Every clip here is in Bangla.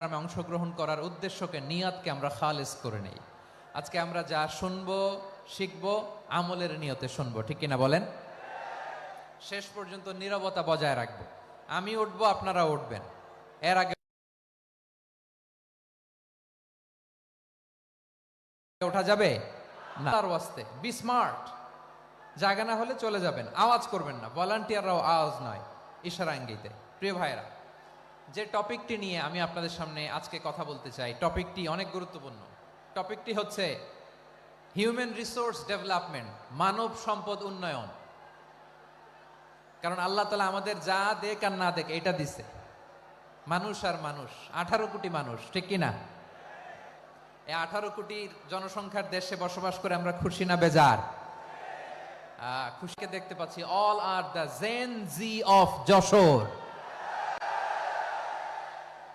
আমি অংশগ্রহণ করার উদ্দেশ্যকে নিয়তকে আমরা খালিস করে নেই। আজকে আমরা যা শুনবো শিখবো আমলের নিয়তে শুনবো, ঠিক কিনা বলেন? শেষ পর্যন্ত নীরবতা বজায় রাখবো। আমি উঠবো, আপনারা উঠবেন। এর আগে ওঠা যাবে না। তার ওয়াস্তে বি স্মার্ট। জায়গা না হলে চলে যাবেন, আওয়াজ করবেন না। ভলান্টিয়াররাও আওয়াজ নয়, ইশারা ইঙ্গিতে। প্রিয় ভাইরা, যে টপিকটি নিয়ে আমি আপনাদের সামনে আজকে কথা বলতে চাই, টপিকটি অনেক গুরুত্বপূর্ণ। টপিকটি হচ্ছে হিউম্যান রিসোর্স ডেভেলপমেন্ট, মানব সম্পদ উন্নয়ন। কারণ আল্লাহ তাআলা আমাদের যা দেখ আর না দেখ এটা দিছে। মানুষ আর মানুষ, 18 কোটি মানুষ, ঠিক কিনা? এই 18 কোটি জনসংখ্যার দেশে বসবাস করে আমরা খুশি না বেজার? খুশিকে দেখতে পাচ্ছি। All are the Gen Z of Jessore.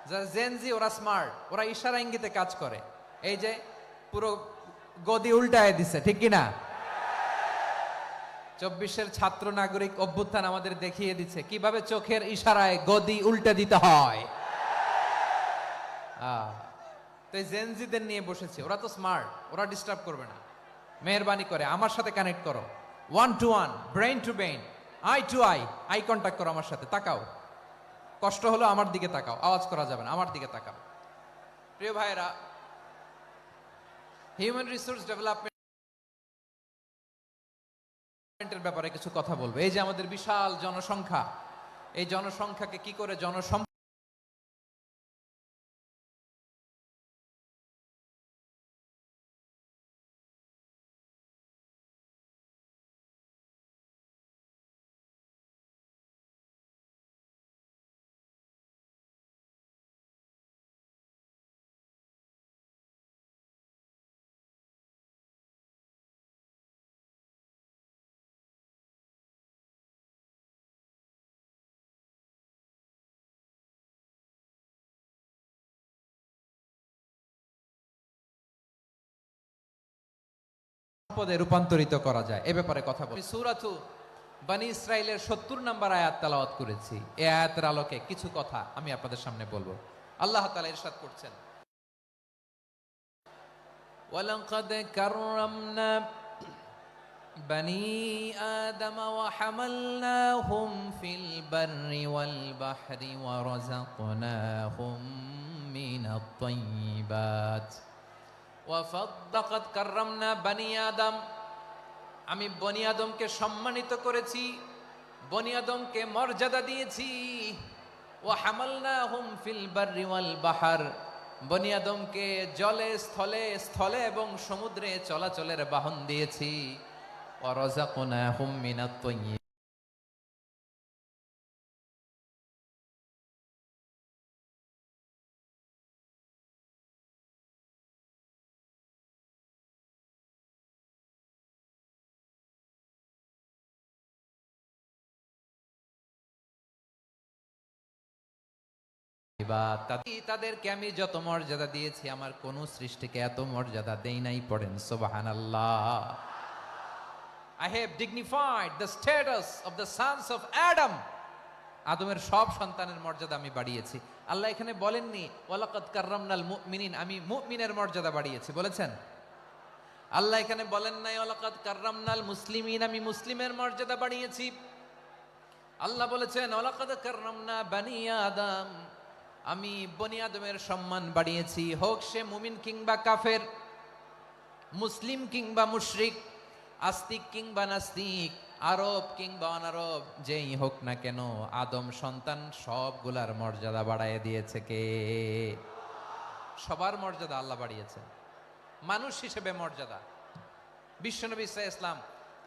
যারা জেন জি, ওরা স্মার্ট, ওরা ইশারা ইঙ্গিতে কাজ করে। এই যে পুরো গদি উল্টায় দিছে, ঠিক কিনা? 24-এর ছাত্র নাগরিক অভ্যুত্থান আমাদের দেখিয়ে দিচ্ছে কিভাবে চোখের ইশারায় গদি উল্টে দিতে হয়। তো এই জেনজিদের নিয়ে বসেছি। ওরা তো স্মার্ট, ওরা ডিস্টার্ব করবে না। মেহেরবানি করে আমার সাথে কানেক্ট করো, 1 to 1, brain to brain, eye to eye contact করো আমার সাথে। তাকাও, কষ্ট হলো আমার দিকে তাকাও, আওয়াজ করা যাবে না, আমার দিকে তাকাও। প্রিয় ভাইয়েরা, হিউম্যান রিসোর্স ডেভেলপমেন্টের ব্যাপারে কিছু কথা বলবো। এই যে আমাদের বিশাল জনসংখ্যা, এই জনসংখ্যাকে কি করে সম্পদে রূপান্তরিত করা যায় এ ব্যাপারে কথা বলি। সূরাতু বনী ইসরাইলের 70 নম্বর আয়াত তেলাওয়াত করেছি। এই আয়াতের আলোকে কিছু কথা আমি আপনাদের সামনে বলবো। আল্লাহ তাআলা ইরশাদ করছেন, ওয়ালাকাদ কাররামনা বনী আদম ওয়া হামালনাহুম ফিল বাররি ওয়াল বাহরি ওয়া রাযাকনাহুম মিনাত তাইয়্যিবাত ওয়াফাদ্দাকাদ কাররামনা বনী আদম। আমি বনী আদমকে সম্মানিত করেছি, বনী আদমকে মর্যাদা দিয়েছি। ওয়া হামালনাহুম ফিল বাররি ওয়াল বাহর, বনী আদমকে জলে স্থলে স্থলে এবং সমুদ্রে চলাচলের বাহন দিয়েছি। ওয়া রাযাকনাহুম মিনাত তাইয়্যিবাত, তাদেরকে আমি যত মর্যাদা দিয়েছি আমার কোন সৃষ্টিকে এত মর্যাদা দেই নাই। পড়েন সুবহানাল্লাহ। I have dignified the status of the sons of Adam. আদমের সব সন্তানের মর্যাদা আমি বাড়িয়েছি। আল্লাহ এখানে বলেননি ওয়ালাকাদ কাররামনাল মুমিনিন, আমি মুমিনের মর্যাদা বাড়িয়েছি, বলেছেন? আল্লাহ এখানে বলেন নাই ওয়ালাকাদ কাররামনাল মুসলিমিন, আমি মুসলিমের মর্যাদা বাড়িয়েছি। আল্লাহ বলেছেন ওয়ালাকাদ কাররামনা বনী আদম, আমি বনী আদমের সম্মান বাড়িয়েছি। হোক সে মুমিন কিংবা কাফের, মুসলিম কিংবা মুশরিক, আস্তিক কিংবা নাস্তিক, আরব কিংবা অনারব, যেই হোক না কেন আদম সন্তান সবগুলার মর্যাদা বাড়ায় দিয়েছে কে? সবার মর্যাদা আল্লাহ বাড়িয়েছে। মানুষ হিসেবে মর্যাদা। বিশ্বনবী সাল্লাল্লাহু আলাইহি ওয়াসাল্লাম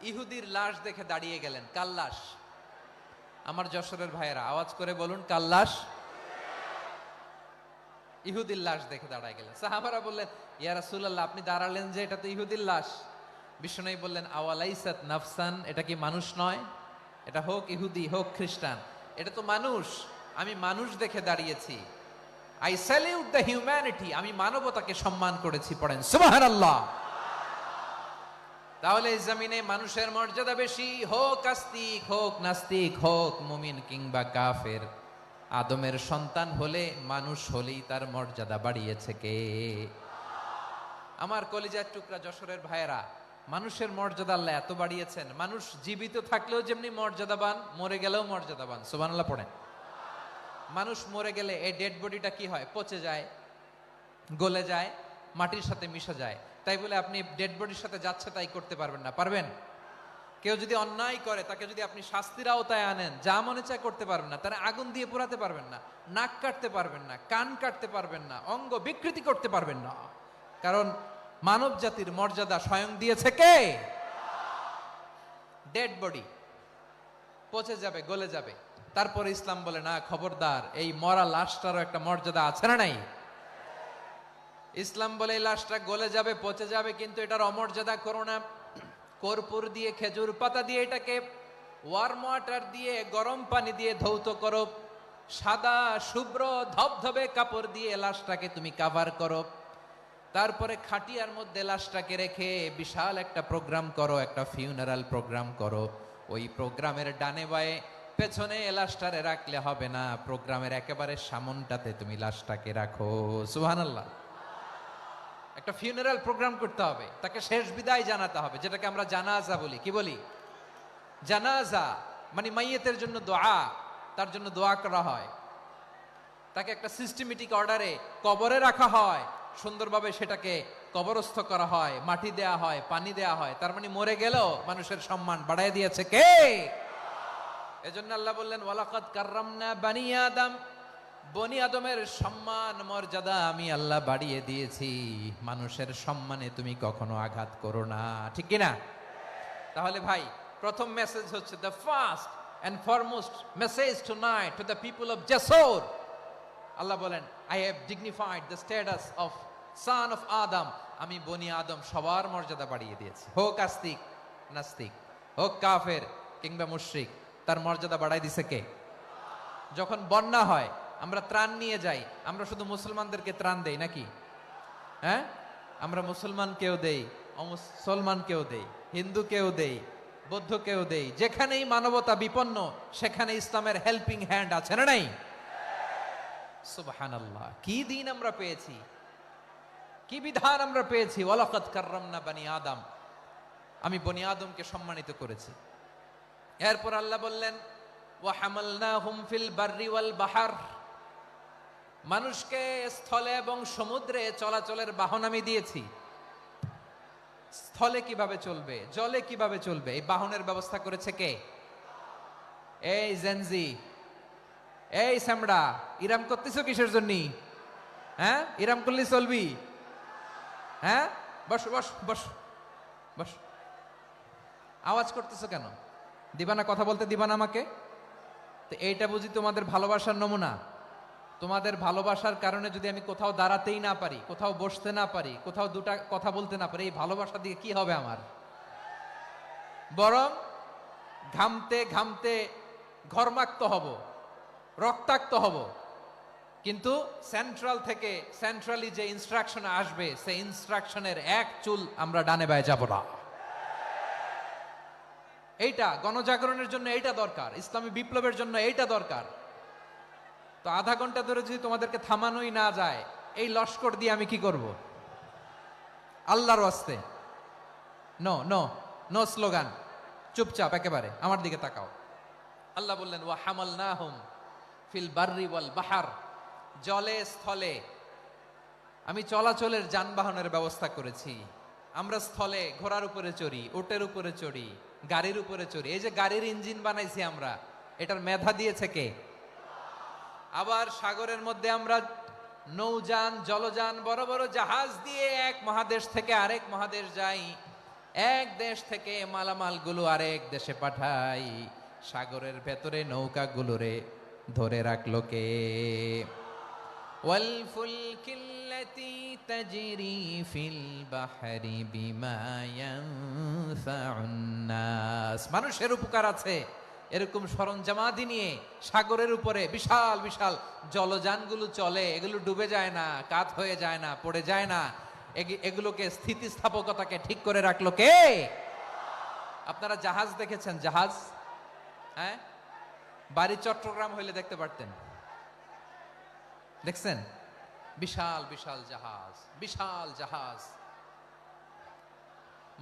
ইহুদির লাশ দেখে দাঁড়িয়ে গেলেন। কার লাশ? আমার যশোরের ভাইয়েরা আওয়াজ করে বলুন, কার লাশ? ইহুদির লাশ দেখে দাঁড়ায় গেলেন। সাহাবারা বললেন, ইয়া রাসূলুল্লাহ, আপনি দাঁড়ালেন যে, এটা তো ইহুদির লাশ। বিশ্বনবী বললেন, আওয়ালাইসাত নাফসান, এটা কি মানুষ নয়? এটা হোক ইহুদি হোক খ্রিস্টান, এটা তো মানুষ। আমি মানুষ দেখে দাঁড়িয়েছি। আই স্যালিউট দ্য হিউম্যানিটি, আমি মানবতাকে সম্মান করেছি। পড়েন সুবহানাল্লাহ। তাহলে এই জমিনে মানুষের মর্যাদা বেশি, হোক আস্তিক হোক নাস্তিক, হোক মুমিন কিংবা কাফের। আদমের সন্তান হলে মানুষ হলেই তার মর্যাদা বাড়িয়েছে কে? আমার কলিজার টুকরা যশোরের ভাইয়েরা, মানুষের মর্যাদা আল্লাহ এত বাড়িয়েছেন, মানুষ জীবিত থাকলেও যেমনি মর্যাদাবান, মরে গেলেও মর্যাদাবান। সুবহানাল্লাহ পড়েন। মানুষ মরে গেলে এই ডেড বডিটা কি হয়? পচে যায়, গলে যায়, মাটির সাথে মিশে যায়। তাই বলে আপনি ডেড বডির সাথে যাচ্ছে তাই করতে পারবেন না। পারবেন? কেউ যদি অন্যায় করে তাকে যদি আপনি শাস্তির আওতায় আনেন, যা মনে চায় করতে পারবেন না। তারা আগুন দিয়ে পোড়াতে পারবেন না, নাক কাটতে পারবেন না, কান কাটতে পারবেন না, অঙ্গ বিকৃতি করতে পারবেন না। কারণ মানব জাতির মর্যাদা স্বয়ং দিয়েছে কে? ডেড বডি পচে যাবে, গলে যাবে। তারপরে ইসলাম বলে না, খবরদার, এই মরা লাশটারও একটা মর্যাদা আছে না নাই? ইসলাম বলে এই লাশটা গলে যাবে, পচে যাবে, কিন্তু এটার অমর্যাদা করো না। কর্পূর দিয়ে, খেজুর পাতা দিয়ে, এটাকে ওয়ার্ম ওয়াটার দিয়ে, গরম পানি দিয়ে ধৌত করো, সাদা শুভ্র ধবধবে কাপড় দিয়ে লাশটাকে তুমি কাভার করো। তারপরে খাটিয়ার মধ্যে লাশটাকে রেখে বিশাল একটা প্রোগ্রাম করো, একটা ফিউনারাল প্রোগ্রাম করো। ওই প্রোগ্রামের ডানে বায়ে পেছনে লাশটারে রাখলে হবে না, প্রোগ্রামের একেবারে সামনটাতে তুমি লাশটাকে রাখো। সুবহানাল্লাহ। একটা ফিউনারাল প্রোগ্রাম করতে হবে, তাকে শেষ বিদায় জানাতে হবে, যেটাকে আমরা জানাজা বলি। কি বলি? জানাজা মানে মাইয়েতের জন্য দোয়া, তার জন্য দোয়া করা হয়, তাকে একটা সিস্টেমেটিক অর্ডারে কবরে রাখা হয়, সুন্দরভাবে সেটাকে কবরস্থ করা হয়, মাটি দেয়া হয়, পানি দেয়া হয়। তার মানে মরে গেলেও মানুষের সম্মান বাড়ায় দিয়েছে কে? এজন্য আল্লাহ বললেন ওয়ালাকাদ কাররামনা বানি আদম, বনি আদমের সম্মান মর্যাদা আমি আল্লাহ বাড়িয়ে দিয়েছি। মানুষের সম্মানে তুমি কখনো আঘাত করো না, ঠিক কিনা? তাহলে ভাই, প্রথম মেসেজ হচ্ছে, the first and foremost message tonight to the people of Jessore. আল্লাহ বলেন, I have dignified the status of son of Adam. আমি বনি আদম সবার মর্যাদা বাড়িয়ে দিয়েছি, হোক আস্তিক নাস্তিক, হোক কাফের কিংবা মুশরিক, তার মর্যাদা বাড়াই দিছে কে? যখন বন্যা হয়, আমরা ত্রাণ নিয়ে যাই, আমরা শুধু মুসলমানদেরকে ত্রাণ দেই নাকি? হ্যাঁ, আমরা মুসলমানকেও দেই, অমুসলমানকেও দেই, হিন্দুকেও দেই, বৌদ্ধকেও দেই। যেখানেই মানবতা বিপন্ন সেখানে ইসলামের হেল্পিং হ্যান্ড আছে না নাই? সুবহানাল্লাহ। কি দিন আমরা পেয়েছি, কি বিধান আমরা পেয়েছি। ওয়ালাকাদ কাররামনা বানি আদম, আমি বনি আদমকে সম্মানিত করেছি। এরপর আল্লাহ বললেন ওয়া হামালনাহুম ফিল বাররি ওয়াল বাহর, মানুষকে স্থলে এবং সমুদ্রে চলাচলের বাহন আমি দিয়েছি। স্থলে কিভাবে চলবে, জলে কিভাবে চলবে, এই বাহনের ব্যবস্থা করেছে কে? এই জেনজি, এই সামড়া, ইরাম করতেছো কিসের জন্য? হ্যাঁ, ইরাম করলে চলবি? হ্যাঁ, বস বস বস বস। আওয়াজ করতেছো কেন? দিবানা, কথা বলতে দিবানা আমাকে? তো এইটা বুঝি তোমাদের ভালোবাসার নমুনা? তোমাদের ভালোবাসার কারণে যদি আমি কোথাও দাঁড়াতেই না পারি, কোথাও বসতে না পারি, কোথাও দুটা কথা বলতে না পারি, এই ভালোবাসা দিয়ে কি হবে আমার? বরং ঘামতে ঘামতে ঘর্মাক্ত হব, রক্তাক্ত হব। কিন্তু সেন্ট্রাল থেকে, সেন্ট্রালি যে ইনস্ট্রাকশন আসবে, সেই ইনস্ট্রাকশনের এক চুল আমরা ডানে বায়ে যাব না। এইটা গণজাগরণের জন্য এইটা দরকার, ইসলামী বিপ্লবের জন্য এইটা দরকার। তো আধা ঘন্টা ধরে যদি তোমাদেরকে থামানোই না যায়, এই লস্কর দিয়ে আমি কি করব? আল্লাহর ওয়াস্তে নো নো নো স্লোগান, চুপচাপ একেবারে আমার দিকে তাকাও। আল্লাহ বললেন ওয়া হামালনাহুম ফিল বাররি ওয়াল বাহর, জলে স্থলে আমি চলাচলের যানবাহনের ব্যবস্থা করেছি। আমরা স্থলে ঘোড়ার উপরে চড়ি, উটের উপরে চড়ি, গাড়ির উপরে চড়ি। এই যে গাড়ির ইঞ্জিন বানাইছি আমরা, এটার মেধা দিয়েছে কে? আবার সাগরের মধ্যে আমরা নৌযান, জলযান, বড় বড় জাহাজ দিয়ে এক মহাদেশ থেকে আরেক মহাদেশ যাই, এক দেশ থেকে মালামাল গুলো আরেক দেশে পাঠাই। সাগরের ভেতরে নৌকাগুলোরে ধরে রাখলো কে? ওয়াল ফুলকিল্লাতি তাজরি ফিল বাহরি বিমা ইয়ানফাউন নাস। মানুষের উপকার আছে এরকম সরঞ্জামাদি নিয়ে সাগরের উপরে বিশাল বিশাল জলযানগুলো চলে, এগুলো ডুবে যায় না, কাত হয়ে যায় না, পড়ে যায় না। এগুলোকে স্থিতিস্থাপকতাকে ঠিক করে রাখলো কে? আপনারা জাহাজ দেখেছেন? জাহাজ, হ্যাঁ, বাড়ি চট্টগ্রাম হইলে দেখতে পারতেন। দেখছেন? বিশাল বিশাল জাহাজ, বিশাল জাহাজ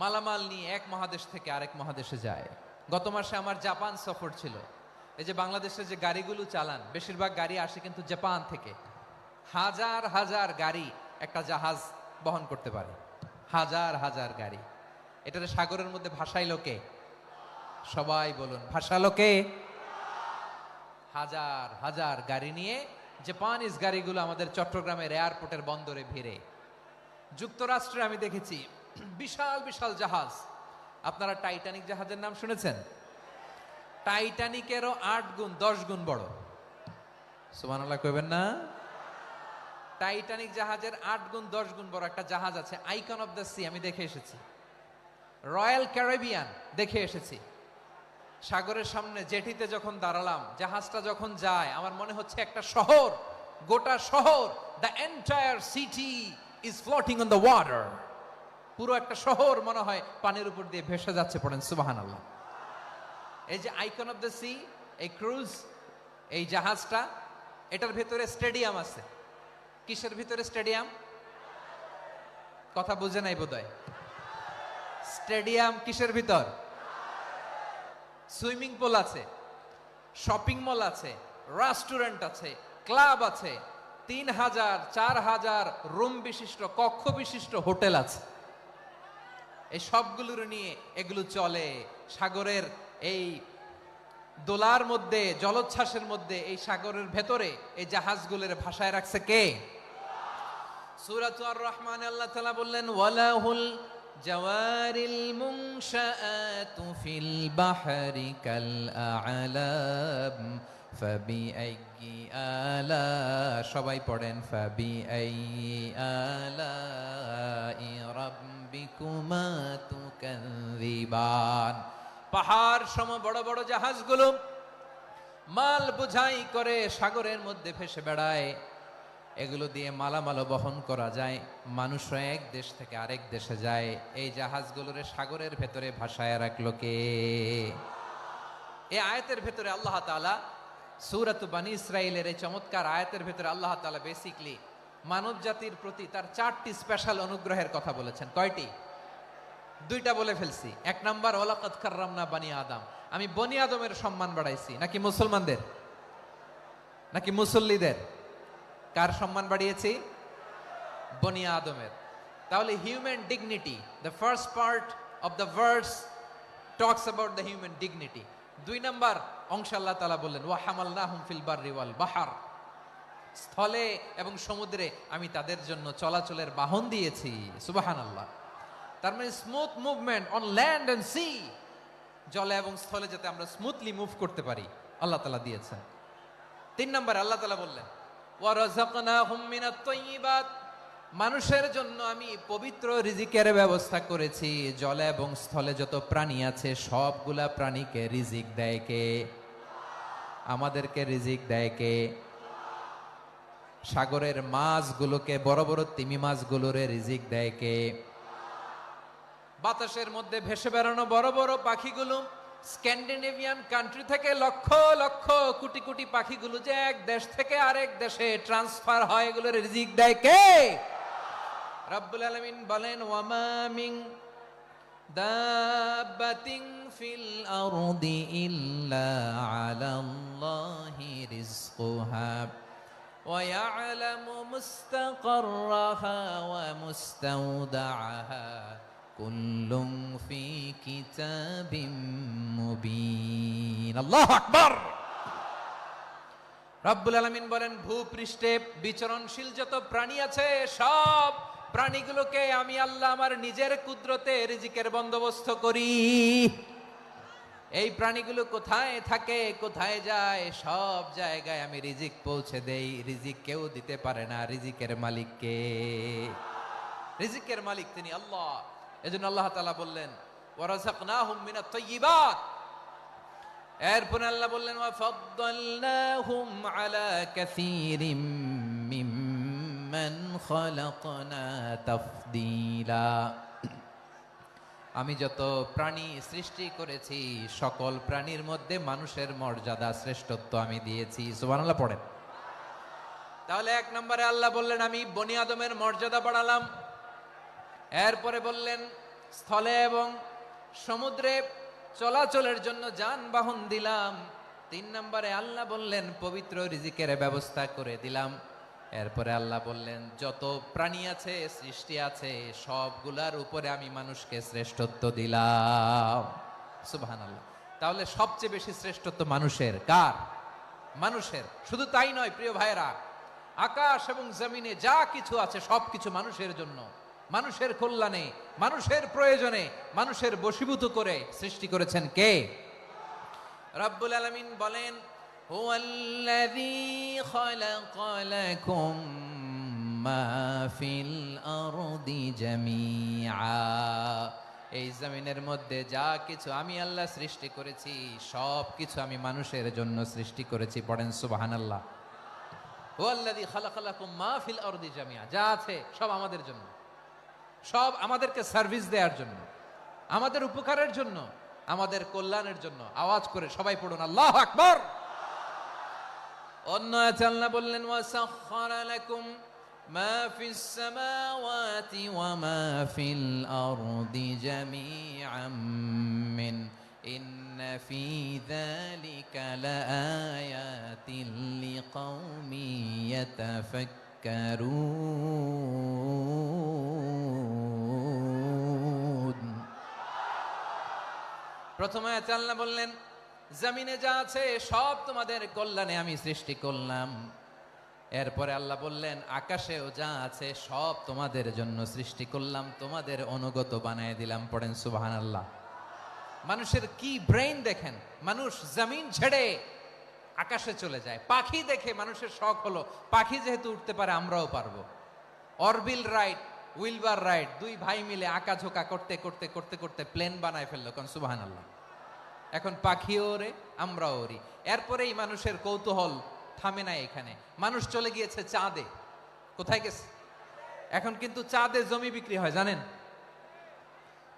মালামাল নিয়ে এক মহাদেশ থেকে আরেক মহাদেশে যায়। গত মাসে আমার জাপান সফর ছিল। এই যে বাংলাদেশে যে গাড়িগুলো চালান, বেশিরভাগ গাড়ি আসে কিন্তু জাপান থেকে। হাজার হাজার গাড়ি একটা জাহাজ বহন করতে পারে, হাজার হাজার গাড়ি। এটারে সাগরের মধ্যে ভাসাইলো কে? সবাই বলুন, ভাসালো কে? হাজার হাজার গাড়ি নিয়ে জাপানিজ গাড়িগুলো আমাদের চট্টগ্রামের এয়ারপোর্টের বন্দরে ভিড়ে। যুক্তরাষ্ট্রে আমি দেখেছি বিশাল বিশাল জাহাজ। আপনারা টাইটানিক জাহাজের নাম শুনেছেন? টাইটানিকেরও 8 গুণ 10 গুণ বড়। সুবহানাল্লাহ কইবেন না? টাইটানিক জাহাজের 8 গুণ 10 গুণ বড় একটা জাহাজ আছে, আইকন অফ দ্য সি, আমি দেখে এসেছি। রয়্যাল ক্যারিবিয়ান দেখে এসেছি। সাগরের সামনে জেটিতে যখন দাঁড়ালাম, জাহাজটা যখন যায়, আমার মনে হচ্ছে একটা শহর, গোটা শহর, the entire city is floating on the water. পুরো একটা শহর মনে হয় পানির উপর দিয়ে ভেসে যাচ্ছে। পড়েন সুবহানাল্লাহ। এই যে আইকন অফ দ্য সি, এই ক্রুজ, এই জাহাজটা, এটার ভিতরে স্টেডিয়াম আছে। কিসের ভিতরে স্টেডিয়াম? কথা বুঝে নাই বোধহয়। স্টেডিয়াম কিসের ভিতর? সুইমিং পুল আছে, শপিং মল আছে, রেস্টুরেন্ট আছে, ক্লাব আছে, 3000 4000 রুম বিশিষ্ট, কক্ষ বিশিষ্ট হোটেল আছে। এই সবগুলোর নিয়ে এগুলো চলে সাগরের এই দোলার মধ্যে, জলোচ্ছ্বাসের মধ্যে, এই সাগরের ভেতরে এই জাহাজগুলোর ভাষায় রাখছে কে? সূরাত আর-রহমানে আল্লাহ তাআলা বললেন, ওয়ালাহুল জাওয়ারিল মুনশাআতু ফিল বাহরি কাল আ'লাম ফাবিআইয়ি আলা, সবাই পড়েন, ফাবিআইয়ি আলাই রাব্বিকুমা তুকাযযিবান। পাহাড় সম বড় বড় জাহাজগুলো মাল বোঝাই করে সাগরের মধ্যে ভেসে বেড়ায়। এগুলো দিয়ে মালামাল বহন করা যায়, মানুষরা এক দেশ থেকে আরেক দেশে যায়। এই জাহাজগুলোরে সাগরের ভেতরে ভাসায় রাখলো কে? এই আয়াতের ভেতরে আল্লাহ তাআলা সূরাত বনী ইসরাঈলের এই চমৎকার আয়াতের ভেতরে আল্লাহ তাআলা বেসিক্যালি মানব জাতির প্রতি তার 4টি স্পেশাল অনুগ্রহের কথা বলেছেন। কয়টি? 2টা বলে ফেলছি। 1 নাম্বার, ওয়ালাকাদ কাররামনা বানি আদম, আমি বনি আদমের সম্মান বাড়াইছি। নাকি মুসলমানদের? নাকি মুসল্লিদের? কার সম্মান বাড়িয়েছি? বনি আদমের। তাহলে human dignity, the first part of the verse talks about the human dignity. 2 number অংশ আল্লাহ তাআলা বললেন, ওয়া হামালনাহুম ফিল বাররি ওয়াল বাহর, স্থলে এবং সমুদ্রে আমি তাদের জন্য চলাচলের বাহন দিয়েছি। সুবহানাল্লাহ। তার মানে smooth movement on land and sea, জলে এবং স্থলে যাতে আমরা স্মুথলি মুভ করতে পারি আল্লাহ তাআলা দিয়েছেন। 3 নাম্বার আল্লাহ তাআলা বললেন, ওয়া রাযাকনাহুম মিনাত তাইয়্যিবাত, মানুষের জন্য আমি পবিত্র রিজিকের ব্যবস্থা করেছি। জলে এবং স্থলে যত প্রাণী আছে সবগুলা প্রাণীকে রিজিক দেয় কে? আমাদেরকে রিজিক দেয় কে? সাগরের মাছগুলোকে, বড় বড় তিমি মাছগুলোরে রিজিক দেয় কে? বাতাসের মধ্যে ভেসে বেড়ানো বড় বড় পাখিগুলো, স্ক্যান্ডিনেভিয়ান কান্ট্রি থেকে লক্ষ লক্ষ কোটি কোটি পাখিগুলো যে এক দেশ থেকে আরেক দেশে ট্রান্সফার হয়, এগুলোর রিজিক দেয় কে? রব্বুল আলামিন বলেন, ওয়ামা মিন দাব্বাতিন ফিল আরদি ইল্লা আলাল্লাহি রিজকুহা ওয়া ইয়ালামু মুস্তাকাররাহা ওয়া মুস্তাওদাআহা কুল্লুম ফি কিতাবিম মুবিন। আল্লাহু আকবার। রব্বুল আলামিন বলেন, ভূপৃষ্ঠে বিচরণশীল যত প্রাণী আছে সব প্রাণীগুলোকে আমি আল্লাহ আমার নিজের কুদরতে রিজিকের বন্দোবস্ত করি। এই প্রাণীগুলো কোথায় থাকে, কোথায় যায়, সব জায়গায় আমি রিজিক পৌঁছে দেই। রিজিক কেউ দিতে পারে না, রিজিকের মালিক কে? রিজিকের মালিক তিনি আল্লাহ। এজন্য আল্লাহ তাআলা বললেন, ওয়া রাযাকনাহুম মিনাত তাইয়্যিবাত। এরপর আল্লাহ বললেন, ওয়া ফাদ্দালনাহুম আলা কাসীরিম মিম্মান খালাকনা তাফদীলা। আমি যত প্রাণী সৃষ্টি করেছি সকল প্রাণীর মধ্যে মানুষের মর্যাদা, শ্রেষ্ঠত্ব আমি দিয়েছি। সুবহানাল্লাহ পড়েন। তাহলে এক নম্বরে আল্লাহ বললেন আমি বনি আদমের মর্যাদা বাড়ালাম। এরপরে বললেন স্থলে এবং সমুদ্রে চলাচলের জন্য যানবাহন দিলাম। 3 নম্বরে আল্লাহ বললেন পবিত্র রিজিকের ব্যবস্থা করে দিলাম। এরপরে আল্লাহ বললেন যত প্রাণী আছে সৃষ্টি আছে সবগুলার উপরে আমি মানুষকে শ্রেষ্ঠত্ব দিলাম। সুবহানাল্লাহ। তাহলে সবচেয়ে বেশি শ্রেষ্ঠত্ব মানুষের। কার? মানুষের। শুধু তাই নয় প্রিয় ভাইরা, আকাশ এবং জমিনে যা কিছু আছে সবকিছু মানুষের জন্য, মানুষের কল্যাণে, মানুষের প্রয়োজনে, মানুষের বশীভূত করে সৃষ্টি করেছেন কে? রব্বুল আলামিন বলেন হুয়াল্লাযী খালাকা লাকুম মা ফিল আরদি জামিআ। এই জমিনের মধ্যে যা কিছু আমি আল্লাহ সৃষ্টি করেছি সব কিছু আমি মানুষের জন্য সৃষ্টি করেছি। পড়েন সুবহানাল্লাহ। হুয়াল্লাযী খালাকা লাকুম মা ফিল আরদি জামিআ। যা আছে সব আমাদের জন্য, সব আমাদেরকে সার্ভিস দেওয়ার জন্য, আমাদের উপকারের জন্য, আমাদের কল্যাণের জন্য। আওয়াজ করে সবাই পড়ুন আল্লাহু আকবার। অন্য আয়াতে আল্লাহ বললেন ওয়াসাখখারা লাকুম মা ফিস সামাওয়াতি ওয়া মা ফিল আরদি জামিআম মিন ইন্না ফি যালিকা লাআয়াতিন লিকাউমিন ইয়াতাফাক্কারুন। প্রথম আয়াতে আল্লাহ বললেন জমিনে যা আছে সব তোমাদের কল্যাণে আমি সৃষ্টি করলাম। এরপরে আল্লাহ বললেন আকাশেও যা আছে সব তোমাদের জন্য সৃষ্টি করলাম, তোমাদের অনুগত বানায় দিলাম। পড়েন সুবহানাল্লাহ। মানুষের কি ব্রেইন দেখেন, মানুষ জমিন ছেড়ে আকাশে চলে যায়। পাখি দেখে মানুষের শখ হলো পাখি যেহেতু উঠতে পারে আমরাও পারবো। অরবিল রাইট, উইলবার রাইট, দুই ভাই মিলে আঁকাঝোঁকা করতে করতে করতে করতে প্লেন বানায় ফেললো। কোন সুবহানাল্লাহ। এখন পাখিও ওরে আমরাও ওরি। এরপরেই মানুষের কৌতূহল থামে না এখানে, মানুষ চলে গিয়েছে চাঁদে। কোথায় গেছে? এখন কিন্তু চাঁদে জমি বিক্রি হয় জানেন।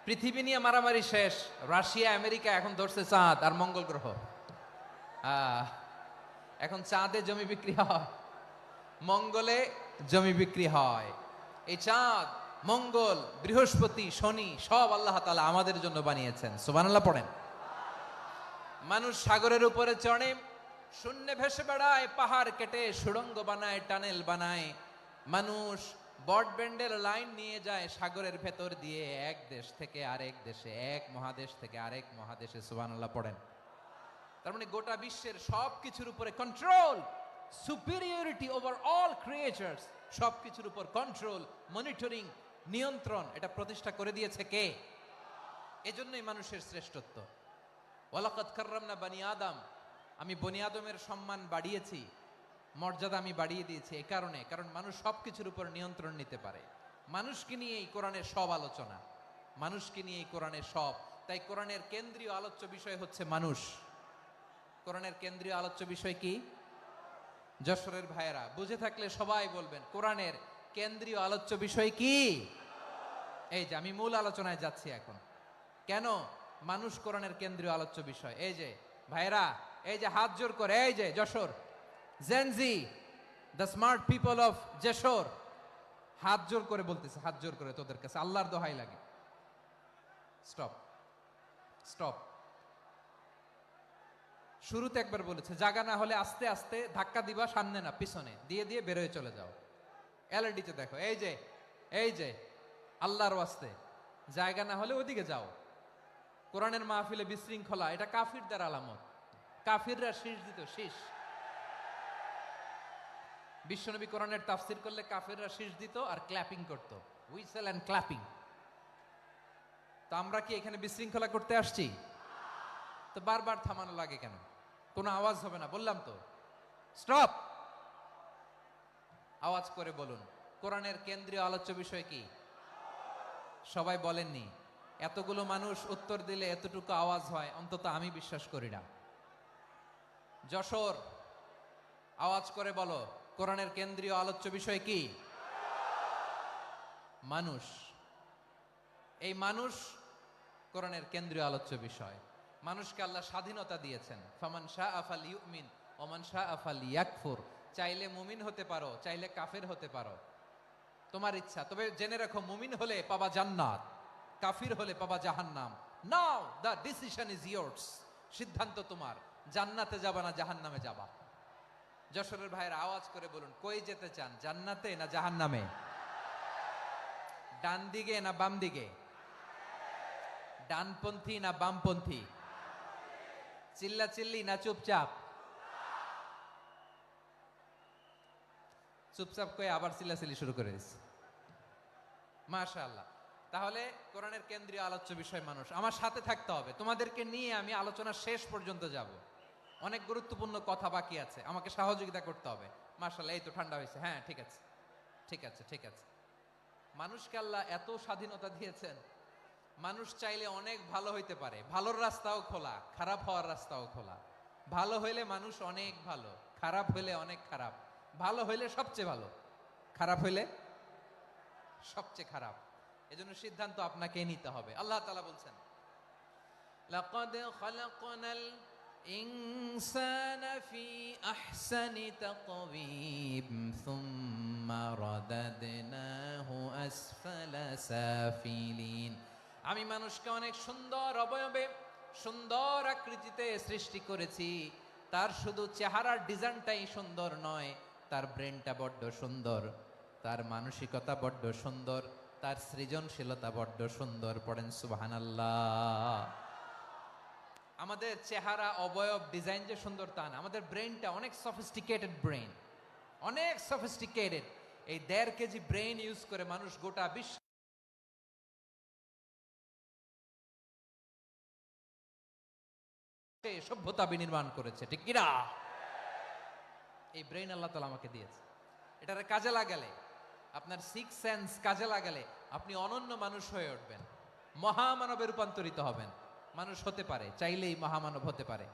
পৃথিবী নিয়ে মারামারি শেষ, রাশিয়া আমেরিকা এখন ধরছে চাঁদ আর মঙ্গল গ্রহ। এখন চাঁদে জমি বিক্রি হয়, মঙ্গলে জমি বিক্রি হয়। এই চাঁদ, মঙ্গল, বৃহস্পতি, শনি সব আল্লাহ তাআলা আমাদের জন্য বানিয়েছেন। সুবহানাল্লাহ পড়েন। মানুষ সাগরের উপরে চড়ে, শূন্যে ভেসে বেড়ায়, পাহাড় কেটে সুড়ঙ্গ বানায়, টানেল বানায়। মানুষ ব্রডব্যান্ডের লাইন নিয়ে যায় সাগরের ভেতর দিয়ে, এক দেশ থেকে আরেক দেশে, এক মহাদেশ থেকে আরেক মহাদেশে। সুবহানাল্লাহ পড়েন। তার মানে গোটা বিশ্বের সব কিছুর উপরে control, superiority over all creatures, সব কিছুর উপর কন্ট্রোল, মনিটরিং, নিয়ন্ত্রণ, এটা প্রতিষ্ঠা করে দিয়েছে কে? এজন্যই মানুষের শ্রেষ্ঠত্ব। ওয়ালাকাদ কাররামনা বানি আদম, আমি বনি আদমের সম্মান বাড়িয়েছি, মর্যাদা আমি বাড়িয়ে দিয়েছি এই কারণে, কারণ মানুষ সবকিছুর উপর নিয়ন্ত্রণ নিতে পারে। মানুষকে নিয়ে এই কোরআনের সব আলোচনা, মানুষকে নিয়ে এই কোরআনের সব। তাই কোরআনের কেন্দ্রীয় আলোচ্য বিষয় হচ্ছে মানুষ। কোরআনের কেন্দ্রীয় আলোচ্য বিষয় কি? যশোরের ভাইয়েরা বুঝে থাকলে সবাই বলবেন কোরআনের কেন্দ্রীয় আলোচ্য বিষয় কি? এই যে আমি মূল আলোচনায় যাচ্ছি এখন। কেন মানুষ কোরআনের কেন্দ্রীয় আলোচ্য বিষয়? এই যে ভাইরা, এই যে হাত জোর করে, এই যে Jessore Gen Z, the smart people of Jessore, হাত জোর করে বলতেছে, হাত জোর করে তোদের কাছে আল্লাহর দোহাই লাগে, স্টপ স্টপ। শুরুতে একবার বলেছে জায়গা না হলে আস্তে আস্তে ধাক্কা দিবা, সামনে না পিছনে দিয়ে দিয়ে বেরোয় চলে যাও। এলইডিতে দেখো, এই যে এই যে আল্লাহর ওয়াস্তে জায়গা না হলে ওদিকে যাও। কোরআনের মাহফিলে বিশৃঙ্খলা, এটা কাফিরদের আলামত। কাফিররা শীষ দিত, শীষ। বিশ্বনবী কোরআনের তাফসির করলে কাফিররা শীষ দিত আর ক্ল্যাপিং করত, হুইসেল এন্ড ক্ল্যাপিং। তো আমরা কি এখানে বিশৃঙ্খলা করতে আসছি? তো বারবার থামানো লাগে কেন? কোনো আওয়াজ হবে না, বললাম তো স্টপ। আওয়াজ করে বলুন কোরআনের কেন্দ্রীয় আলোচ্য বিষয় কি? সবাই বলেননি। এতগুলো মানুষ উত্তর দিলে এতটুকু আওয়াজ হয়, অন্তত আমি বিশ্বাস করি না। যশোর আওয়াজ করে বলো কোরআনের কেন্দ্রীয় আলোচ্য বিষয় কি? মানুষ। এই মানুষ কোরআনের কেন্দ্রীয় আলোচ্য বিষয়। মানুষকে আল্লাহ স্বাধীনতা দিয়েছেন। ফামান শাআ ফালইউমিন ওয়া মান শাআ ফালইয়াকফুর। চাইলে মুমিন হতে পারো, চাইলে কাফের হতে পারো, তোমার ইচ্ছা। তবে জেনে রাখো, মুমিন হলে পাবা জান্নাত, কাফির হলে পাবা জাহান্নাম। নাও দ্য ডিসিশন ইজ ইয়ার্স, সিদ্ধান্ত তোমার, জান্নাতে যাবা না জাহান্নামে যাবা। যশোরের ভাইয়ের আওয়াজ করে বলুন, কই যেতে চান, জান্নাতে না জাহান্নামে? ডান দিকে না বাম দিকে? ডানপন্থী না বামপন্থী? চিল্লা চিল্লি না চুপচাপ? চুপচাপ কয়ে আবার চিল্লাচিল্লি শুরু করে দিচ্ছে। মাশাআল্লাহ। তাহলে কোরআনের কেন্দ্রীয় আলোচ্য বিষয় মানুষ। আমার সাথে থাকতে হবে, তোমাদেরকে নিয়ে আমি আলোচনা শেষ পর্যন্ত যাব। অনেক গুরুত্বপূর্ণ কথা বাকি আছে, আমাকে সহযোগিতা করতে হবে। মাশাআল্লাহ, এই তো ঠান্ডা হয়েছে। হ্যাঁ, ঠিক আছে, ঠিক আছে, ঠিক আছে। মানুষকে আল্লাহ এত স্বাধীনতা দিয়েছেন, মানুষ চাইলে অনেক ভালো হইতে পারে। ভালোর রাস্তাও খোলা, খারাপ হওয়ার রাস্তাও খোলা। ভালো হইলে মানুষ অনেক ভালো, খারাপ হইলে অনেক খারাপ। ভালো হইলে সবচেয়ে ভালো, খারাপ হইলে সবচেয়ে খারাপ। এজন্য সিদ্ধান্ত আপনাকে নিতে হবে। আল্লাহ তাআলা বলছেন, লাকাদ খালাকনাল ইনসানা ফি আহসানি তাকওয়িম সুম্মা রাদাদনাহু আসফালা সাফিলিন। আমি মানুষকে অনেক সুন্দর অবয়বে, সুন্দর আকৃতিতে সৃষ্টি করেছি। তার শুধু চেহারার ডিজাইনটাই সুন্দর নয়, তার ব্রেনটা বড্ড সুন্দর, তার মানসিকতা বড্ড সুন্দর, তার সৃজনশীলতা বড্ড সুন্দর। পড়েন সুবহানাল্লাহ। আমাদের চেহারা, অবয়ব, ডিজাইন যে সুন্দর তা না, আমাদের ব্রেনটা অনেক সফিস্টিকেটেড ব্রেন, অনেক সফিস্টিকেটেড। এই 1.5 কেজি ব্রেন ইউজ করে মানুষ গোটা বিশ্ব সভ্যতা বিনির্মাণ করেছে, ঠিক কিনা? এই ব্রেন আল্লাহ তাআলা আমাকে দিয়েছে। এটারে কাজে লাগালে, আপনার 6 সেন্স কাজে লাগালে আপনি অনন্য মানুষ হয়ে উঠবেন, মহামানবে রূপান্তরিত হবেন। মানুষ হতে পারে, চাইলেই মহামানব হতে পারে।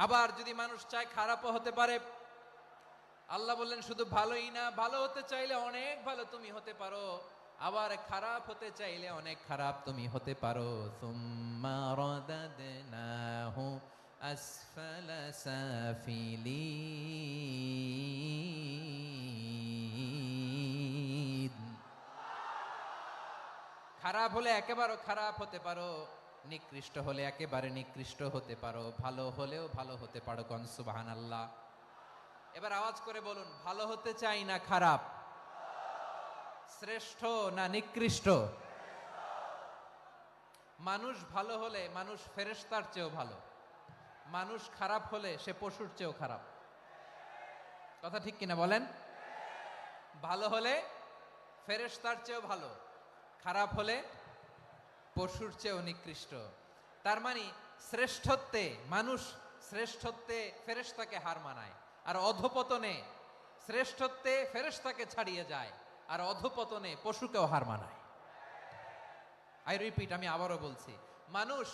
আবার যদি মানুষ চায় খারাপও হতে পারে। আল্লাহ বললেন শুধু ভালোই না, ভালো হতে চাইলে অনেক ভালো তুমি হতে পারো, আবার খারাপ হতে চাইলে অনেক খারাপ তুমি হতে পারো। সুম্মা রাদাদনাহু আসফালা সাফিলিন। খারাপ হলে একেবারে খারাপ হতে পারো, নিকৃষ্ট হলে একেবারে নিকৃষ্ট হতে পারো, ভালো হলেও ভালো হতে পারো। কোন সুবহানাল্লাহ। এবার আওয়াজ করে বলুন, ভালো হতে চাই না খারাপ, শ্রেষ্ঠ না নিকৃষ্ট? মানুষ ভালো হলে মানুষ ফেরেশতার চেয়েও ভালো, মানুষ খারাপ হলে সে পশুর চেয়েও খারাপ। কথা ঠিক কিনা বলেন? ভালো হলে ফেরেশতার চেয়েও ভালো, খারাপ হলে পশুর চেয়েও নিকৃষ্ট। তার মানে শ্রেষ্ঠত্বে মানুষ, শ্রেষ্ঠত্বে ফেরেশতাকে হার মানায়, আর অধপতনে শ্রেষ্ঠত্বে ফেরেশতাকে ছাড়িয়ে যায়, আর অধপতনে পশুকেও হার মানায়। আই রিপিট, আমি আবারও বলছি, মানুষ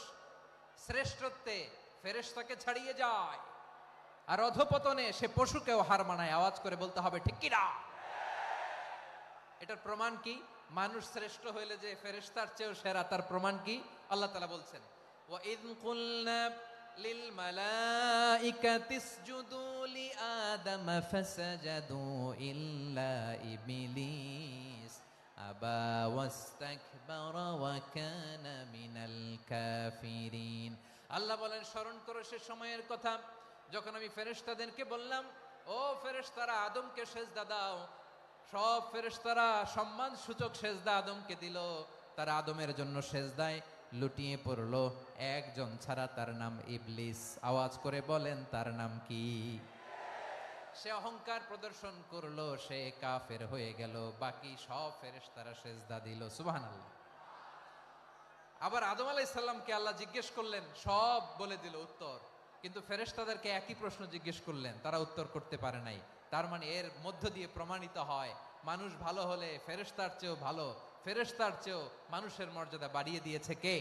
শ্রেষ্ঠত্বে ফেরেশতাকে ছাড়িয়ে যায়, আর অধপতনে সে পশুকেও হার মানায়। আওয়াজ করে বলতে হবে, ঠিক কিনা? এটার প্রমাণ কি? মানুষ শ্রেষ্ঠ হইলে যে ফেরেশতার চেয়েও সেরা, তার প্রমাণ কি? আল্লাহ তাআলা বলছেন, ওয়া ইয কুলনা লিল মালাইকাতি ইসজুদু লি আদম ফাসাজাদু ইল্লা ইবলিস আবা ওয়াস্তাকবারা ওয়া কানা মিনাল কাফিরিন। আল্লাহ বলেন, স্মরণ করো সে সময়ের কথা যখন আমি ফেরেশতাদেরকে বললাম, ও ফেরেশতারা আদমকে সেজদা দাও। সব ফেরেশতারা সম্মান সূচক সেজদা আদমকে দিল, তারা আদমের জন্য সেজদায় লুটিয়ে পড়লো, একজন ছাড়া, তার নাম ইবলিস। আওয়াজ করে বলেন, তার নাম কি? সে অহংকার প্রদর্শন করলো, সে কাফের হয়ে গেল, বাকি সব ফেরেশতারা সেজদা দিল। সুবহানাল্লাহ। আবার আদম আলাইহিস সালামকে আল্লাহ জিজ্ঞেস করলেন, সব বলে দিল উত্তর, কিন্তু ফেরেশতাদেরকে একই প্রশ্ন জিজ্ঞেস করলেন, তারা উত্তর করতে পারে নাই। তার মানে এর মধ্য দিয়ে প্রমাণিত হয়, মানুষ ভালো হলে ফেরেশতার চেয়েও ভালো, ফেরেশতার চেয়েও মানুষের মর্যাদা বাড়িয়ে দিয়েছে কে?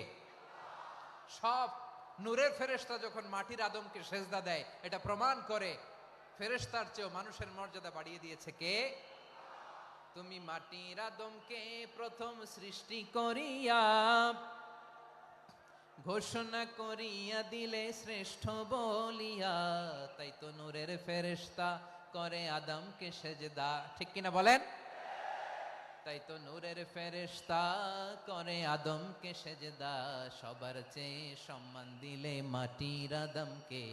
সব নূরের ফেরেশতা যখন মাটির আদমকে সেজদা দেয়, এটা প্রমাণ করে ফেরেশতার চেয়েও মানুষের মর্যাদা বাড়িয়ে দিয়েছে কে? তুমি মাটির আদমকে প্রথম সৃষ্টি করিয়া ঘোষণা করিয়া দিলে শ্রেষ্ঠ বলিয়া, তাই তো নূরের ফেরেশতা করে আদমকে সেজদা, ঠিক কিনা বলেন? তাই তো নূরের ফেরেশতা করে আদমকে সেজদা, সবার চেয়ে সম্মান দিলে মাটির আদমকে।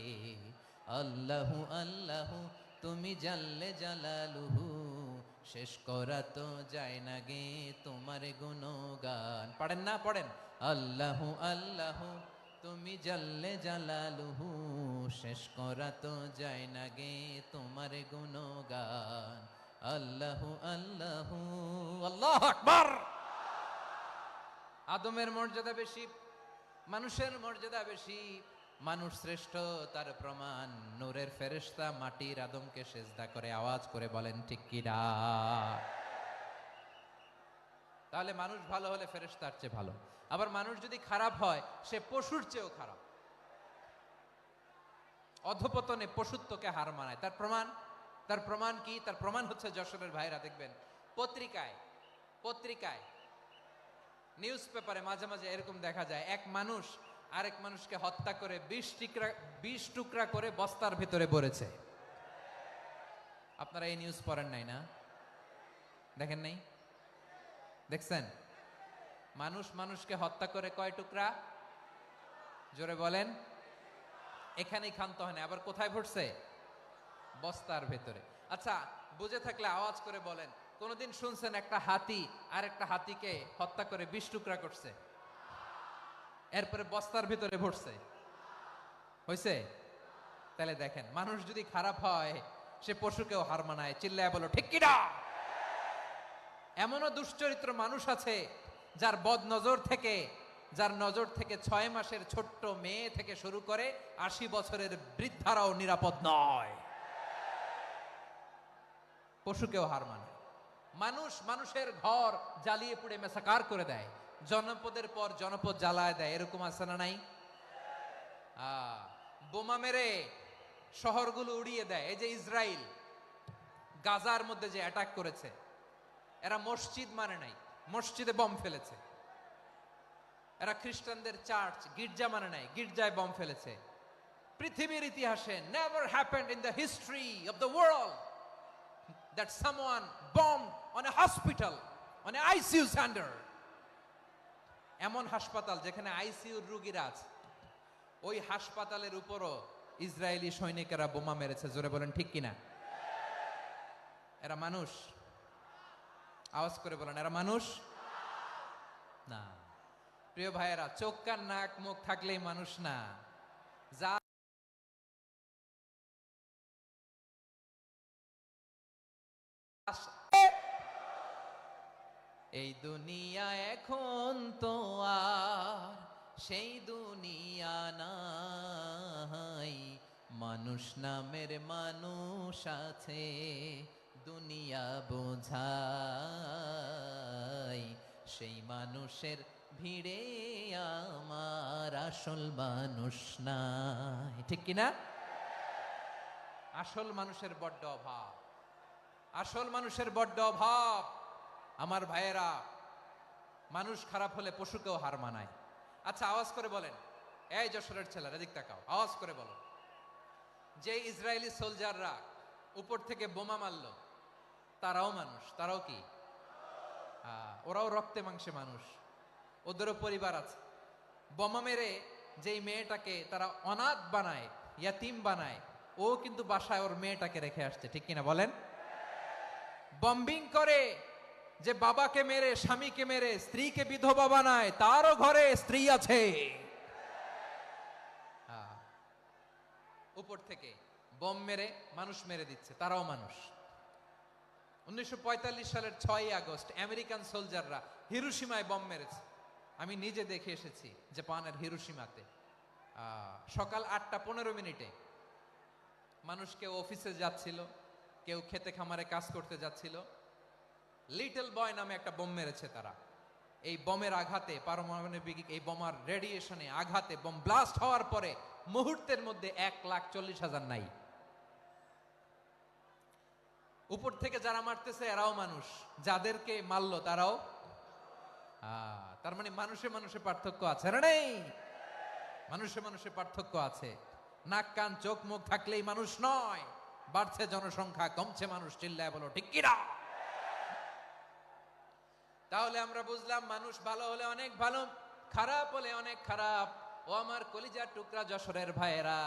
আল্লাহু আল্লাহু তুমি জাল্লে জালালুহু, শেষ করা তো যায় না গে তোমার গুণগান। পড়েন না, পড়েন। আল্লাহু আল্লাহু তুমি জাল্লে জালালুহু, শেষ করা তো যায় না গে তোমার গুণগান। আল্লাহু আল্লাহু আল্লাহু আকবার। আদমের মর্যাদা বেশি, মানুষের মর্যাদা বেশি, মানুষ শ্রেষ্ঠ তার প্রমাণ নূরের ফেরেশতা মাটির আদমকে সেজদা করে আওয়াজ করে বলেন ঠিক কিনা? তাহলে মানুষ ভালো হলে ফেরেশতার চেয়ে ভালো, আবার মানুষ যদি খারাপ হয় সে পশুর চেয়েও খারাপ। অধপতনে পশুত্বকে হার মানায়। তার প্রমাণ, তার প্রমাণ কি? তার প্রমাণ হচ্ছে যশোরের ভাইরা দেখবেন পত্রিকায় নিউজ পেপারে মাঝে মাঝে এরকম দেখা যায়, এক মানুষ আরেক মানুষকে হত্যা করে 20 টুকরা করে বস্তার ভিতরে ভরেছে। আপনারা এই নিউজ পড়েন নাই না? দেখেন নাই? দেখছেন? মানুষ মানুষকে হত্যা করে কয় টুকরা? জোরে বলেন। এখানেই ক্ষান্ত হয় না, আবার কোথায় ভরছে? বস্তার ভেতরে। আচ্ছা, বুঝে থাকলে আওয়াজ করে বলেন, কোনদিন শুনছেন একটা হাতি আর একটা হাতিকে হত্যা করে 20 টুকরা করছে, এরপরে বস্তার ভিতরে ভরছে? হইছে? তাহলে দেখেন, মানুষ যদি খারাপ হয় সে পশুকেও হার মানায়। চিল্লায় বলো ঠিক কিনা? এমনও দুশ্চরিত্র মানুষ আছে যার যার নজর থেকে 6 মাসের ছোট্ট মেয়ে থেকে শুরু করে 80 বছরের বৃদ্ধারাও নিরাপদ নয়। পশুকেও হার মানে। মানুষ মানুষের ঘর জ্বালিয়ে পুড়ে মেসাকার করে দেয়, জনপদের পর জনপদ জ্বালায় দেয়, এরকম আছে না নাই? বোমা মেরে শহরগুলো উড়িয়ে দেয়। এই যে ইসরায়েল গাজার মধ্যে যে অ্যাটাক করেছে, এরা মসজিদ মানে নাই, মসজিদে বম ফেলেছে। এরা খ্রিস্টানদের চার্চ গির্জা মানে নাই, গির্জায় বম ফেলেছে। পৃথিবীর ইতিহাসে never happened in the history of the world that someone bombed on a hospital, on a ICU center. এমন হাসপাতাল যেখানে আইসিইউর রোগীরা আছে, ওই হাসপাতালের উপরও ইসরায়েলি সৈনিকেরা বোমা মেরেছে। জোরে বলেন ঠিক কিনা? এরা মানুষ? আওয়াজ করে বলেন, এরা মানুষ না। প্রিয় ভাইয়েরা, চোখ কান নাক মুখ থাকলেই মানুষ না। যা এই দুনিয়া এখন তো আর সেই দুনিয়া নাই, মানুষ নামের মানুষ আছে দুনিয়া বোঝাই, সেই মানুষের ভিড়ে আমার আসল মানুষ নাই। ঠিক কিনা? আসল মানুষের বড্ড অভাব, আসল মানুষের বড্ড অভাব। আমার ভাইয়েরা, মানুষ খারাপ হলে পশুকেও হার মানায়। আচ্ছা, আওয়াজ করে বলেন, এই যশোরের ছেলেরা এদিক তাকাও, আওয়াজ করে বলো, যে ইসরায়েলি সোলজাররা উপর থেকে বোমা মারলো তারাও মানুষ? তারাও কি? ওরাও রক্তে মাংসে মানুষ, ওদেরও পরিবার আছে। বোমা মেরে যেই মেয়েটাকে তারা অনাথ বানায়, ইয়াতিম বানায়, ও কিন্তু বাসায় ওর মেয়েটাকে রেখে আসছে। ঠিক কিনা বলেন? বম্বিং করে যে বাবাকে মেরে, স্বামীকে মেরে স্ত্রীকে বিধবা বানায়, তারও ঘরে স্ত্রী আছে। উপর থেকে বোম মেরে মানুষ মেরে দিচ্ছে, তারাও মানুষ। 1945 সালের 6ই আগস্ট আমেরিকান সোলজাররা হিরোশিমায় বম মেরেছে। আমি নিজে দেখে এসেছি জাপানের হিরোশিমাতে। সকাল 8:15 মানুষ কেউ অফিসে যাচ্ছিল, কেউ খেতে খামারে কাজ করতে যাচ্ছিল। লিটল বয় নামে একটা বোম মেরেছে তারা। এই বোমের আঘাতে, পারমাণবিক এই বোমার রেডিয়েশনে আঘাতে বোম ব্লাস্ট হওয়ার পরে মুহূর্তের মধ্যে 1,40,000 নাই। উপর থেকে যারা মারতেছে এরাও মানুষ, যাদেরকে মারলো তারাও। তার মানে মানুষে মানুষে পার্থক্য আছে না? নেই? মানুষে মানুষে পার্থক্য আছে। নাক কান চোখ মুখ থাকলেই মানুষ নয়। বাড়ছে জনসংখ্যা, কমছে মানুষ, চিল্লায় বলো ঠিক কিনা? তাহলে আমরা বুঝলাম মানুষ ভালো হলে অনেক ভালো, খারাপ হলে অনেক খারাপ। ও আমার কলিজার টুকরা যশোরের ভাইয়েরা,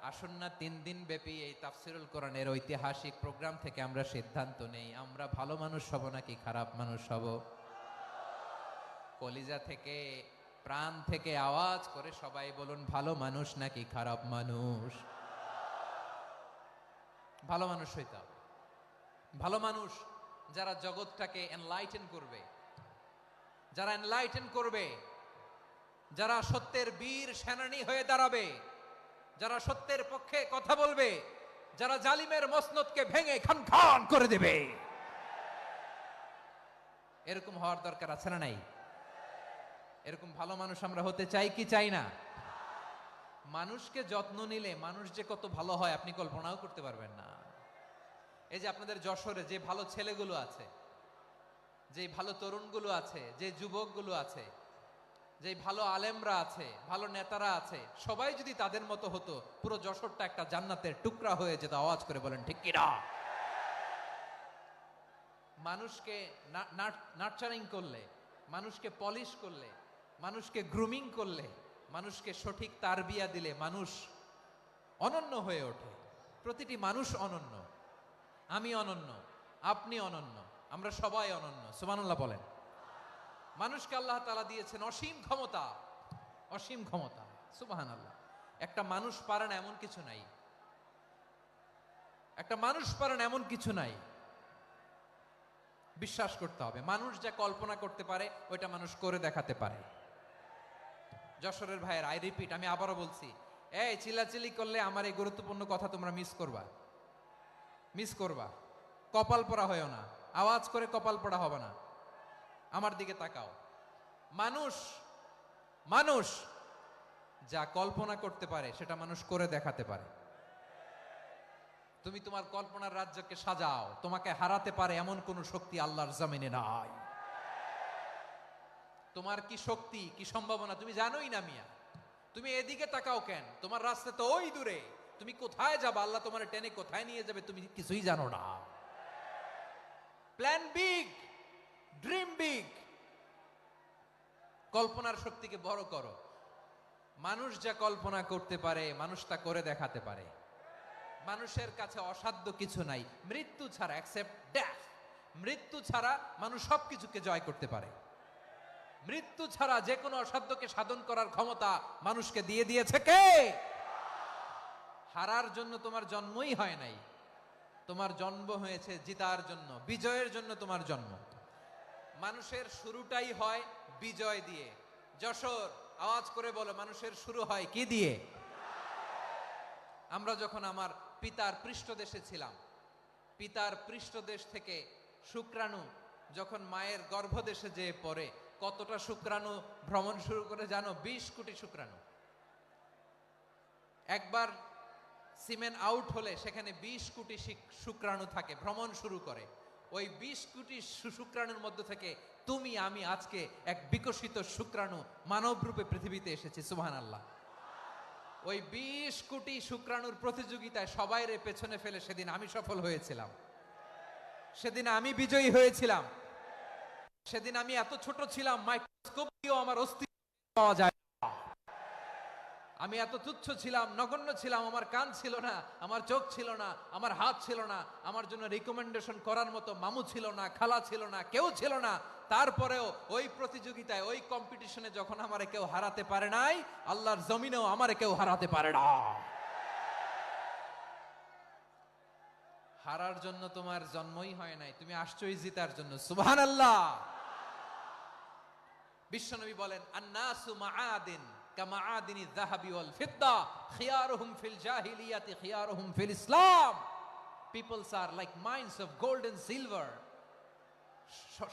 আসুন না 3 দিন ব্যাপী এই তাফসিরুল কোরআনের ঐতিহাসিক প্রোগ্রাম থেকে আমরা সিদ্ধান্ত নেই, আমরা ভালো মানুষ হব নাকি খারাপ মানুষ হব? কলিজা থেকে, প্রাণ থেকে আওয়াজ করে সবাই বলুন, ভালো মানুষ নাকি খারাপ মানুষ? ভালো মানুষ হইতে হবে। ভালো মানুষ যারা জগৎটাকে এনলাইটেন করবে, যারা এনলাইটেন করবে, যারা সত্যের বীর সেনানী হয়ে দাঁড়াবে, যারা সত্যের পক্ষে কথা বলবে, যারা জালিমের মসনদকে ভেঙে খান খান করে দেবে, এরকম হওয়ার দরকার আছে না নাই? এরকম ভালো মানুষ আমরা হতে চাই কি চাই না? মানুষকে যত্ন নিলে মানুষ যে কত ভালো হয় আপনি কল্পনাও করতে পারবেন না। এই যে আপনাদের যশোরে যে ভালো ছেলেগুলো আছে, যে ভালো তরুণগুলো আছে, যে যুবকগুলো আছে, যে ভালো আলেমরা আছে, ভালো নেতারা আছে, সবাই যদি তাদের মতো হতো, পুরো যশোরটা একটা জান্নাতের টুকরা হয়ে যেত। আওয়াজ করে বলেন ঠিক কিনা? মানুষকে নার্চারিং করলে, মানুষকে পলিশ করলে, মানুষকে গ্রুমিং করলে, মানুষকে সঠিক তারবিয়া দিলে মানুষ অনন্য হয়ে ওঠে। প্রতিটি মানুষ অনন্য। আমি অনন্য, আপনি অনন্য, আমরা সবাই অনন্য। সুবহানাল্লাহ বলেন। মানুষকে আল্লাহ তাআলা দিয়েছেন অসীম ক্ষমতা, অসীম ক্ষমতা। সুবহানাল্লাহ। একটা মানুষ পারে না এমন কিছু নাই, একটা মানুষ পারে না এমন কিছু নাই। বিশ্বাস করতে হবে, মানুষ যা কল্পনা করতে পারে ওইটা মানুষ করে দেখাতে পারে। যশোরের ভাইয়ের, আই রিপিট, আমি আবারও বলছি, এই চিল্লাচিল্লি করলে আমার এই গুরুত্বপূর্ণ কথা তোমরা মিস করবা, মিস করবা। কপাল পড়া হয়েও না, আওয়াজ করে কপাল পড়া হবে না। আমার দিকে তাকাও। মানুষ, মানুষ যা কল্পনা করতে পারে সেটা মানুষ করে দেখাতে পারে। তুমি তোমার কল্পনার রাজ্যকে সাজাও, তোমাকে হারাতে পারে এমন কোন শক্তি আল্লাহর জমিনে নাই। তোমার কি শক্তি, কি সম্ভাবনা তুমি জানোই না মিয়া। তুমি এদিকে তাকাও কেন? তোমার রাস্তা তো ওই দূরে। তুমি কোথায় যাবে, আল্লাহ তোমার টেনে কোথায় নিয়ে যাবে তুমি কিছুই জানো না। প্ল্যান বিগ, ড্রিম বিগ, কল্পনার শক্তিকে বড় করো। মানুষ যা কল্পনা করতে পারে মানুষ তা করে দেখাতে পারে। মানুষের কাছে অসাধ্য কিছু নাই, মৃত্যু ছাড়া, এক্সেপ্ট ডেথ। মৃত্যু ছাড়া মানুষ সবকিছুকে জয় করতে পারে। মৃত্যু ছাড়া যে কোনো অসাধ্যকে সাধন করার ক্ষমতা মানুষকে দিয়ে দিয়েছে কে? হারার জন্য তোমার জন্মই হয় নাই, তোমার জন্ম হয়েছে জিতার জন্য, বিজয়ের জন্য তোমার জন্ম। মানুষের শুরুটাই হয় বিজয় দিয়ে। যশোর, আওয়াজ করে বলো, মানুষের শুরু হয় কি দিয়ে? আমরা যখন আমার পিতার পৃষ্ঠদেশে ছিলাম, পিতার পৃষ্ঠদেশ থেকে শুক্রাণু যখন মায়ের গর্ভদেশে যেয়ে পড়ে, কতটা শুক্রাণু ভ্রমণ শুরু করে জানো? 20 কোটি শুক্রাণু। একবার সিমেন আউট হলে সেখানে 20 কোটি শুক্রাণু থাকে, ভ্রমণ শুরু করে। ওই 20 কোটি শুক্রাণুর মধ্য থেকে তুমি আমি আজকে এক বিকশিত শুক্রাণু মানব রূপে পৃথিবীতে এসেছি। সুবহানাল্লাহ। ওই 20 কোটি শুক্রাণুর প্রতিযোগিতায় সবাইরে পেছনে ফেলে সেদিন আমি সফল হয়েছিলাম, সেদিন আমি বিজয়ী হয়েছিলাম। সেদিন আমি এত ছোট ছিলাম, মাইক্রোস্কোপ দিয়েও আমার অস্তিত্ব পাওয়া যায় না। আমি এত তুচ্ছ ছিলাম, নগণ্য ছিলাম, আমার কান ছিল না, আমার চোখ ছিল না, আমার হাত ছিল না, আমার জন্য রিকমেন্ডেশন করার মতো মামু ছিল না, খালা ছিল না, কেউ ছিল না। তারপরেও ওই প্রতিযোগিতায়, ওই কম্পিটিশনে যখন আমারে কেউ হারাতে পারে নাই, আল্লাহর জমিনেও আমারে কেউ হারাতে পারে না। হারার জন্য তোমার জন্মই হয় নাই, তুমি আসছোই জিতার জন্য। সুবহানাল্লাহ। বিশ্বনবী বলেন, আন্নাসু মাআদিন কামাআদিনি যাহাবি ওয়াল ফিদ্দা খিয়ারুহুম ফিল জাহিলিয়াতি খিয়ারুহুম ফিল ইসলাম। Peoples are like mines of gold and silver.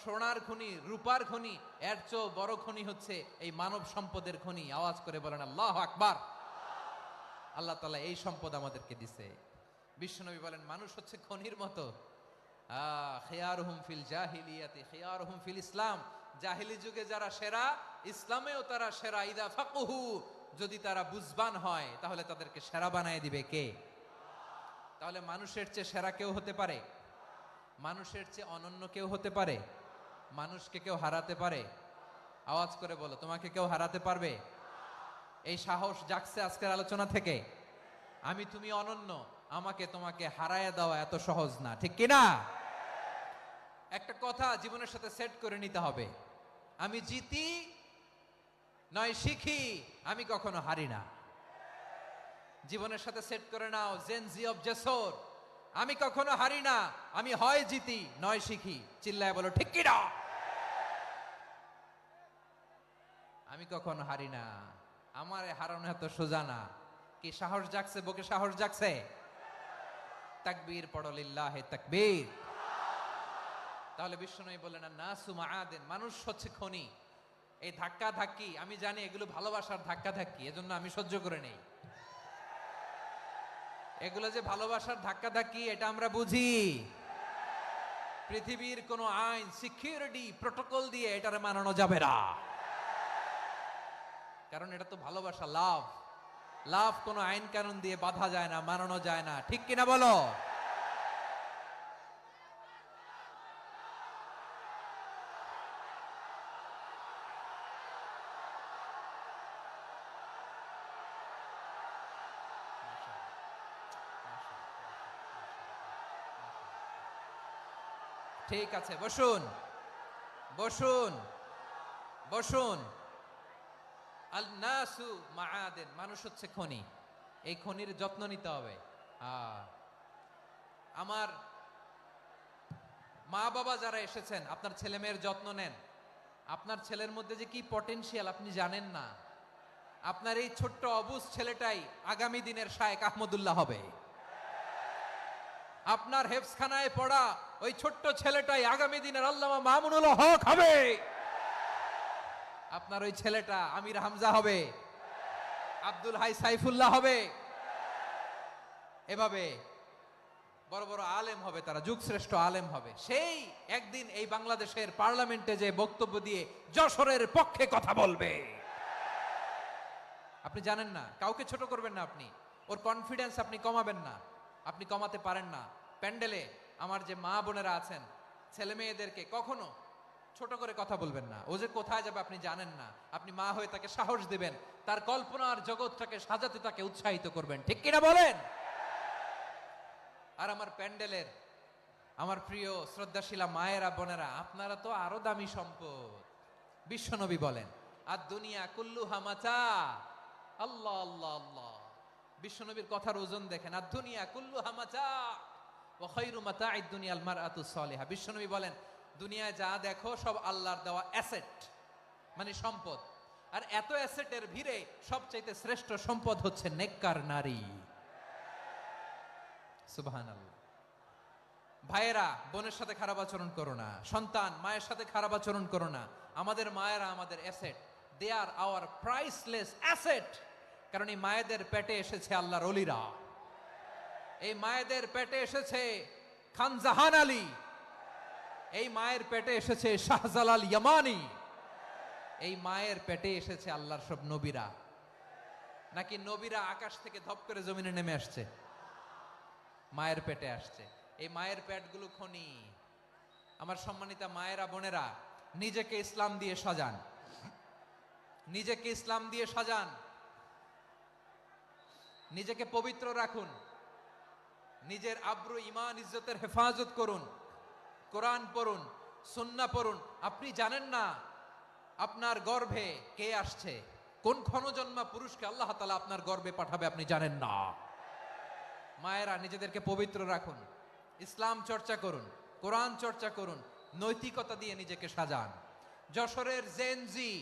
সোনার খনি, রূপার খনি, এর চেয়েও বড় খনি হচ্ছে এই মানব সম্পদের খনি। আওয়াজ করে বলেন আল্লাহু আকবার। আল্লাহ তাআলা এই সম্পদ আমাদেরকে দিয়েছে। বিশ্বনবী বলেন, মানুষ হচ্ছে খনির মতো। খিয়ারুহুম ফিল জাহিলিয়াতি খিয়ারুহুম ফিল ইসলাম। জাহিলি যুগে যারা সেরা, ইসলামেও তারা সেরা। ইদা ফাকুহু, যদি তারা বুঝবান হয় তাহলে তাদেরকে সেরা বানায় দিবে কে? তাহলে মানুষের চেয়ে সেরা কেউ হতে পারে? মানুষের চেয়ে অনন্য কেউ হতে পারে? মানুষকে কেউ হারাতে পারে? আওয়াজ করে বলো, তোমাকে কেউ হারাতে পারবে? এই সাহস জাগছে আজকের আলোচনা থেকে। আমি তুমি অনন্য, আমাকে তোমাকে হারায় দেওয়া এত সহজ না, ঠিক কিনা? একটা কথা জীবনের সাথে সেট করে নিতে হবে, আমি জিতি নয় শিখি, আমি কখনো হারি না। জীবনের সাথে সেট করে নাও, জেনজি অফ জেসর, আমি কখনো হারি না, আমি হয় জিতি নয় শিখি। চিল্লায় বলো ঠিক কিনা? আমি কখনো হারি না, আমার হারানো এত সোজা না। কি সাহস জাগছে? বুকে সাহস জাগছে? তাকবীর পড়ো, লিল্লাহে তাকবীর। তাহলে বিশ্বনবী বললেন নাসু মাআদিন, মানুষ হচ্ছে খনি। এই ধাক্কা ধাক্কি আমি জানি এগুলো ভালোবাসার ধাক্কা ধাক্কি, এজন্য আমি সহ্য করে নেই। এগুলো যে ভালোবাসার ধাক্কা ধাক্কি এটা আমরা বুঝি। পৃথিবীর কোন আইন, সিকিউরিটি প্রটোকল দিয়ে এটারে মানানো যাবে না, কারণ এটা তো ভালোবাসা, লাভ। লাভ কোন আইন কানুন দিয়ে বাধা যায় না, মানানো যায় না, ঠিক কিনা বলো? ঠিক আছে, বসুন বসুন বসুন। আল নাসু মাআদিন, মানুষ হচ্ছে খনি, এই খনির যত্ন নিতে হবে। আমার মা বাবা যারা এসেছেন, আপনার ছেলে মেয়ের যত্ন নেন। আপনার ছেলের মধ্যে যে কি পটেনশিয়াল আপনি জানেন না। আপনার এই ছোট্ট অবুজ ছেলেটাই আগামী দিনের শায়েখ আহমদুল্লাহ হবে। আপনার হেফজখানায় পড়া ওই ছোট্ট ছেলেটাই আগামী দিনের আল্লামা মামুনুল হক হবে। আপনার ওই ছেলেটা আমির হামজা হবে, আব্দুল হাই সাইফুল্লাহ হবে। এভাবে বড় বড় আলেম হবে, তারা যুগশ্রেষ্ঠ আলেম হবে। সেই একদিন এই বাংলাদেশের পার্লামেন্টে যে বক্তব্য দিয়ে যশোরের পক্ষে কথা বলবে। আপনি জানেন না, কাউকে ছোট করবেন না আপনি, ওর কনফিডেন্স আপনি কমাবেন না, আপনি কমাতে পারেন না। প্যান্ডেলে আমার যে মা বোনেরা আছেন, ছেলে মেয়েদেরকে কখনো ছোট করে কথা বলবেন না। ও যে কোথায় যাবে আপনি জানেন না, আপনি মা হয়ে তাকে সাহস দিবেন, তার কল্পনার জগৎটাকে সাজাতে তাকে উৎসাহিত করবেন, ঠিক কিনা বলেন? আর আমার প্যান্ডেলের আমার প্রিয় শ্রদ্ধাশীলা মায়েরা বোনেরা, আপনারা তো আরো দামি সম্পদ। বিশ্বনবী বলেন আর দুনিয়া কুল্লুহা মাতা। আল্লাহ আল্লাহ আল্লাহ, বিশ্বনবীর কথার ওজন দেখেন। আর দুনিয়া কুল্লুহা মাতা ওয়া খায়রু মাতা'আদ দুনিয়া আল মারআতুস সালিহা। বিশ্বনবী বলেন দুনিয়ায় যা দেখো সব আল্লাহর দেওয়া অ্যাসেট, মানে সম্পদ। আর এত অ্যাসেটের ভিড়ে সবচাইতে শ্রেষ্ঠ সম্পদ হচ্ছে নেককার নারী। সুবহানাল্লাহ। ভাইয়েরা বোনের সাথে খারাপ আচরণ করো না, সন্তান মায়ের সাথে খারাপ আচরণ করো না। আমাদের মায়েরা আমাদের asset, they are our priceless asset. কারণ এই মায়েদের পেটে এসেছে আল্লাহর ওলিরা, এই মায়েদের পেটে এসেছে খান জাহান আলী, এই মায়ের পেটে এসেছে শাহজালাল ইয়ামানি, এই মায়ের পেটে এসেছে আল্লাহর সব নবীরা। নাকি নবীরা আকাশ থেকে ধপ করে জমিনে নেমে আসছে? মায়ের পেটে আসছে। এই মায়ের পেটগুলো খনি। আমার সম্মানিতা মায়েরা বোনেরা, নিজেকে ইসলাম দিয়ে সাজান, নিজেকে ইসলাম দিয়ে সাজান, নিজেকে পবিত্র রাখুন, নিজের আব্রু ইমান ইজ্জতের হেফাজত করুন, কোরআন পড়ুন, সুন্নাহ পড়ুন। আপনি জানেন না আপনার গর্ভে কে আসছে, কোন ক্ষণজন্মা পুরুষকে আল্লাহ তাআলা আপনার গর্ভে পাঠাবে আপনি জানেন না। মায়েরা নিজেদেরকে পবিত্র রাখুন, ইসলাম চর্চা করুন, কোরআন চর্চা করুন, নৈতিকতা দিয়ে নিজেকে সাজান। যশোরের জেনজি,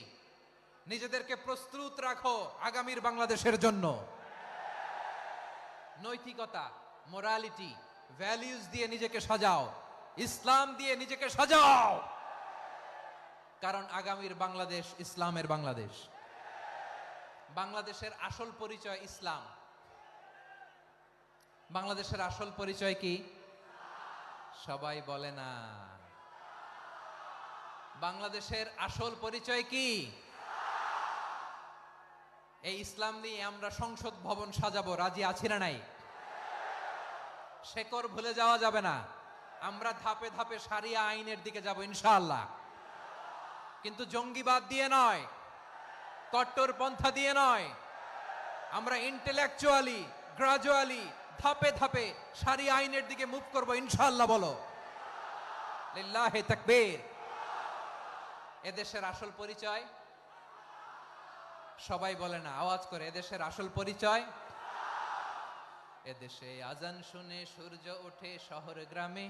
নিজেদেরকে প্রস্তুত রাখো আগামীর বাংলাদেশের জন্য। নৈতিকতা, মোরালিটি, ভ্যালিউজ দিয়ে নিজেকে সাজাও, ইসলাম দিয়ে নিজেকে সাজাও। কারণ আগামীর বাংলাদেশ ইসলামের বাংলাদেশ। বাংলাদেশের আসল পরিচয় ইসলাম। বাংলাদেশের আসল পরিচয় কি? সবাই বলে না। বাংলাদেশের আসল পরিচয় কি? এই ইসলাম নিয়ে আমরা সংসদ ভবন সাজাবো, রাজি আছি না নাই? শেকড় ভুলে যাওয়া যাবে না। আমরা ধাপে ধাপে শারিয়া আইনের দিকে যাব ইনশাআল্লাহ, কিন্তু জঙ্গিবাদ দিয়ে নয়, কট্টরপন্থা দিয়ে নয়। আমরা ইন্টেলেকচুয়ালি গ্রাজুয়ালি ধাপে ধাপে শারিয়া আইনের দিকে মুভ করব ইনশাআল্লাহ। বলো লিল্লাহি তাকবীর। এদেশের আসল পরিচয় সবাই বলে না, আওয়াজ করে, এদেশের আসল পরিচয়। এদেশে আজান শুনে সূর্য ওঠে শহর গ্রামে,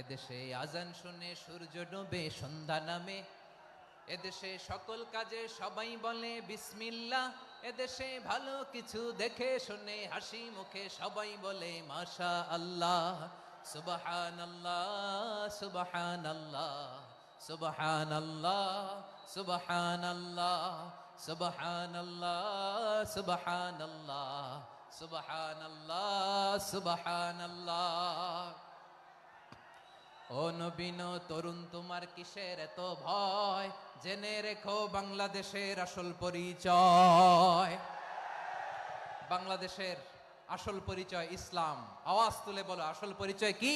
এদেশে আজান শুনে সূর্য ডোবে সন্ধ্যা নামে, এদেশে সকল কাজে সবাই বলে বিসমিল্লাহ, এদেশে ভালো কিছু দেখে শুনে হাসি মুখে সবাই বলে মাশা আল্লাহ। সুবহানাল্লাহ সুবহানাল্লাহ সুবহানাল্লাহ সুবহানাল্লাহ সুবহানাল্লাহ সুবহানাল্লাহ সুবহানাল্লাহ সুবহানাল্লাহ। ও নবীন তরুণ তোমার কিসের এত ভয়, জেনে রেখো বাংলাদেশের আসল পরিচয়। বাংলাদেশের আসল পরিচয় ইসলাম। আওয়াজ তুলে বলো, আসল পরিচয় কি?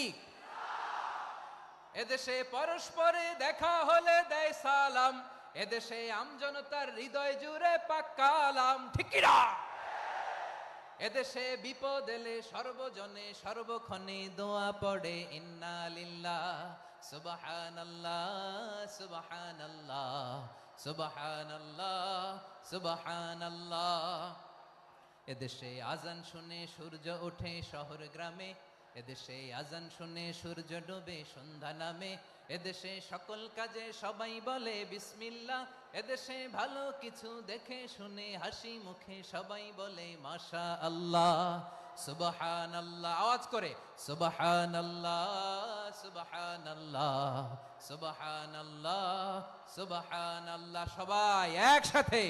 এদেশে পরস্পরে দেখা হলে দেয় সালাম, এদেশে আমজনতার হৃদয় জুড়ে পাক্কালাম, ঠিক কি না? এদেশে বিপদ এলে সর্বজনে সর্বক্ষণে দোয়া পড়ে ইন্না লিল্লাহ সুবহানাল্লাহ সুবহানাল্লাহ সুবহানাল্লাহ সুবহানাল্লাহ। এদেশে আজান শুনে সূর্য ওঠে শহর গ্রামে, এদেশে আজান শুনে সূর্য ডোবে সন্ধ্যা নামে, এদেশে সকল কাজে সবাই বলে বিসমিল্লাহ, এদেশে ভালো কিছু দেখে শুনে হাসি মুখে সবাই বলে মাশা আল্লাহ। সুবহানাল্লাহ, আওয়াজ করে সুবহানাল্লাহ সুবহানাল্লাহ সুবহানাল্লাহ সুবহানাল্লাহ। সবাই একসাথে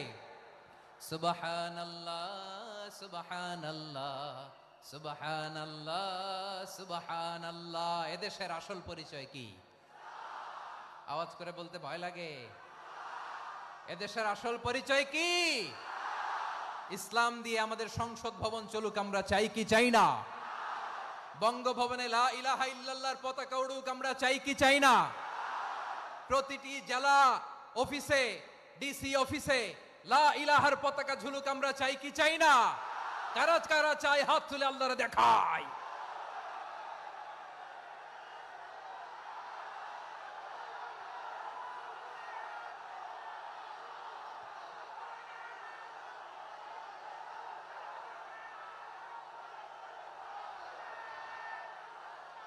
সুবহানাল্লাহ সুবহানাল্লাহ সুবহানাল্লাহ সুবহানাল্লাহ। এদেশের আসল পরিচয় কি? আওয়াজ করে বলতে ভয় লাগে। এদেশের আসল পরিচয় কি? ইসলাম দিয়ে আমাদের সংসদ ভবন চলুক, আমরা চাই কি চাই না? বঙ্গভবনে লা ইলাহা ইল্লাল্লাহর পতাকা উড়ুক, আমরা চাই কি চাই না? প্রতিটি জেলা অফিসে, ডিসি অফিসে লা ইলাহার পতাকা ঝুলুক, আমরা চাই কি চাই না? কারা কারা চাই হাত তুলে আল্লাহরে দেখায়।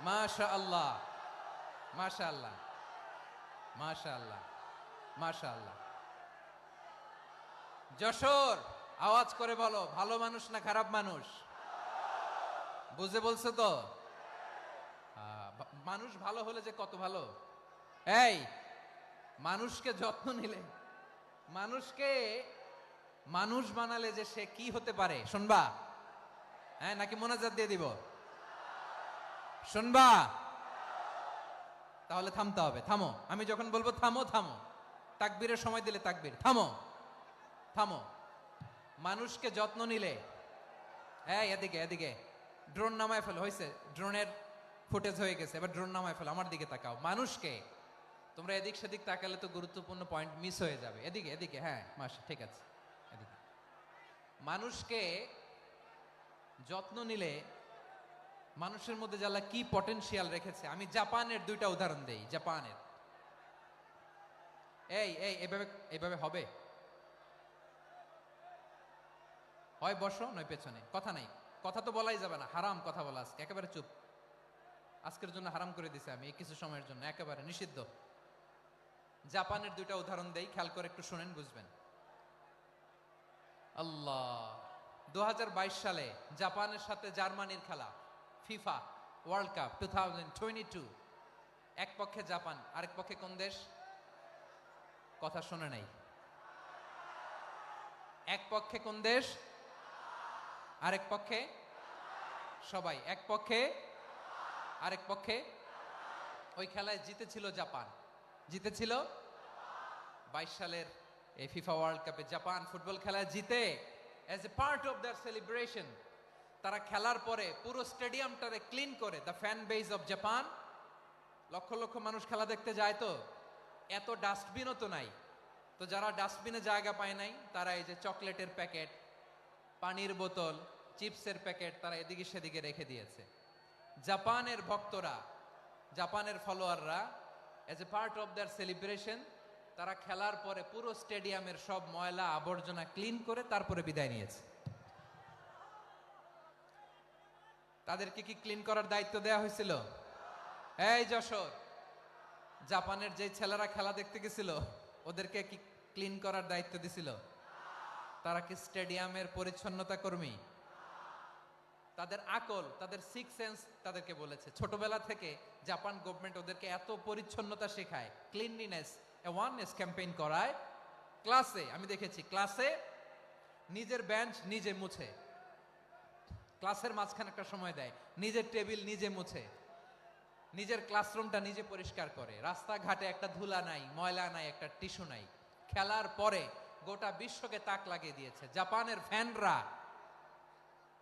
মাশাআল্লাহ মাশাআল্লাহ মাশাআল্লাহ মাশাআল্লাহ। যশোর, আওয়াজ করে বলো, ভালো মানুষ না খারাপ মানুষ? বুঝে বলছো তো? মানুষ ভালো হলে যে কত ভালো। এই মানুষকে যত্ন নিলে, মানুষকে মানুষ বানালে যে সে কি হতে পারে শুনবা? হ্যাঁ, নাকি মোনাজাত দিয়ে দিব? শুনবা? তাহলে থামতে হবে। থামো, আমি যখন বলবো থামো থামো, তাকবীরের সময় দিলে তাকবীর, থামো থামো। মানুষকে যত্ন নিলে, এই এদিকে এদিকে, ড্রোন নামায় ফেল, হয়েছে, ড্রোনের ফুটেজ হয়ে গেছে, এবার ড্রোন নামায় ফেল, আমার দিকে তাকাও। মানুষকে, তোমরা এদিক সেদিক তাকালে তো গুরুত্বপূর্ণ পয়েন্ট মিস হয়ে যাবে। এদিকে এদিকে, হ্যাঁ মাসা, ঠিক আছে, এদিকে। মানুষকে যত্ন নিলে মানুষের মধ্যে যারা কি পটেনশিয়াল রেখেছে, আমি জাপানের দুইটা উদাহরণ দেই। জাপানের, এই এই এভাবে এভাবে হবে, হয় বসো নয় পেছনে, কথা নাই, কথা তো বলাই যাবে না, হারাম কথা বলা আজকে, একেবারে চুপ। আজকের জন্য হারাম করে দিছে আমি, এই কিছু সময়ের জন্য একেবারে নিষিদ্ধ। জাপানের দুইটা উদাহরণ দেই, খেয়াল করে একটু শুনেন, বুঝবেন। আল্লাহ, 2022 সালে জাপানের সাথে জার্মানির খেলা, ফিফা ওয়ার্ল্ড কাপ 2022। এক পক্ষে জাপান, আরেক পক্ষে কোন দেশ? কথা শোনে নাই। এক পক্ষে কোন দেশ? আরেক পক্ষে? সবাই এক পক্ষে, আরেক পক্ষে। ওই খেলায় জিতেছিল জাপান, জিতেছিল 22 সালের এই ফিফা ওয়ার্ল্ড কাপে জাপান ফুটবল খেলায় জিতে, as a part of their celebration তারা খেলার পরে পুরো স্টেডিয়ামটারে ক্লিন করে, the fan base of Japan, lakh lakh মানুষ খেলা দেখতে যায়, তো এত ডাস্টবিনও তো নাই, তো যারা ডাস্টবিনে জায়গা পায় নাই তারা এই যে চকলেটের প্যাকেট, পানির বোতল, চিপসের প্যাকেট তারা এদিকে সেদিকে রেখে দিয়েছে। জাপানের ভক্তরা, জাপানের ফলোয়াররা as a part of their celebration তারা খেলার পরে পুরো স্টেডিয়ামের সব ময়লা আবর্জনা ক্লিন করে তারপরে বিদায় নিয়েছে। তাদেরকে কি ক্লিন করার দায়িত্ব দেয়া হয়েছিল? এই যশোর, জাপানের যে ছেলেরা খেলা দেখতে গেছিল ওদেরকে কি ক্লিন করার দায়িত্ব দিছিল? তারা কি স্টেডিয়ামের পরিচ্ছন্নতা কর্মী? তাদের আকল, তাদের সিক্স সেন্স তাদেরকে বলেছে। ছোটবেলা থেকে জাপান গভর্নমেন্ট ওদেরকে এত পরিচ্ছন্নতা শেখায়, ক্লিনলিনেস অ্যাওয়ারনেস ক্যাম্পেইন করায়। ক্লাসে আমি দেখেছি, ক্লাসে নিজের বেঞ্চ নিজে মুছে, ক্লাসের মাঝখানে একটা সময় দেয়, নিজের টেবিল নিজে মুছে, নিজের ক্লাসরুমটা নিজে পরিষ্কার করে, রাস্তাঘাটে একটা ধুলা নাই, ময়লা নাই, একটা টিস্যু নাই। খেলার পরে গোটা বিশ্বকে তাক লাগিয়ে দিয়েছে। জাপানের ফ্যানরা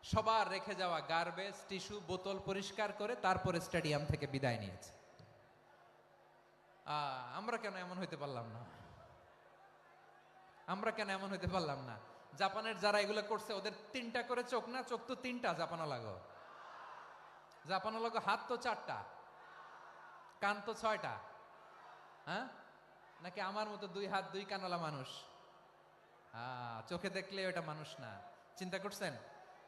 সবার রেখে যাওয়া গার্বেজ, টিস্যু, বোতল পরিষ্কার করে তারপরে স্টেডিয়াম থেকে বিদায় নিয়েছে। আমরা কেন এমন হইতে পারলাম না? আমরা কেন এমন হইতে পারলাম না? জাপানের যারা এগুলো করছে ওদের তিনটা করে চোখ না? চোখ তো তিনটা, জাপানো লাগো, জাপানো লাগো, হাত তো চারটা, কান তো ছয়টা, হ্যাঁ? নাকি আমার মতো দুই হাত দুই কানওয়ালা মানুষ? চোখে দেখলে ওটা মানুষ না। চিন্তা করছেন?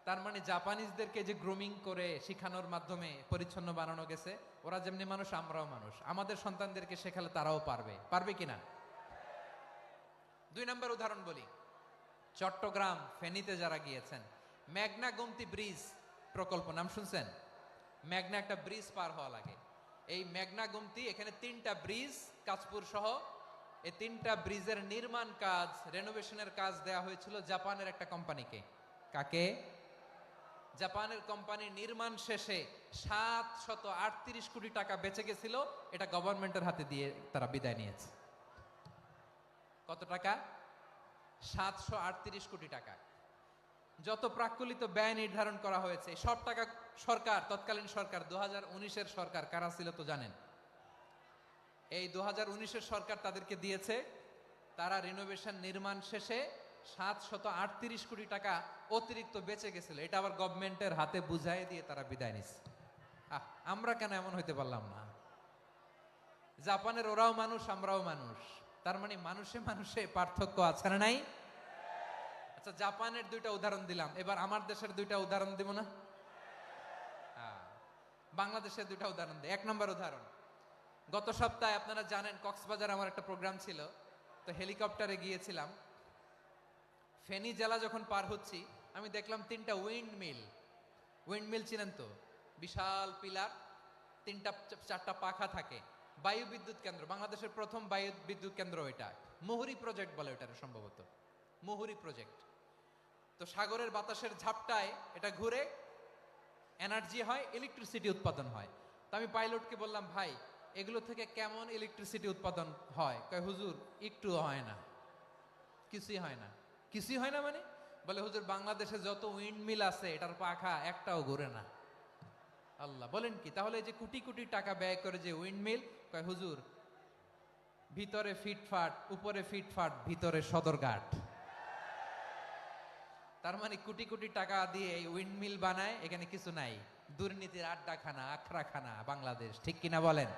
তার মানে জাপানিজদেরকে যে গ্রুমিং করে শিখানোর মাধ্যমে পরিচ্ছন্ন বানানো গেছে, ওরা যেমনি মানুষ আমরাও মানুষ, আমাদের সন্তানদেরকে শেখালে তারাও পারবে। পারবে কিনা? 2 নম্বর উদাহরণ বলি। চট্টগ্রাম ফেনীতে যারা গিয়েছেন, মেঘনা গোমতী ব্রিজ প্রকল্প নাম শুনছেন? মেঘনা একটা ব্রিজ পার হওয়া লাগে। এই মেঘনা গোমতী, এখানে 3টা ব্রিজ কাঁচপুর সহ, এই 3টা ব্রিজের নির্মাণ কাজ, রেনোভেশনের কাজ দেয়া হয়েছিল জাপানের একটা কোম্পানিকে। কাকে? জাপানের কোম্পানি। নির্মাণ শেষে 738 কোটি টাকা বেঁচে গেছিল, এটা গভর্নমেন্টের হাতে দিয়ে তারা বিদায় নিয়েছে। কত টাকা? 738 কোটি টাকা। যত প্রাক্কলিত ব্যয় নির্ধারণ করা হয়েছে সব টাকা সরকার, তৎকালীন সরকার 2019-এর সরকার, কারা ছিল তো জানেন? এই 2019-এর সরকার তাদেরকে দিয়েছে। তারা রিনোভেশন নির্মাণ শেষে 738 কোটি টাকা অতিরিক্ত বেঁচে গেছিল, এটা আবার গভর্নমেন্টের হাতে বুঝাই দিয়ে তারা বিদায় নিচ্ছে। আমরা কেন এমন হইতে পারলাম না? জাপানের ওরাও মানুষ, আমরাও মানুষ, তার মানে মানুষে মানুষে পার্থক্য আছে না নাই? আচ্ছা, জাপানের 2টা উদাহরণ দিলাম, এবার আমার দেশের 2টা উদাহরণ দিব না? বাংলাদেশের 2টা উদাহরণ দিই। 1 নম্বর উদাহরণ, গত সপ্তাহে আপনারা জানেন কক্সবাজার আমার একটা প্রোগ্রাম ছিল, তো হেলিকপ্টারে গিয়েছিলাম। ফেনী জেলা যখন পার হচ্ছি আমি দেখলাম 3টা উইন্ডমিল। উইন্ডমিল চিনেন তো? বিশাল পিলার, 3টা 4টা পাখা থাকে। বায়ু বিদ্যুৎ কেন্দ্র, বাংলাদেশের প্রথম বায়ু বিদ্যুৎ কেন্দ্র এটা। মুহুরী প্রজেক্ট বলে এটার, সম্ভবত মুহুরী প্রজেক্ট। তো সাগরের বাতাসের ঝাপটায় এটা ঘুরে এনার্জি হয়, ইলেকট্রিসিটি উৎপাদন হয়। তো আমি পাইলটকে বললাম, ভাই এগুলো থেকে কেমন ইলেকট্রিসিটি উৎপাদন হয়? কয়, হুজুর একটু হয় না, কিছুই হয় না। কিছুই হয় না মানে? বলে, হুজুর বাংলাদেশে যত উইন্ডমিল আছে এটার পাখা একটাও ঘুরে না। আল্লাহ, বলেন কি? তাহলে এই যে কোটি কোটি টাকা ব্যয় করে যে উইন্ডমিল, কয় হুজুর ভিতরে ফিটফাট, উপরে ফিটফাট, ভিতরে সদরঘাট। তার মানে কোটি কোটি টাকা দিয়ে এই উইন্ডমিল বানায়, এখানে কিছু নাই। দুর্নীতির আড্ডাখানা, আখড়াখানা বাংলাদেশ, ঠিক কিনা বলেন?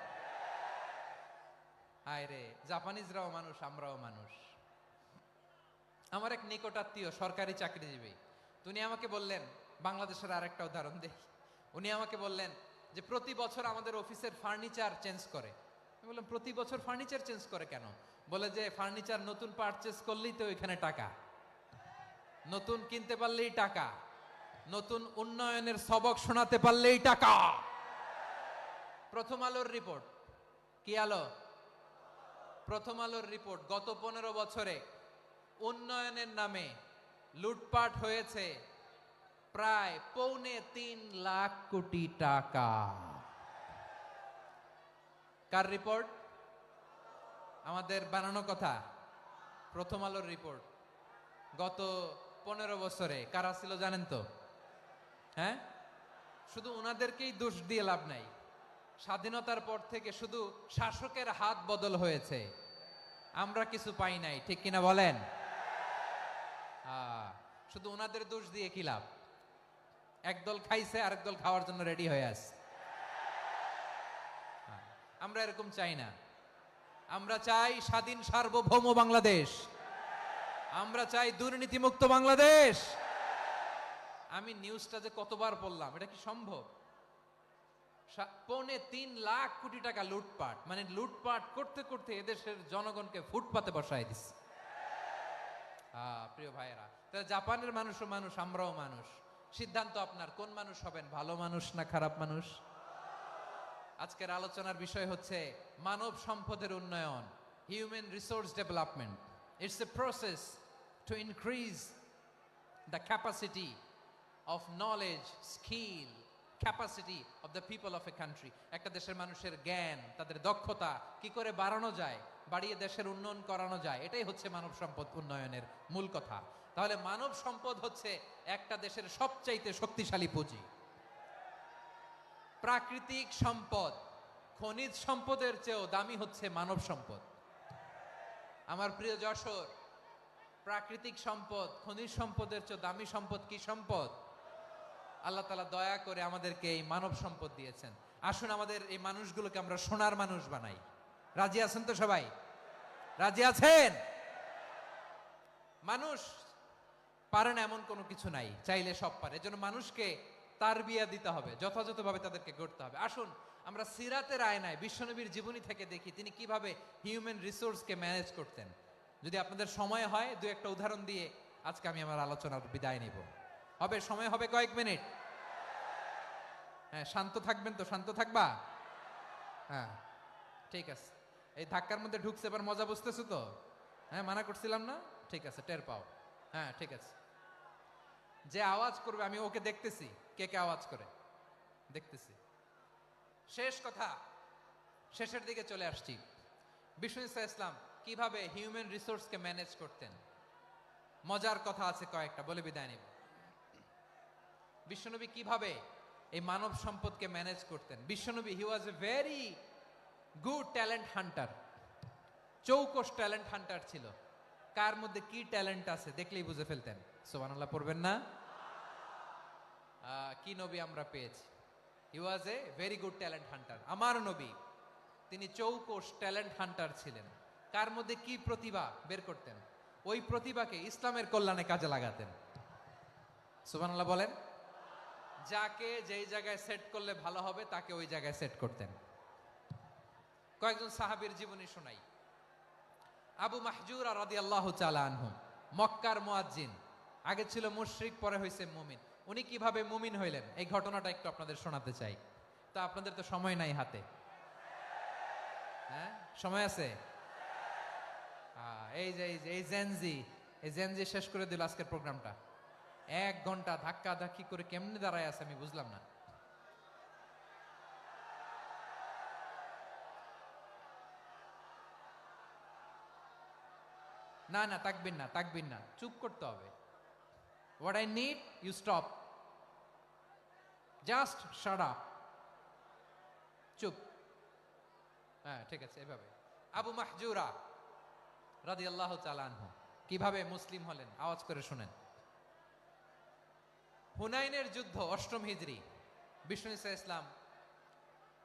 হায় রে, জাপানিজরাও মানুষ, আমরাও মানুষ। আমার এক নিকটাত্মীয় সরকারি চাকরিজীবী, উনি আমাকে বললেন, বাংলাদেশের আরেকটা উদাহরণ দেখি। উনি আমাকে বললেন যে প্রতি বছর আমাদের অফিসের ফার্নিচার চেঞ্জ করে। আমি বললাম, প্রতি বছর ফার্নিচার চেঞ্জ করে কেন? বলে যে ফার্নিচার নতুন পারচেজ করলেই তো এখানে টাকা, নতুন কিনতে পারলেই টাকা, নতুন উন্নয়নের সবক শোনাতে পারলেই টাকা। প্রথম আলোর রিপোর্ট। কি আলো? প্রথম আলোর রিপোর্ট। গত 15 বছরে উন্নয়নের নামে লুটপাট হয়েছে প্রায় 3.25 লাখ কোটি টাকা। কার রিপোর্ট? আমাদের বানানো কথা? প্রথম আলোর রিপোর্ট। গত 15 বছরে কারা ছিল জানেন তো? হ্যাঁ, শুধু ওনাদেরকেই দোষ দিয়ে লাভ নাই। স্বাধীনতার পর থেকে শুধু শাসকের হাত বদল হয়েছে, আমরা কিছু পাই নাই, ঠিক কিনা বলেন? শুধু ওনাদের দোষ দিয়ে কি লাভ? একদল খাইছে, আরেক দল খাওয়ার জন্য রেডি হয়ে আছে। আমরা এরকম চাই না। আমরা চাই স্বাধীন সার্বভৌম বাংলাদেশ। আমরা চাই দুর্নীতিমুক্ত বাংলাদেশ। আমি নিউজটা যে কতবার বললাম, এটা কি সম্ভব? 3.25 কোটি টাকা লুটপাট, মানে লুটপাট করতে করতে এদেশের জনগণকে ফুটপাতে বসায় দিচ্ছে। প্রিয় ভাইয়েরা, তাহলে জাপানের মানুষও মানুষ, আমরাও মানুষ। সিদ্ধান্ত আপনার, কোন মানুষ হবেন, ভালো মানুষ না খারাপ মানুষ? আজকের আলোচনার বিষয় হচ্ছে মানব সম্পদের উন্নয়ন, human resource development. It's a process to increase the capacity of knowledge, skill, capacity of the people of a country. একটা দেশের মানুষের জ্ঞান, তাদের দক্ষতা কি করে বাড়ানো যায়, বাড়িয়ে দেশের উন্নয়ন করানো যায়, এটাই হচ্ছে মানব সম্পদ উন্নয়নের মূল কথা। তাহলে মানব সম্পদ হচ্ছে একটা দেশের সবচাইতে শক্তিশালী পুঁজি। প্রাকৃতিক সম্পদ, খনিজ সম্পদের চেয়েও দামি হচ্ছে মানব সম্পদ। আমার প্রিয় যশোর, প্রাকৃতিক সম্পদ, খনিজ সম্পদের চেয়ে দামি সম্পদ কি সম্পদ? আল্লাহ তাআলা দয়া করে আমাদেরকে এই মানব সম্পদ দিয়েছেন। আসুন আমাদের এই মানুষগুলোকে আমরা সোনার মানুষ বানাই। রাজি আছেন তো সবাই? রাজি আছেন? মানুষ পারে না এমন কোনো কিছু নাই, চাইলে সব পারে। এজন্য মানুষকে তারবিয়া দিতে হবে, যথাযথভাবে তাদেরকে গড়তে হবে। আসুন আমরা সিরাতের আয়নায় বিশ্বনবীর জীবনী থেকে দেখি তিনি কিভাবে হিউম্যান রিসোর্সকে ম্যানেজ করতেন। যদি আপনাদের সময় হয়, দু একটা উদাহরণ দিয়ে আজকে আমি আমার আলোচনার বিদায় নিব। হবে সময় হবে কয়েক মিনিট? হ্যাঁ, শান্ত থাকবেন তো? শান্ত থাকবা? হ্যাঁ, ঠিক আছে। এই ধাক্কার মধ্যে ঢুকছে, এবার মজা বুঝতেছো তো? হ্যাঁ, মানা করছিলাম না? ঠিক আছে, টের পাও। হ্যাঁ, ঠিক আছে। যে আওয়াজ করবে আমি ওকে দেখতেছি, কে কে আওয়াজ করে দেখতেছি। শেষ কথা, শেষের দিকে চলে আসছি। বিষ্ণু ইসা ইসলাম কিভাবে হিউম্যান রিসোর্সকে ম্যানেজ করতেন, মজার কথা আছে কয়েকটা, বলে বিদায় নিব। বিশ্বনবী কিভাবে এই মানব সম্পদকে ম্যানেজ করতেন? বিশ্বনবী, he was a very good talent hunter, চৌকস ট্যালেন্ট হান্টার ছিল। কার মধ্যে কি ট্যালেন্ট আছে দেখলেই বুঝে ফেলতেন। সুবহানাল্লাহ পড়বেন না? কি নবী আমরা পেয়েছি! He was a very good talent hunter. আমার নবী, তিনি চৌকস ট্যালেন্ট হান্টার ছিলেন। কার মধ্যে কি প্রতিভা বের করতেন, ওই প্রতিভাকে ইসলামের কল্যাণে কাজে লাগাতেন। সুবহানাল্লাহ বলেন। যাকে যেই জায়গায় সেট করলে ভালো হবে তাকে ওই জায়গায় সেট করতেন। কয়েকজন সাহাবীর জীবনী শোনাই। আবু মাহজুরা রাদিয়াল্লাহু তাআলা আনহু, মক্কার মুয়াজ্জিন, আগে ছিল মুশরিক, পরে হইছে মুমিন। উনি কিভাবে মুমিন হইলেন এই ঘটনাটা একটু আপনাদের শোনাতে চাই। তা আপনাদের তো সময় নাই হাতে। হ্যাঁ, সময় আছে? এই জেনজি শেষ করে দিল আজকের প্রোগ্রামটা। 1 ঘন্টা ধাক্কা ধাক্কি করে কেমনে দাঁড়ায় আছে আমি বুঝলাম না। না না, তাকবির না, তাকবির না, চুপ করতে হবে। What I need, you stop, just shut up, চুপ। হ্যাঁ, ঠিক আছে, এভাবে। আবু মাহজুরা রাদিয়াল্লাহু তাআলা আনহু কিভাবে মুসলিম হলেন, আওয়াজ করে শুনেন। হুনাইনের যুদ্ধ, 8ম হিজরি। বিষ্ণু ইসা ইসলাম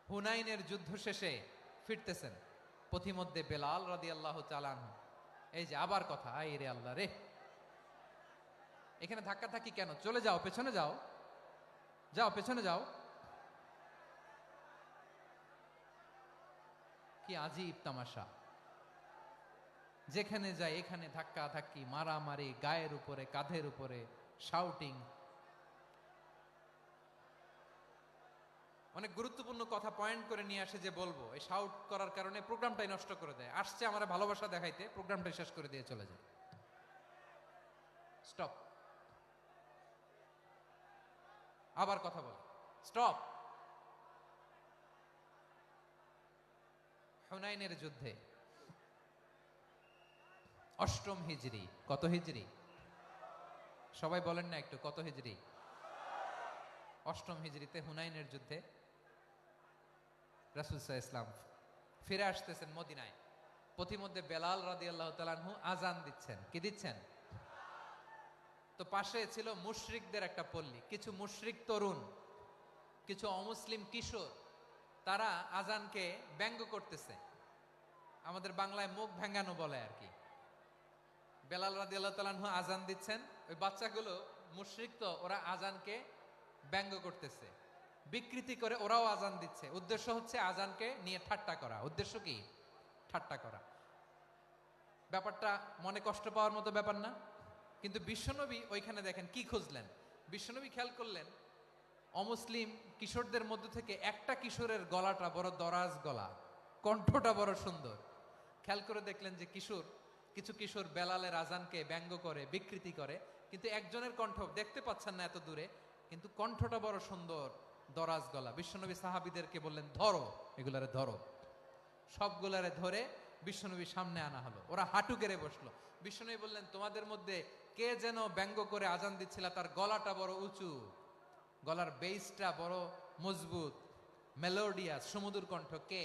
হুনাইনের যুদ্ধ শেষে ফিরতেছেন। পথিমধ্যে বেলাল রাদিয়াল্লাহু তাআলা আনহু, এই যে আবার কথা, আই রে আল্লাহ রে, এখানে ধাক্কা ধাক্কি কেন? চলে যাও, পেছনে যাও, যাও পেছনে যাও। কি আজীব তামাশা! যেখানে যায় এখানে ধাক্কা ধাক্কি, মারামারি, গায়ের উপরে, কাঁধের উপরে, শাউটিং। অনেক গুরুত্বপূর্ণ কথা পয়েন্ট করে নিয়ে আসে যে বলবো, এই শাউট করার কারণে প্রোগ্রামটাই নষ্ট করে দেয়। আসছে আমার ভালোবাসা দেখাইতে, প্রোগ্রামটাই শেষ করে দিয়ে চলে যায়। স্টপ, আবার কথা বল, স্টপ। হুনাইনের যুদ্ধে 8ম হিজরি। কত হিজরি? সবাই বলেন না একটু, কত হিজরি? অষ্টম হিজরিতে হুনাইনের যুদ্ধে রাসূল সাল্লাল্লাহু আলাইহি ইসলাম ফিরে আসতেছেন মদিনায়। পথিমধ্যে বেলাল রাদিয়াল্লাহু তাআলা আনহু আজান দিচ্ছেন। কি দিচ্ছেন? তো পাশে ছিল মুশরিকদের একটা পল্লী, কিছু মুশরিক তরুণ, কিছু অমুসলিম কিশোর, তারা আজানকে ব্যঙ্গ করতেছে। আমাদের বাংলায় মুখ ভেঙ্গানো বলে আর কি। বেলাল রাদিয়াল্লাহু তাআলা আনহু আজান দিচ্ছেন, ওই বাচ্চাগুলো মুশরিক, তো ওরা আজানকে ব্যঙ্গ করতেছে, বিকৃতি করে ওরাও আজান দিচ্ছে। উদ্দেশ্য হচ্ছে আজানকে নিয়ে ঠাট্টা করা। উদ্দেশ্য কি? ঠাট্টা করা। ব্যাপারটা মনে কষ্ট পাওয়ার মতো ব্যাপার না? কিন্তু বিশ্বনবী ওইখানে দেখেন কি খুঁজলেন। বিশ্বনবী খেয়াল করলেন অমুসলিম কিশোরদের মধ্য থেকে একটা কিশোরের গলাটা বড় দরাজ গলা, কণ্ঠটা বড় সুন্দর। খেয়াল করে দেখলেন যে কিছু কিশোর বেলালের আজানকে ব্যঙ্গ করে, বিকৃতি করে, কিন্তু একজনের কণ্ঠ দেখতে পাচ্ছেন না এত দূরে, কিন্তু কণ্ঠটা বড় সুন্দর, দরাজ গলা। বিশ্বনবী সাহাবীদেরকে বললেন, ধরো এগুলারে, ধরো। সবগুলারে ধরে বিশ্বনবীর সামনে আনা হলো। ওরা হাঁটু গেড়ে বসলো। বিশ্বনবী বললেন, তোমাদের মধ্যে কে যেন ব্যঙ্গ করে আজান দিচ্ছিল, তার গলাটা বড় উঁচু, গলার বেসটা বড় মজবুত, মেলোডিয়াস, সুমধুর কণ্ঠ। কে?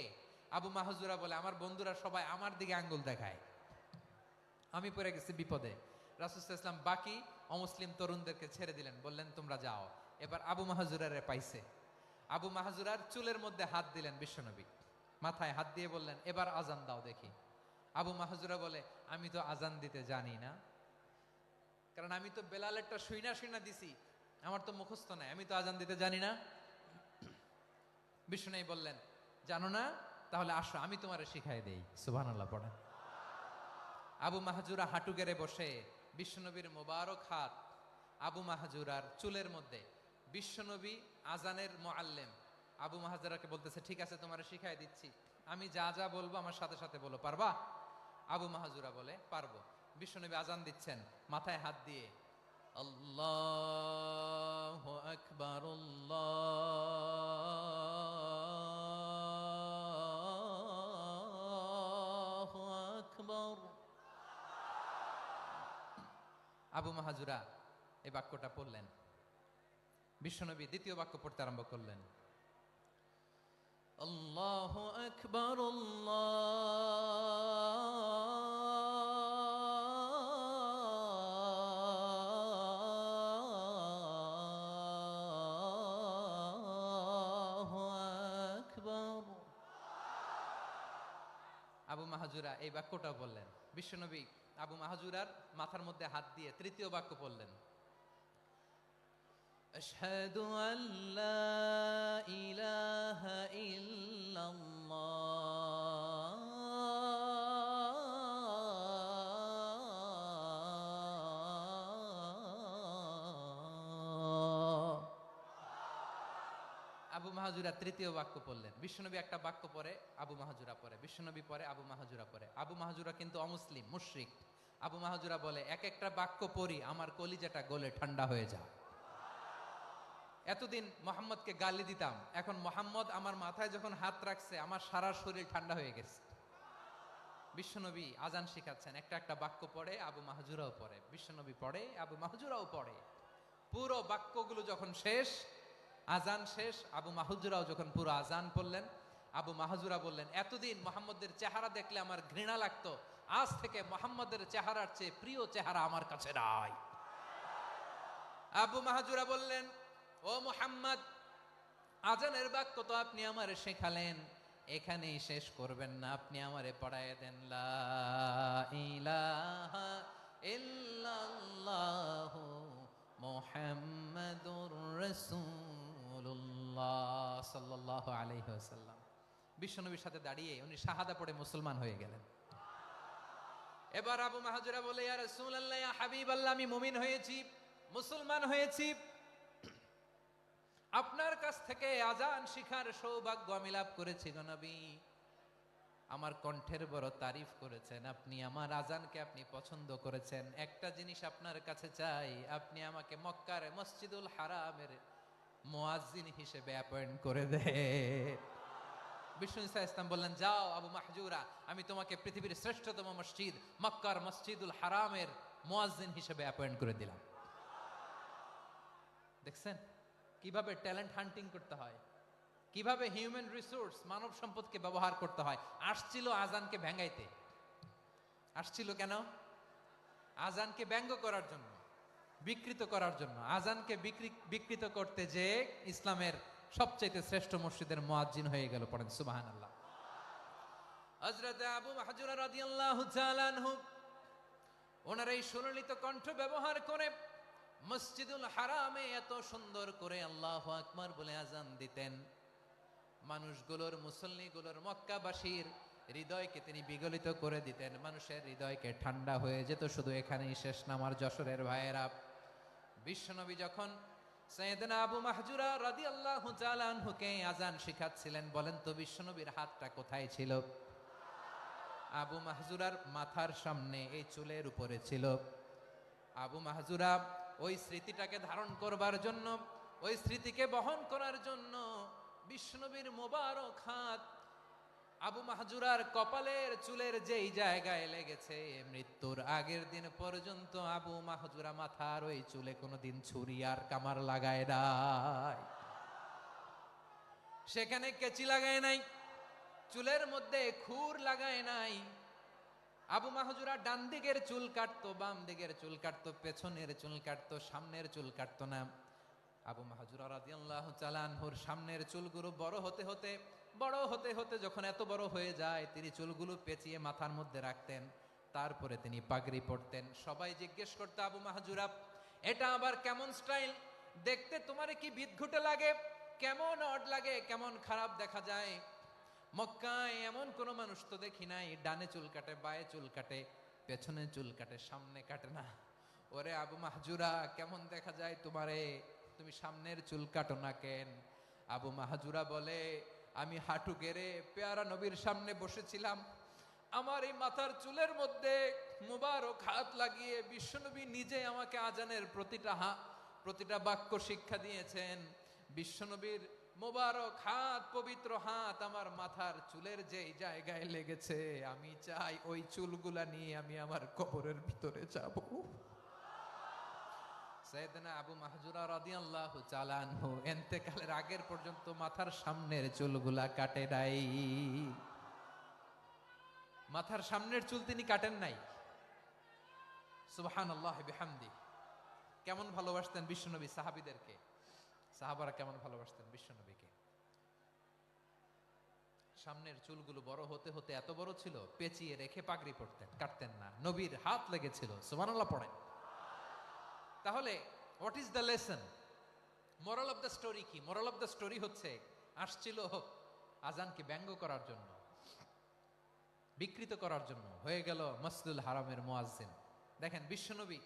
আবু মাহজুরা বলে, আমার বন্ধুরা সবাই আমার দিকে আঙ্গুল দেখায়, আমি পড়ে গেছি বিপদে। রাসূল সাল্লাল্লাহু আলাইহি ওয়াসাল্লাম বাকি অমুসলিম তরুণদেরকে ছেড়ে দিলেন, বললেন তোমরা যাও। এবার আবু মাহজুরারে পাইছে। আবু মাহজুরার চুলের মধ্যে হাত দিলেন বিশ্বনবী, মাথায় হাত দিয়ে বললেন, এবার আজান দাও দেখি। আবু মাহজুরা বলে, আমি তো আজান দিতে জানি না, কারণ আমি তো বেলালেরটা শুইনা দিছি, আমার তো মুখস্থ নাই, আমি তো আজান দিতে জানি না। বিশ্বনবী বললেন, জানো না? তাহলে আসো আমি তোমারে শিখাই দেই। সুবহানাল্লাহ পড়েন। আবু মাহজুরা হাঁটু গেড়ে বসে, বিশ্বনবীর মোবারক হাত আবু মাহজুরার চুলের মধ্যে। বিশ্বনবী আজানের মুআল্লিম আবু মাহজুরাকে বলতেছে, ঠিক আছে তোমারে শিখাই দিচ্ছি, আমি যা যা বলবো আমার সাথে সাথে বলো, পারবা? আবু মাহজুরা বলে, পারবো। বিশ্বনবী আজান দিচ্ছেন মাথায় হাত দিয়ে, আল্লাহু আকবার, আল্লাহু আকবার। আবু মাহজুরা এই বাক্যটা পড়লেন। বিশ্বনবী দ্বিতীয় বাক্য পড়তে আরম্ভ করলেন, আল্লাহু আকবার, আল্লাহু আকবার। আবু মাহজুরা এই বাক্যটা বললেন। বিশ্বনবী আবু মাহজুরার মাথার মধ্যে হাত দিয়ে তৃতীয় বাক্য পড়লেন, আশহাদু আল্লা ইলাহা ইল্লাল্লাহ। আবু মাহজুরা তৃতীয় বাক্য পড়লেন। বিশ্বনবী একটা বাক্য পরে আবু মাহজুরা পরে, বিশ্বনবী পরে আবু মাহজুরা পরে। আবু মাহজুরা কিন্তু অমুসলিম, মুশরিক। আবু মাহজুরা বলে, এক একটা বাক্য পড়ি আমার কলিজাটা গলে ঠান্ডা হয়ে যায়। এতদিন মোহাম্মদকে গালি দিতাম, এখন মোহাম্মদ আমার মাথায় যখন হাত রাখছে আমার সারা শরীর ঠান্ডা হয়ে গেছে। বিশ্বনবী আজান শিখাচ্ছেন, একটা একটা বাক্য পড়ে আবু মাহজুরাও পড়ে, বিশ্বনবী পড়ে, আবু মাহজুরাও পড়ে। পুরো বাক্যগুলো যখন শেষ, আজান শেষ, আবু মাহজুরাও যখন পুরো আজান পড়লেন, আবু মাহজুরা বললেন, এতদিন মোহাম্মদের চেহারা দেখলে আমার ঘৃণা লাগতো, আজ থেকে মোহাম্মদের চেহারার চেয়ে প্রিয় চেহারা আমার কাছে নাই। আবু মাহজুরা বললেন, ও মুহাম্মদ, আজানের বাক্য তো আপনি আমারে শেখালেন, এখানেই শেষ করবেন না, আপনি আমারে পড়ায় দেন, লা ইলাহা ইল্লাল্লাহু মুহাম্মাদুর রাসূলুল্লাহ সাল্লাল্লাহু আলাইহি ওয়াসাল্লাম। বিশ্বনবীর সাথে দাঁড়িয়ে উনি শাহাদা পড়ে মুসলমান হয়ে গেলেন। এবার আবু মাহজুরা বলে, ইয়া রাসূলুল্লাহ, ইয়া হাবিবাল্লাহ, আমি মুমিন হয়েছি, মুসলমান হয়েছি, আপনার কাছ থেকে আজান শিখার সৌভাগ্য আমি লাভ করেছি গো নবী। আমার কণ্ঠের বড় তারিফ করেছেন আপনি, আমার আজানকে আপনি পছন্দ করেছেন। একটা জিনিস আপনার কাছে চাই, আপনি আমাকে মক্কার মসজিদুল হারামের মুয়াজ্জিন হিসেবে অ্যাপয়েন্ট করে দেন। বিষ্ণু ইসা ইসলাম বললেন, যাও আবু মাহজুরা, আমি তোমাকে পৃথিবীর শ্রেষ্ঠতম মসজিদ মক্কার মসজিদুল হারামের মুয়াজ্জিন হিসেবে অ্যাপয়েন্ট করে দিলাম। দেখছেন কিভাবে ট্যালেন্ট হান্টিং করতে হয়, কিভাবে হিউম্যান রিসোর্স মানব সম্পদকে ব্যবহার করতে হয়। আসছিল আজানকে ভেঙ্গাইতে। আসছিল কেন? আজানকে ব্যঙ্গ করার জন্য, বিকৃত করার জন্য। আজানকে বিকৃত করতে যে ইসলামের সবচেয়ে শ্রেষ্ঠ মসজিদের মুয়াজ্জিন হয়ে গেল। পড়েন সুবহানাল্লাহ। হযরত আবু মাহজুরা রাদিয়াল্লাহু তাআলা আনহু ওনার এই সুললিত কণ্ঠ ব্যবহার করে মসজিদুল হারামে এত সুন্দর করে আল্লাহু আকবার বলে আজান দিতেন, মানুষগুলোর, মুসল্লিগুলোর, মক্কাবাসীর হৃদয়কে তিনি বিগলিত করে দিতেন। মানুষের হৃদয়কে ঠান্ডা হয়ে যেত। শুধু এখানেই শেষ না আমার যশোরের ভাইয়েরা। বিশ্বনবী যখন সাইয়েদনা আবু মাহজুরা রাদিয়াল্লাহু তাআলা আনহুকে আজান শিখাচ্ছিলেন, বলেন তো বিশ্বনবীর হাতটা কোথায় ছিল? আবু মাহজুরার মাথার সামনে, এই চুলের উপরে ছিল। আবু মাহজুরা ওই স্মৃতিটাকে ধারণ করবার জন্য, ওই স্মৃতিকে বহন করার জন্য বিশ্বনবীর মোবারক হাত আবু মাহজুরার কপালের চুলের যেই জায়গায় লেগেছে, মৃত্যুর আগের দিন পর্যন্ত আবু মাহজুরা মাথার ওই চুলে কোনোদিন ছুরি আর কামার লাগায় নাই, সেখানে কেচি লাগায় নাই, চুলের মধ্যে খুর লাগায় নাই। আবু মাহজুরা ডান দিকের চুল কাটতো, বাম দিকের চুল কাটতো, পেছনের চুল কাটতো, সামনের চুল কাটতো না। আবু মাহজুরা রাদিয়াল্লাহু তাআলা আনহুর সামনের চুলগুলো বড় হতে হতে যখন এত বড় হয়ে যায়, তিনি চুলগুলো পেঁচিয়ে মাথার মধ্যে রাখতেন। তারপরে তিনি পাগড়ি পরতেন। সবাই জিজ্ঞেস করতো, আবু মাহজুরা এটা আবার কেমন স্টাইল? দেখতে তোমারে কি বিদঘুটে লাগে? কেমন অড লাগে? কেমন খারাপ দেখা যায়? মক্কায় এমন কোন মানুষ তো দেখি নাই, ডানে চুল কাটে, বায়ে চুল কাটে, পেছনে চুল কাটে, সামনে কাটে না। ওরে আবু মাহজুরা, কেমন দেখা যায় তোমারে? তুমি সামনের চুল কাটো না কেন? আবু মাহজুরা বলে, আমি হাঁটু গেড়ে পেয়ারা নবীর সামনে বসেছিলাম, আমার এই মাথার চুলের মধ্যে মুবারক হাত লাগিয়ে বিশ্বনবী নিজে আমাকে আজানের প্রতিটা বাক্য শিক্ষা দিয়েছেন। বিশ্বনবীর মোবারক হাত, পবিত্র হাত আমার মাথার চুলের যেই জায়গায় লেগেছে, আমি চাই ওই চুলগুলা নিয়ে আমি আমার কবরের ভিতরে যাব। সাইয়েদনা আবু মাহজুরা রাদিয়াল্লাহু তাআলা আনহু ইন্তেকালের আগের পর্যন্ত মাথার সামনের চুলগুলা কাটে নাই। মাথার সামনের চুল তিনি কাটেন নাই। সুবহানাল্লাহ বিহামদি। কেমন ভালোবাসতেন বিশ্বনবী সাহাবীদেরকে, সাহাবারা কেমন ভালোবাসতেন বিশ্বনবীকে। সামনের চুলগুলো বড় হতে হতে এত বড় ছিল, পেঁচিয়ে রেখে পাগড়ি পরতেন, কাটতেন না। নবীর হাত লেগেছিল। সুবহানাল্লাহ পড়েন। তাহলে what is the lesson? Moral of the story কি? মোরাল অফ দ্য স্টোরি হচ্ছে, আসছিল আজানকে ব্যঙ্গ করার জন্য, বিকৃত করার জন্য, হয়ে গেল মসজিদুল হারামের মুয়াজ্জিন। দেখেন বিশ্বনবী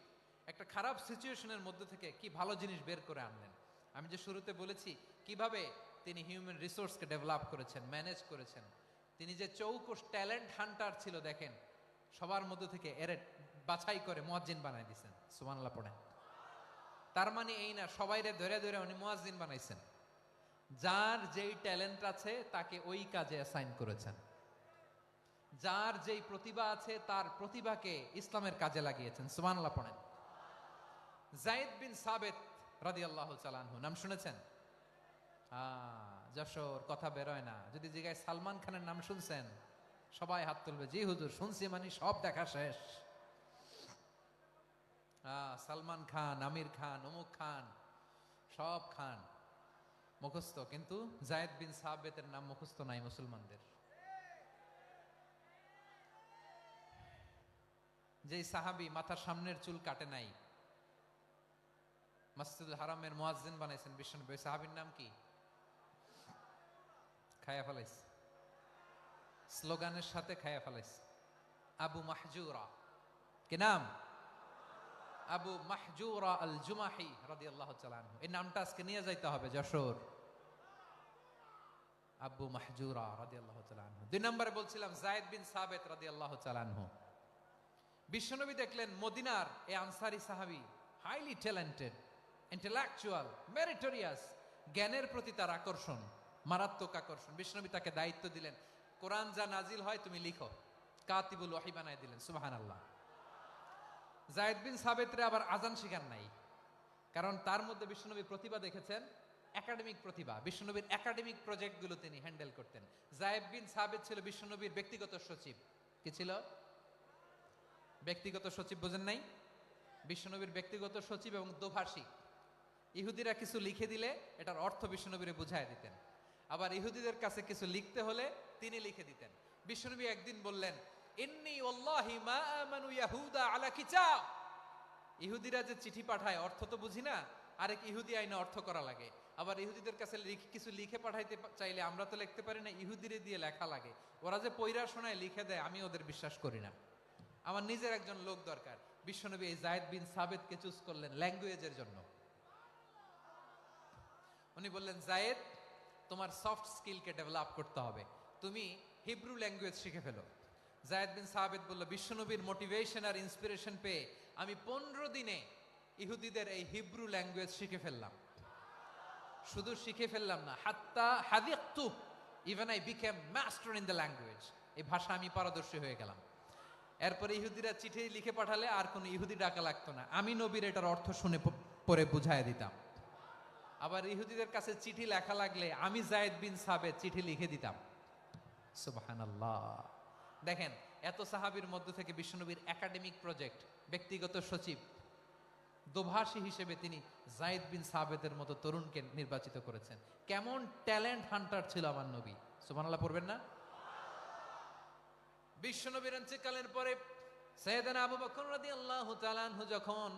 একটা খারাপ সিচুয়েশনের মধ্যে থেকে কি ভালো জিনিস বের করে আনলেন। আমি যে শুরুতে বলেছি কিভাবে তিনি হিউম্যান রিসোর্সকে ডেভেলপ করেছেন, ম্যানেজ করেছেন। তিনি যে চৌকস ট্যালেন্ট হান্টার ছিল, দেখেন সবার মধ্যে থেকে এরে বাছাই করে মুয়াজ্জিন বানাই দিয়েছেন। সুবহানাল্লাহ পড়েন। তার মানে এই না সবাইরে ধরে ধরে উনি মুয়াজ্জিন বানাইছেন। যার যেই ট্যালেন্ট আছে তাকে ওই কাজে অ্যাসাইন করেছেন। যার যেই প্রতিভা আছে তার প্রতিভাকে ইসলামের কাজে লাগিয়েছেন। সুবহানাল্লাহ পড়েন। যায়েদ বিন সাবিত রাদিয়াল্লাহু তাআলা আনহু নাম শুনেছেন? যশোর কথা বেরোয় না। যদি জিগায় সালমান খানের নাম শুনছেন, সবাই হাত তুলবে, জি হুজুর শুনছি, মানে সব দেখা শেষ। সালমান খান, আমির খান, অমুক খান, সব খান মুখস্থ, কিন্তু যায়েদ বিন সাবিতের নাম মুখস্থ নাই মুসলমানদের। যেই সাহাবী মাথার সামনের চুল কাটে নাই, মসজিদুল হারামের মুয়াজ্জিন বানাইছেন বিশ্বনবী, সাহাবীর নাম কি? খায়া ফেলাইছে, স্লোগানের সাথে খায়া ফেলাইছে। আবু মাহজুরা। কি নাম? আবু মাহজুরা আল জুমাহি রাদিয়াল্লাহু তাআলা আনহু। এই নামটা আজকে নিয়ে যাইতে হবে যশোর। আবু মাহজুরা রাদিয়াল্লাহু তাআলা আনহু। দুই নম্বরে বলছিলাম যায়েদ বিন সাবিত রাদিয়াল্লাহু তাআলা আনহু। বিশ্বনবী দেখলেন মদিনার এই আনসারী সাহাবী হাইলি ট্যালেন্টেড, ইন্টেলেকচুয়াল, মেরিটোরিয়াস, জ্ঞানের প্রতি তার আকর্ষণ, মারাত্মক আকর্ষণ। বিশ্বনবী তাকে দায়িত্ব দিলেন, কোরআন যা নাজিল হয় তুমি লিখো, কাতিবুল ওহী বানায় দিলেন। সুবহানাল্লাহ। যায়েদ বিন সাবিতরে আবার আজান শিখান নাই, কারণ তার মধ্যে বিশ্বনবী প্রতিভা দেখেছেন, একাডেমিক প্রতিভা, বিশ্বনবীর একাডেমিক প্রজেক্টগুলো তিনি হ্যান্ডেল করতেন। যায়েদ বিন সাবিত ছিল বিশ্বনবীর ব্যক্তিগত সচিব। কি ছিল? ব্যক্তিগত সচিব, বোঝেন নাই? বিশ্বনবীর ব্যক্তিগত সচিব এবং দোভাষী। ইহুদিরা কিছু লিখে দিলে এটার অর্থ বিশ্বনবীরে বুঝায় দিতেন। আবার ইহুদিদের কাছে কিছু লিখতে হলে তিনি লিখে দিতেন। বিশ্বনবী একদিন বললেন, ইন্নী ওয়াল্লাহি মা আমানু ইয়াহুদা আলা কিতাব। ইহুদিরা যে চিঠি পাঠায় অর্থ তো বুঝি না, আরেক ইহুদি আইনে অর্থ করা লাগে। আবার ইহুদিদের কাছে কিছু লিখে পাঠাইতে চাইলে আমরা তো লিখতে পারি না, ইহুদিরে দিয়ে লেখা লাগে। ওরা যে পয়রা শোনায় লিখে দেয়, আমি ওদের বিশ্বাস করি না। আমার নিজের একজন লোক দরকার। বিশ্বনবী এই যায়েদ বিন সাবিতকে চুজ করলেন ল্যাঙ্গুয়েজের জন্য। উনি বললেন, যায়েদ, তোমার সফট স্কিলকে ডেভেলপ করতে হবে, তুমি হিব্রু ল্যাঙ্গুয়েজ শিখে ফেলো। যায়েদ বিন সাবিত বলল, বিশ্বনবীর মোটিভেশন আর ইন্সপিরেশন পেয়ে আমি 15 দিনে ইহুদিদের এই হিব্রু ল্যাঙ্গুয়েজ শিখে ফেললাম। শুধু শিখে ফেললাম না, হাত্তা হাদিকতু, even I became master in the language. এই ভাষা আমি পারদর্শী হয়ে গেলাম। এরপরে ইহুদিরা চিঠি লিখে পাঠালে আর কোনো ইহুদি ডাকা লাগতো না, আমি নবীর এটার অর্থ শুনে পরে বুঝায় দিতাম। আবার ইহুদিদের কাছে চিঠি লেখা লাগলে আমি যায়েদ বিন সাবিত চিঠি লিখে দিতাম। সুবহানাল্লাহ। দেখেন, এত সাহাবীর মধ্য থেকে বিশ্বনবীর একাডেমিক প্রজেক্ট, ব্যক্তিগত সচিব, দোভাষী হিসেবে তিনি যায়েদ বিন সাবিতের মতো তরুণকে নির্বাচিত করেছেন। কেমন ট্যালেন্ট হান্টার ছিল আমার নবী! সুবহানাল্লাহ পড়বেন না? বিশ্বনবীর ইন্তেকালের পরে সাইয়েদনা আবু বকর রাদিয়াল্লাহু তাআলা আনহু যখন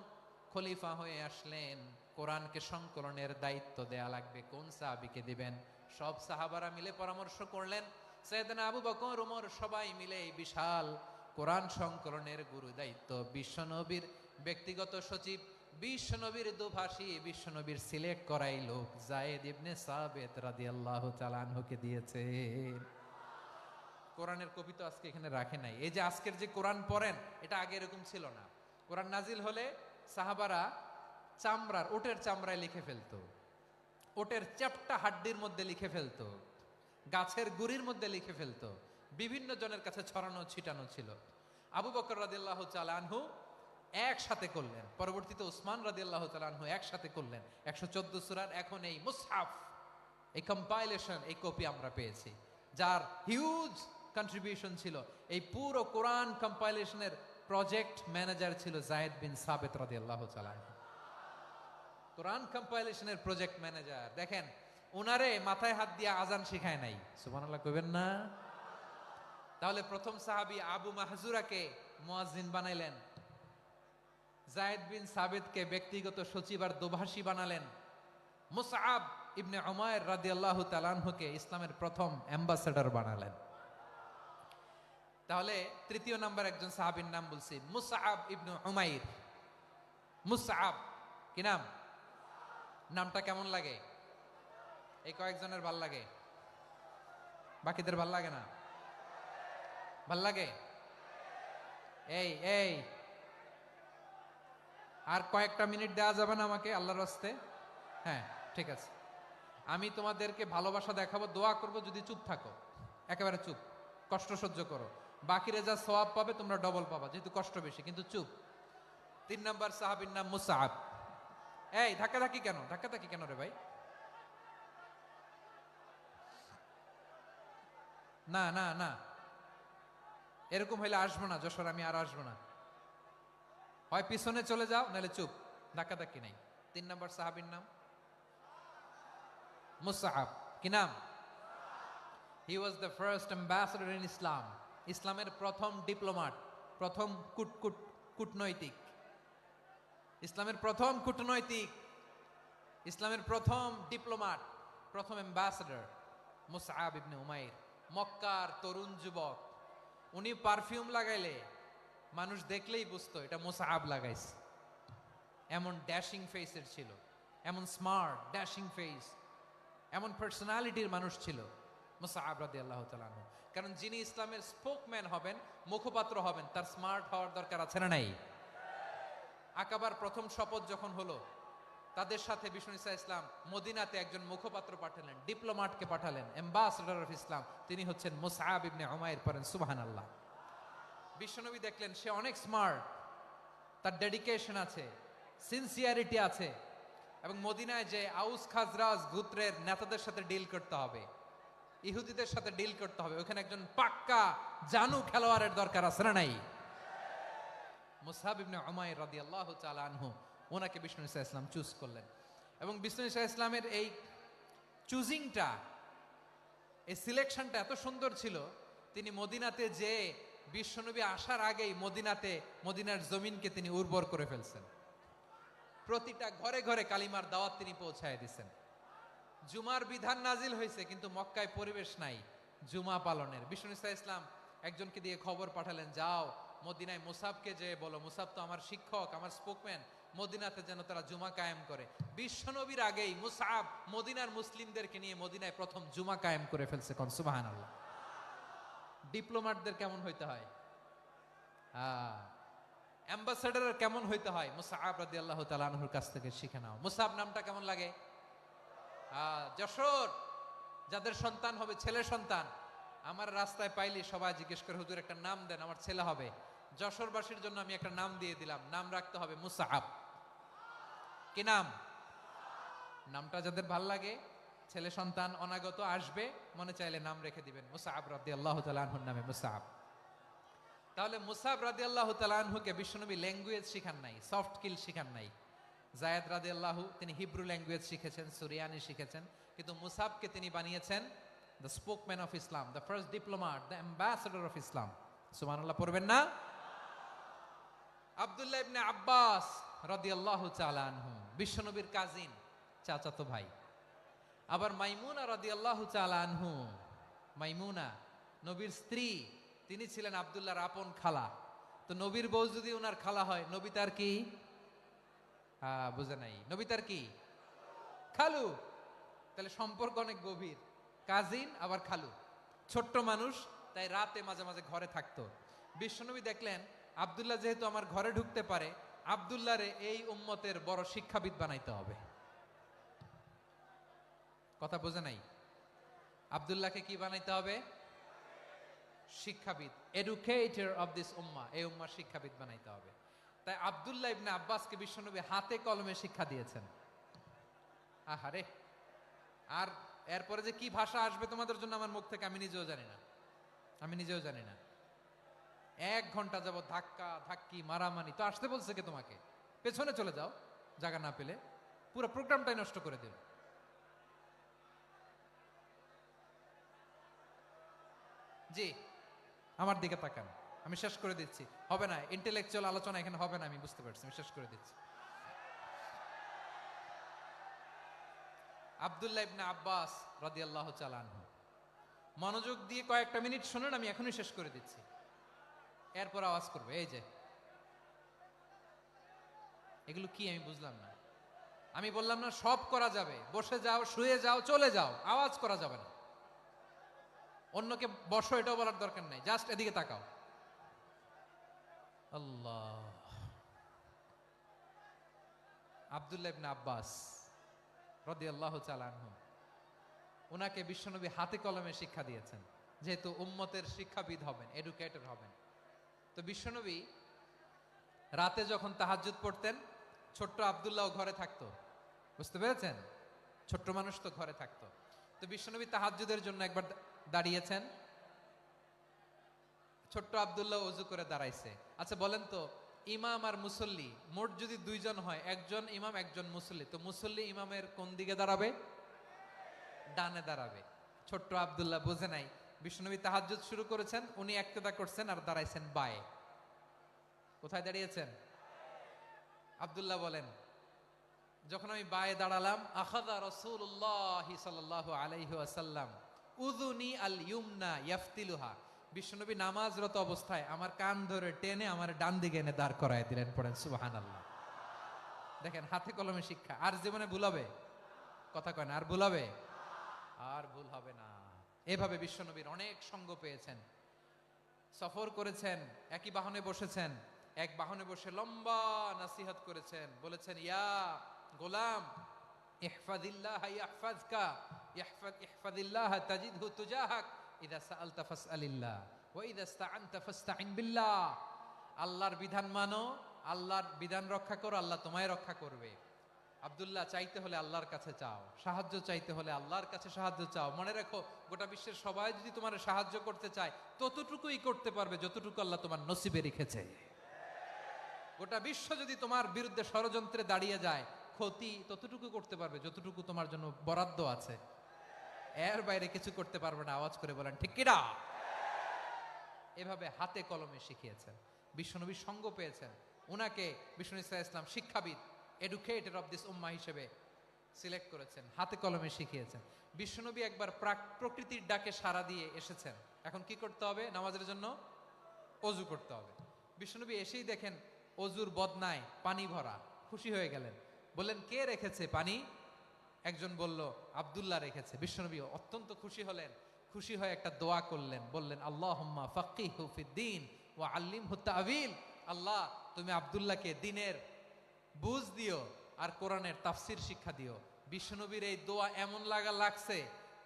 খলিফা হয়ে আসলেন, কোরআনকে সংকলনের দায়িত্ব দেয়া লাগবে, কোন সাহাবীকে দিবেন? সব সাহাবারা মিলে পরামর্শ করলেন। সাইয়েদনা আবু বকর, ওমর সবাই মিলে এই বিশাল কোরআন সংকলনের গুরু দায়িত্ব বিশ্বনবীর ব্যক্তিগত সচিব, বিশ্বনবীর দোভাষী, বিশ্বনবীর সিলেক্ট করাই লোক যায়েদ ইবনে সাবিত রাদিয়াল্লাহু তাআলা আনহুকে দিয়েছে। কোরআনের কপি তো আজকে এখানে রাখে নাই। এই যে আজকের যে কোরআন পড়েন, এটা আগে এরকম ছিল না। কোরআন নাজিল হলে সাহাবারা চামড়ার, ওটের চামড়ায় লিখে ফেলতো, ওটের চ্যাপ্টা হাড্ডির মধ্যে লিখে ফেলতো, গাছের গুড়ির মধ্যে লিখে ফেলতো। বিভিন্ন জনের কাছে ছড়ানো ছিটানো ছিল। আবু বকর রাদিয়াল্লাহু তাআলা আনহু একসাথে করলেন, পরবর্তীতে উসমান রাদিয়াল্লাহু তাআলা আনহু একসাথে করলেন। 114 সূরার এখন এই মুসহাফ, এই কম্পাইলেশন, এই কপি আমরা পেয়েছি, যার হিউজ কন্ট্রিবিউশন ছিল। এই পুরো কোরআন কম্পাইলেশনের প্রজেক্ট ম্যানেজার ছিল যায়েদ বিন সাবিত রাদিয়াল্লাহু তাআলা। কোরআন কম্পাইলেশনের প্রজেক্ট ম্যানেজার। দেখেন, ওনারে মাথায় হাত দিয়ে আজান শিখায় নাই। সুবহানাল্লাহ কইবেন না? তাহলে প্রথম সাহাবী আবু মাহজুরাকে মুয়াজ্জিন বানাইলেন, যায়েদ বিন সাবিতকে ব্যক্তিগত সচিব আর দোভাষী বানালেন, মুসআব ইবনে উমাইর রাদিয়াল্লাহু তাআলা আনহুকে ইসলামের প্রথম অ্যাম্বাসেডর বানালেন। তাহলে তৃতীয় নাম্বার একজন সাহাবীর নাম বলছি, মুসআব ইবনে উমাইর। মুসআব কি নাম? নামটা কেমন লাগে? এই কয়েকজনের ভাল লাগে, বাকিদের ভাল লাগে না? ভাল লাগে? এই এই আর কয়েকটা মিনিট দেওয়া যাবে না আমাকে আল্লাহর রাস্তে? হ্যাঁ, ঠিক আছে। আমি তোমাদেরকে ভালোবাসা দেখাবো, দোয়া করব, যদি চুপ থাকো, একেবারে চুপ, কষ্ট সহ্য করো, বাকিরে যা সওয়াব পাবে তোমরা ডবল পাবা, যেহেতু কষ্ট বেশি, কিন্তু চুপ। 3 নাম্বার সাহাবীর নাম মুসআব। এই ধাক্কাধাক্কি কেন? ধাক্কাধাক্কি কেন রে ভাই? না না না, এরকম হইলে আসবো না যশোর, আমি আর আসবো না। হয় পিছনে চলে যাও, নাহলে চুপ, ধাক্কাধাক্কি নাই। 3 নাম্বার সাহাবীর নাম মুসআব। কি নাম? He was the first ambassador in Islam. ইসলামের প্রথম ডিপ্লোমাট, প্রথম কূটনৈতিক, ইসলামের প্রথম কূটনৈতিক, ইসলামের প্রথম ডিপ্লোমাট, প্রথম অ্যাম্বাসেডর মুসআব ইবনে উমাইর। মক্কার তরুণ যুবক, উনি পারফিউম লাগাইলে মানুষ দেখলেই বুঝতো এটা মুসআব লাগাইছে। এমন ড্যাশিং ফেসের ছিল, এমন স্মার্ট ড্যাশিং ফেস, এমন পার্সোনালিটির মানুষ ছিল মুসআব রাদিয়াল্লাহু তাআলা আনহু। কারণ যিনি ইসলামের স্পোকম্যান হবেন, মুখপাত্র হবেন, তার স্মার্ট হওয়ার দরকার আছে না নাই? আকাবার প্রথম শপথ যখন হলো, তাদের সাথে বিষ্ণু ঈসা ইসলাম মদিনাতে একজন মুখপাত্র পাঠালেন, ডিপ্লোমাটকে পাঠালেন, অ্যাম্বাসেডর অফ ইসলাম, তিনি হচ্ছেন মুসআব ইবনে উমাইর। পড়েন সুবহানাল্লাহ। বিশ্বনবী দেখলেন সে অনেক স্মার্ট, তার ডেডিকেশন আছে, সিনসিয়ারিটি আছে, এবং মদিনায় যে আউস খাজরাজ গোত্রের নেতাদের সাথে ডিল করতে হবে, ইহুদিদের সাথে ডিল করতে হবে, ওখানে একজন পাক্কা জানু খেলোয়াড়ের দরকার আছে না নাই? মুসআব ইবনে উমাইর রাদিয়াল্লাহু তাআলা আনহু, ওনাকে বিষ্ণু ইসা ইসলাম চুজ করলেন। এবং বিষ্ণু ইসা ইসলামের এই চুজিংটা, এই সিলেকশনটা এত সুন্দর ছিল, তিনি মদিনাতে যে বিশ্বনবী আসার আগেই মদিনার জমিনকে তিনি উর্বর করে ফেলছেন। প্রতিটা ঘরে ঘরে কালিমার দাওয়াত তিনি পৌঁছায় দিচ্ছেন। জুমার বিধান নাজিল হয়েছে, কিন্তু মক্কায় পরিবেশ নাই জুমা পালনের। বিষ্ণু ইসা ইসলাম একজনকে দিয়ে খবর পাঠালেন, যাও মদিনায় মুসাবকে যে বলো, মুসাব তো আমার শিক্ষক, আমার স্পোকম্যান, মদিনাতে যেন তারা জুমা কায়েম করে। বিশ্বনবীর আগেই মুসাব মদিনার মুসলিমদেরকে নিয়ে মদিনায় প্রথম জুমা কায়েম করে ফেলছে। কোন সুবহানাল্লাহ। ডিপ্লোম্যাটদের কেমন হইতে হয়, অ্যাম্বাসেডারের কেমন হইতে হয়, মুসআব রাদিয়াল্লাহু তাআলা আনহুর কাছ থেকে শিখে নাও। মুসআব নামটা কেমন লাগে? যশোর যাদের সন্তান হবে, ছেলে সন্তান, আমার রাস্তায় পাইলি সবাই জিজ্ঞেস করে, হুজুর একটা নাম দেন, আমার ছেলে হবে। যশোরবাসীর জন্য আমি একটা নাম দিয়ে দিলাম, নাম রাখতে হবে মুসআব। কি নাম? নামটা যাদের ভাল লাগে, ছেলে সন্তান অনাগত আসবে, মনে চাইলে নাম রেখে দিবেন মুসআব রাদিয়াল্লাহু তাআলা আনহুর নামে মুসআব। তাহলে মুসআব রাদিয়াল্লাহু তাআলা আনহুকে বিশ্বনবী ল্যাঙ্গুয়েজ শিখান নাই, সফট স্কিল শিখান নাই। যায়েদ রাদিয়াল্লাহু তিনি হিব্রু ল্যাঙ্গুয়েজ শিখেছেন, সুরিয়ানি শিখেছেন, কিন্তু মুসআবকে তিনি বানিয়েছেন the spokesman of Islam, the first diplomat, the ambassador of Islam. সুবহানাল্লাহ পড়বেন না? আব্দুল্লাহ ইবনে আব্বাস রাদিয়াল্লাহু তাআলা আনহু বিশ্বনবীর কাজিন, চাচাতো ভাই। আবার মাইমুনা রাদিয়াল্লাহু তাআলা আনহু, মাইমুনা নবীর স্ত্রী, তিনি ছিলেন আব্দুল্লাহর আপন খালা। তো নবীর বউ যদি ওনার খালা হয়, নবী তার কি? বুঝে নাই, নবী তার কি? খালু। তাহলে সম্পর্ক অনেক গভীর, কাজিন আবার খালু। ছোট্ট মানুষ, তাই রাতে মাঝে মাঝে ঘরে থাকতো। বিশ্বনবী দেখলেন আব্দুল্লাহ যেহেতু আমার ঘরে ঢুকতে পারে, আব্দুল্লাহরে এই উম্মতের বড় শিক্ষাবিদ বানাইতে হবে। কথা বোঝে নাই? আব্দুল্লাহকে কি বানাইতে হবে? শিক্ষাবিদ, এডুকেটর অফ দিস উম্মা, এই উম্মার শিক্ষাবিদ বানাইতে হবে। তাই আব্দুল্লাহ ইবনে আব্বাসকে বিশ্বনবী হাতে কলমে শিক্ষা দিয়েছেন। আহারে, আর এরপরে যে কি ভাষা আসবে তোমাদের জন্য আমার মুখ থেকে আমি নিজেও জানি না। 1 ঘন্টা যাবত ধাক্কা ধাক্কি মারামারি, তো আসতে বলছে কে তোমাকে? পেছনে চলে যাও, জায়গা না পেলে। পুরো প্রোগ্রামটাই নষ্ট করে দিল। জি, আমার দিকে তাকান, আমি শেষ করে দিচ্ছি। হবে না, ইন্টেলেকচুয়াল আলোচনা এখানে হবে না, আমি বুঝতে পারছি, আমি শেষ করে দিচ্ছি। আব্দুল্লাহ ইবনে আব্বাস রাদিয়াল্লাহু তাআলা আনহু, মনোযোগ দিয়ে কয়েকটা মিনিট শুনুন, আমি এখনই শেষ করে দিচ্ছি, এরপর আওয়াজ করবে। এই যে এগুলো কি আমি বুঝলাম না। আমি বললাম না সব করা যাবে, বসে যাও, শুয়ে যাও, চলে যাও, আওয়াজ করা যাবে না। অন্যকে বসো এটাও বলার দরকার নাই, জাস্ট এদিকে তাকাও। আল্লাহ। আব্দুল্লাহ ইবনে আব্বাস রাদিয়াল্লাহু তাআলা আনহু, ওনাকে বিশ্বনবী হাতে কলমে শিক্ষা দিয়েছেন, যেহেতু উম্মতের শিক্ষাবিদ হবেন, এডুকেটর হবেন। তো বিশ্বনবী রাতে যখন তাহাজ্জুদ পড়তেন, ছোট্ট আব্দুল্লাহ ঘরে থাকতো। বুঝতে পেরেছেন? ছোট্ট মানুষ তো ঘরে থাকতো। তো বিশ্বনবী তাহাজ্জুদের জন্য একবার দাঁড়িয়েছেন, ছোট্ট আব্দুল্লাহ ওযু করে দাঁড়াইছে। আচ্ছা বলেন তো, ইমাম আর মুসল্লি মোট যদি 2 জন হয়, একজন ইমাম একজন মুসল্লি, তো মুসল্লি ইমামের কোন দিকে দাঁড়াবে? ডানে দাঁড়াবে। ছোট্ট আব্দুল্লাহ বুঝে নাই, বিশ্বনবী তাহাজ্জুদ শুরু করেছেন, উনি একতেদা করছেন আর দাঁড়াইছেন বায়ে। কোথায় দাঁড়িয়েছেন? আব্দুল্লাহ বলেন, যখন আমি বায়ে দাঁড়ালাম, আখাযা রাসূলুল্লাহ সাল্লাল্লাহু আলাইহি ওয়াসাল্লাম উযুনি আল ইউমনা ইয়াফতিলুহা, বিশ্বনবী নামাজরত অবস্থায় আমার কান ধরে টেনে আমার ডান দিকে এনে দাঁড় করায় দিলেন। পড়েন সুবহানাল্লাহ। দেখেন, হাতে কলমে শিক্ষা। আর জীবনে ভুল হবে? কথা কয় না, আর ভুল হবে? আর ভুল হবে না। এভাবে বিশ্বনবীর অনেক সঙ্গ পেয়েছেন, সফর করেছেন, একই বাহনে বসেছেন, এক বাহনে বসে লম্বা নাসিহত করেছেন, বলেছেন, ইয়া গোলাম ইহফাজিল্লাহ ইয়াহফাজকা, ইহফাজিল্লাহ তাজিদহু তুজাহাক, ইযা সাআলতা ফাসআলিল্লাহ ওয়া ইযা ইসতাআনতা ফাসতাইন বিল্লাহ। আল্লাহর বিধান মানো, আল্লাহর বিধান রক্ষা করো, আল্লাহ তোমায় রক্ষা করবে। আব্দুল্লাহ, চাইতে হলে আল্লাহর কাছে চাও, সাহায্য চাইতে হলে আল্লাহর কাছে সাহায্য চাও। মনে রাখো, গোটা বিশ্বের সবাই যদি তোমার সাহায্য করতে চায়, ততটুকুই করতে পারবে যতটুকু আল্লাহ তোমার নসিবে রেখেছে। গোটা বিশ্ব যদি তোমার বিরুদ্ধে ষড়যন্ত্রে দাঁড়িয়ে যায়, ক্ষতি ততটুকু করতে পারবে যতটুকু তোমার জন্য বরাদ্দ আছে। এর বাইরে কিছু করতে পারবে না। আওয়াজ করে বলেন ঠিক কিনা? এভাবে হাতে কলমে শিখিয়েছেন। বিশ্বনবী সঙ্গ পেয়েছেন। উনাকে বিষ্ণু ইসলাম শিক্ষাবিদ, এডুকেটর অফ দিস উম্মাহ হিসেবে সিলেক্ট করেছেন, হাতে কলমে শিখিয়েছেন। বিশ্বনবী একবার প্রকৃতির ডাকে সাড়া দিয়ে এসেছেন। এখন কি করতে হবে? নামাজের জন্য অজু করতে হবে। বিশ্বনবী এসেই দেখেন অজুর বদনায় পানি ভরা, খুশি হয়ে গেলেন। বললেন, কে রেখেছে পানি? একজন বলল, আব্দুল্লাহ রেখেছে। বিশ্বনবী অত্যন্ত খুশি হলেন। খুশি হয়ে একটা দোয়া করলেন, বললেন, আল্লাহুম্মা ফাক্কিহু ফিদ্দীন ওয়া আল্লিমহু তা'ওয়ীল। আল্লাহ, তুমি আব্দুল্লাহকে দ্বীনের বুঝ দিও আর কোরআনের তাফসীর শিক্ষা দিও। বিশ্বনবীর এই দোয়া এমন লাগছে,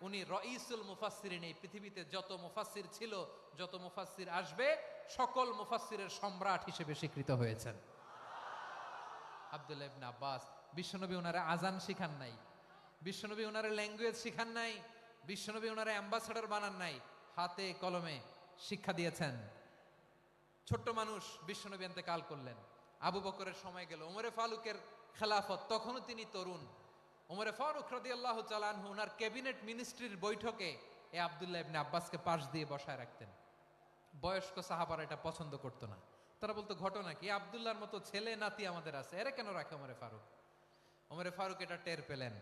উনি রাইসুল মুফাসসিরিন, এই পৃথিবীতে যত মুফাসসির ছিল, যত মুফাসসির আসবে, সকল মুফাসসিরের সম্রাট হিসেবে স্বীকৃত হয়েছেন আব্দুল্লাহ ইবনে আব্বাস। বিশ্বনবী ওনারে আজান শিখান নাই, বিশ্বনবী ওনারে ল্যাঙ্গুয়েজ শিখান নাই, বিশ্বনবী ওনারে অ্যাম্বাসেডর বানান নাই, হাতে কলমে শিক্ষা দিয়েছেন। ছোট্ট মানুষ, বিশ্বনবী ইন্তেকাল করলেন। আবু বকরের সময় গেল, ওমরে ফারুকের খেলাফত, তখনও তিনি তরুণ। ওমরে ফারুক রাদিয়াল্লাহু তাআলা আনহু ওনার ক্যাবিনেট মিনিস্ট্রির বৈঠকে এই আব্দুল্লাহ ইবনে আব্বাসকে পাশ দিয়ে বসায় রাখতেন। বয়স্ক সাহাবারা এটা পছন্দ করতো না। তারা বলতো, ঘটনা কি? আব্দুল্লাহর মতো ছেলে নাতি আমাদের আছে, এরা কেন রাখে ওমরে ফারুক? ওমরে ফারুক এটা টের পেলেন।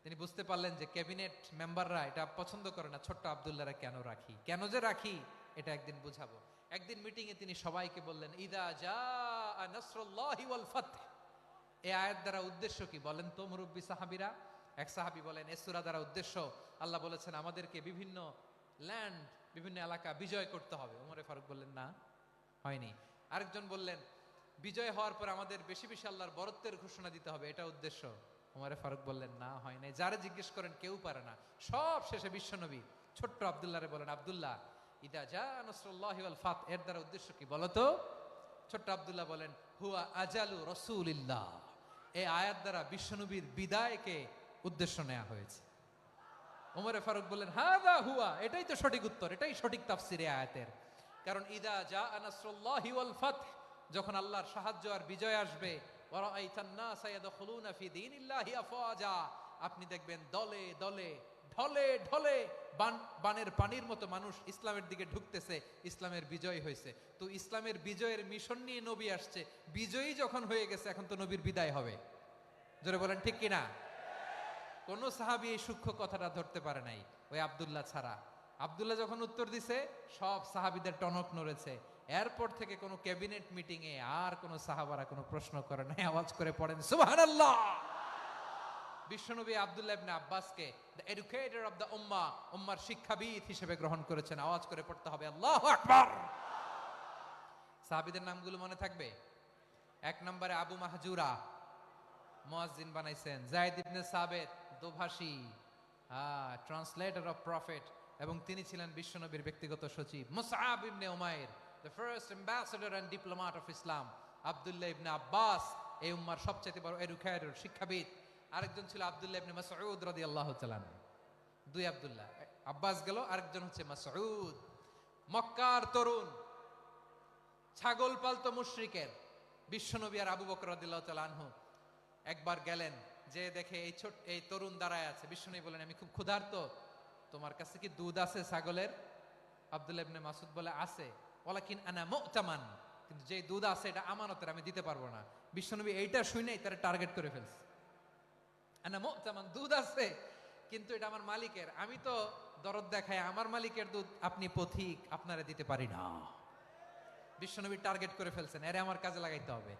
তিনি বুঝতে পারলেন যে ক্যাবিনেট মেম্বাররা এটা পছন্দ করে না, ছোট্ট আব্দুল্লাহরা কেন রাখি, কেন যে রাখি, এটা একদিন বুঝাবো। একদিন মিটিং এ তিনি সবাইকে বললেন, ইদা জাআ নাসরুল্লাহি ওয়াল ফাতহ। এই আয়াত দ্বারা উদ্দেশ্য কি বলেন তো মুরব্বী সাহাবীরা? এক সাহাবী বলেন, এই সূরা দ্বারা উদ্দেশ্য, আল্লাহ বলেছেন আমাদেরকে বিভিন্ন ল্যান্ড, বিভিন্ন এলাকা বিজয় করতে হবে। ওমরে ফারুক বললেন, না, হয়নি। আরেকজন বললেন, বিজয় হওয়ার পর আমাদের বেশি বেশি আল্লাহর বরত্বের ঘোষণা দিতে হবে, এটা উদ্দেশ্য। ওমরে ফারুক বললেন, না, হয় নাই। যারা জিজ্ঞেস করেন কেউ পারে না। সব শেষে বিশ্বনবী ছোট্ট আব্দুল্লাহরে বলেন, আব্দুল্লাহ, ইদা জাআ নাসরুল্লাহি ওয়াল ফাতহ, এর দ্বারা উদ্দেশ্য কি বলো তো? ছোট্ট আব্দুল্লাহ বলেন, হুয়া আজালু রাসূলিল্লাহ। এই আয়াত দ্বারা বিশ্বনবীর বিদায়কে উদ্দেশ্য নেওয়া হয়েছে। ওমরে ফারুক বললেন, হাযা হুয়া, এটাই তো সঠিক উত্তর, এটাই সঠিক তাফসীর এই আয়াতের। কারণ ইদা জাআ নাসরুল্লাহি ওয়াল ফাতহ, যখন আল্লাহর সাহায্য আর বিজয় আসবে, ওয়া রাআইতান নাসা ইয়াদখুলুনা ফি দীনিল্লাহি আফওয়াজা, আপনি দেখবেন দলে দলে, ঢলে ঢলে, বানের পানির মতো মানুষ ইসলামের দিকে ঢুকতেছে। ইসলামের বিজয় হয়েছে। তো ইসলামের বিজয়ের মিশন নিয়ে নবী আসছে। বিজয়ী যখন হয়ে গেছে, এখন তো নবীর বিদায় হবে। জোরে বলেন ঠিক কিনা? কোন সাহাবী এই সূক্ষ্ম কথাটা ধরতে পারে নাই, ওই আব্দুল্লাহ ছাড়া। আব্দুল্লাহ যখন উত্তর দিছে, সব সাহাবীদের টনক নড়েছে। এরপর থেকে কোনো ক্যাবিনেট মিটিং এ আর কোনো সাহাবারা কোনো প্রশ্ন করে নাই। আওয়াজ করে পড়েন সুবহানাল্লাহ। বিশ্বনবী আব্দুল্লাহ ইবনে আব্বাসকে দ্য এডুকেটর অফ দ্য উম্মাহ, উম্মার শিক্ষাবিদ হিসেবে গ্রহণ করেছেন। আওয়াজ করে পড়তে হবে আল্লাহু আকবার। সাহাবীদের নামগুলো মনে থাকবে? এক নম্বরে আবু মাহজুরা, মুয়াজ্জিন বানাইছেন। যায়েদ ইবনে সাবিত, দোভাষী, ট্রান্সলেটর অফ প্রফেট, এবং তিনি ছিলেন বিশ্বনবীর ব্যক্তিগত সচিব। Musab ibn Umair, the first ambassador and diplomat of Islam. Abdullah ibn Abbas, এই উম্মার সবচেয়ে বড় এডুকেটর, শিক্ষাবিদ। আরেকজন ছিল আব্দুল্লাহ ইবনে মাসউদ রাদিয়াল্লাহু তাআলা। দুই আব্দুল্লাহ, আব্বাস গেল, আরেকজন হচ্ছে মাসউদ। মক্কার তরুণ, ছাগল পালতো মুশরিকের। বিশ্বনবী আর আবু বকর রাদিয়াল্লাহু তাআলা আনহু একবার গেলেন, যে দেখে এই তরুণ দাঁড়ায় আছে। বিশ্বনবী বলেন, আমি খুব ক্ষুধার্ত, তোমার কাছে কি দুধ আছে ছাগলের? আব্দুল্লাহ ইবনে মাসউদ বলে, আছে। ওয়ালাকিন আনা মুতামান, কিন্তু যে দুধ আছে এটা আমানতের, আমি দিতে পারবো না। বিশ্বনবী এইটা শুনেই তারা টার্গেট করে ফেলছে। আনা মুতামান, দুধ আছে, কিন্তু এটা আমার মালিকের, আমি তো দরদ দেখায় আমার মালিকের দুধ আপনি পথিক, আপনারা দিতে পারি না। বিশ্বনবী টার্গেট করে ফেলছেন, এরে আমার কাজে লাগাইতে হবে।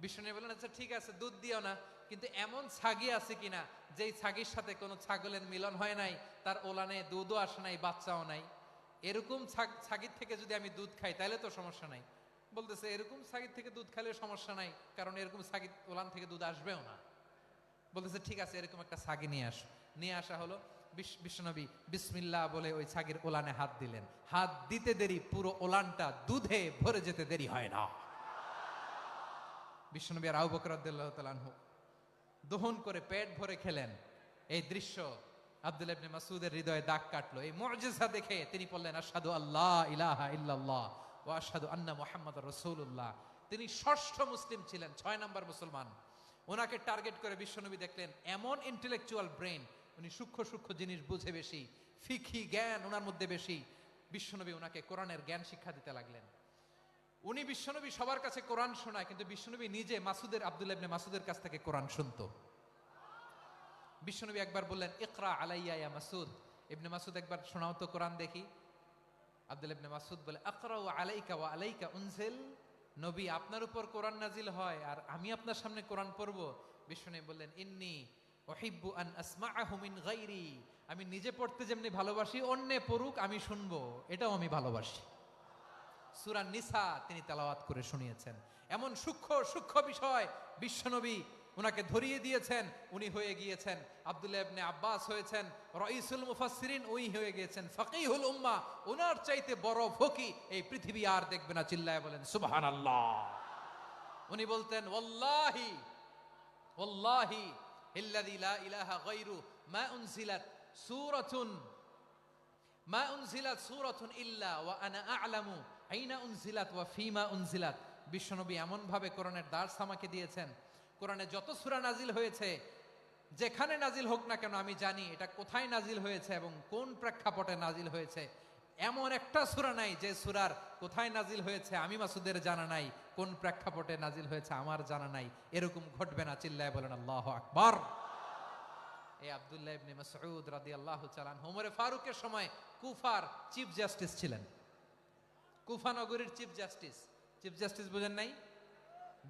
বিশ্বনবী বলেন, আচ্ছা ঠিক আছে, দুধ দিও না, কিন্তু এমন ছাগি আছে কিনা যেই ছাগির সাথে কোনো ছাগলের মিলন হয় নাই, তার ওলানে দুধও আসে নাই, বাচ্চাও নাই। এরকম ছাগির থেকে যদি আমি দুধ খাই তাহলে তো সমস্যা নাই। বলতেছে, এরকম ছাগির থেকে দুধ খাইলে সমস্যা নাই, কারণ এরকম ছাগির ওলান থেকে দুধ আসবেও না। বলতেছে, ঠিক আছে, এরকম একটা ছাগি নিয়ে আস। নিয়ে আসা হলো। বিশ্বনবী বিসমিল্লাহ বলে ওই ছাগির ওলানে হাত দিলেন। হাত দিতে দেরি, পুরো ওলানটা দুধে ভরে যেতে দেরি হয় না। বিশ্বনবী আর আবু বকর রাদিয়াল্লাহু তাআলা আনহু দহন করে পেট ভরে খেলেন। এই দৃশ্য আব্দুল্লাহ ইবনে মাসউদের হৃদয়ে দাগ কাটলো। এই মুআজিজা দেখে তিনি বললেন, আশহাদু আল্লা ইলাহা ইল্লাল্লাহ ওয়া আশহাদু আন্না মুহাম্মাদুর রাসূলুল্লাহ। তিনি ষষ্ঠ মুসলিম ছিলেন, 6 নম্বর মুসলমান। ওনাকে টার্গেট করে বিশ্বনবী দেখলেন এমন ইন্টেলেকচুয়াল ব্রেন, উনি সূক্ষ্ম সূক্ষ্ম জিনিস বুঝে বেশি, ফিকহি জ্ঞান ওনার মধ্যে বেশি। বিশ্বনবী ওনাকে কোরআনের জ্ঞান শিক্ষা দিতে লাগলেন। উনি বিশ্বনবী সবার কাছে কোরআন শোনায়, কিন্তু বিশ্বনবী নিজে আব্দুল্লাহ ইবনে মাসউদের কাছ থেকে কোরআন শুনতো। বিশ্বনবী একবার বললেন, ইকরা আলাইয়া ইয়া মাসউদ। ইবনে মাসউদ একবার শোনাও তো কোরআন দেখি। আব্দুল্লাহ ইবনে মাসউদ বলে, আকরাউ আলাইকা ওয়া আলাইকা উনজিল। নবী, আপনার উপর কোরআন নাজিল হয় আর আমি আপনার সামনে কোরআন পড়ব। বিশ্বনবী বললেন, ইন্নী উহিব্বু আন আসমাআহু মিন গায়রি। আমি নিজে পড়তে যেমনি ভালোবাসি, অন্যে পড়ুক আমি শুনবো, এটাও আমি ভালোবাসি। সূরা নিসা তিনি তেলাওয়াত করে শুনিয়েছেন। এমন সূক্ষ্ম সূক্ষ্ম বিষয় বিশ্বনবী উনাকে ধরিয়ে দিয়েছেন। উনি হয়ে গিয়েছেন আব্দুল্লাহ ইবনে আব্বাস, হয়েছেন রাইসুল মুফাসসিরিন, উনি হয়ে গিয়েছেন ফাকিহুল উম্মাহ। ওনার চাইতে বড় ফকি এই পৃথিবী আর দেখবে না। চিল্লায় বলেন সুবহানাল্লাহ। উনি বলতেন, ওয়াল্লাহি ওয়াল্লাহি ইল্লাযী লা ইলাহা গায়রু মা উনজিলাত সূরাতুন ইল্লা ওয়া আনা আ'লামু আইনা উনজিলাত ওয়া ফীমা উনজিলাত। বিশ্বনবী এমন ভাবে কোরআনের দার্স আমাকে দিয়েছেন, কোরআনে যত সূরা নাজিল হয়েছে, যেখানে নাজিল হোক না কেন আমি জানি এটা কোথায় নাজিল হয়েছে এবং কোন প্রেক্ষাপটে নাজিল হয়েছে। এমন একটা সূরা নাই যে সূরার কোথায় নাজিল হয়েছে আমি মাসুদের জানা নাই, কোন প্রেক্ষাপটে নাজিল হয়েছে আমার জানা নাই। এরকম ঘটবে না। চিল্লায় বলেন আল্লাহু আকবার। এই আব্দুল্লাহ ইবনে মাসউদ রাদিয়াল্লাহু তাআলা আনহু ওমরে ফারুকের সময় কুফার চিফ জাস্টিস ছিলেন। কুফা নগরীর চিফ জাস্টিস। চিফ জাস্টিস বুঝেন নাই?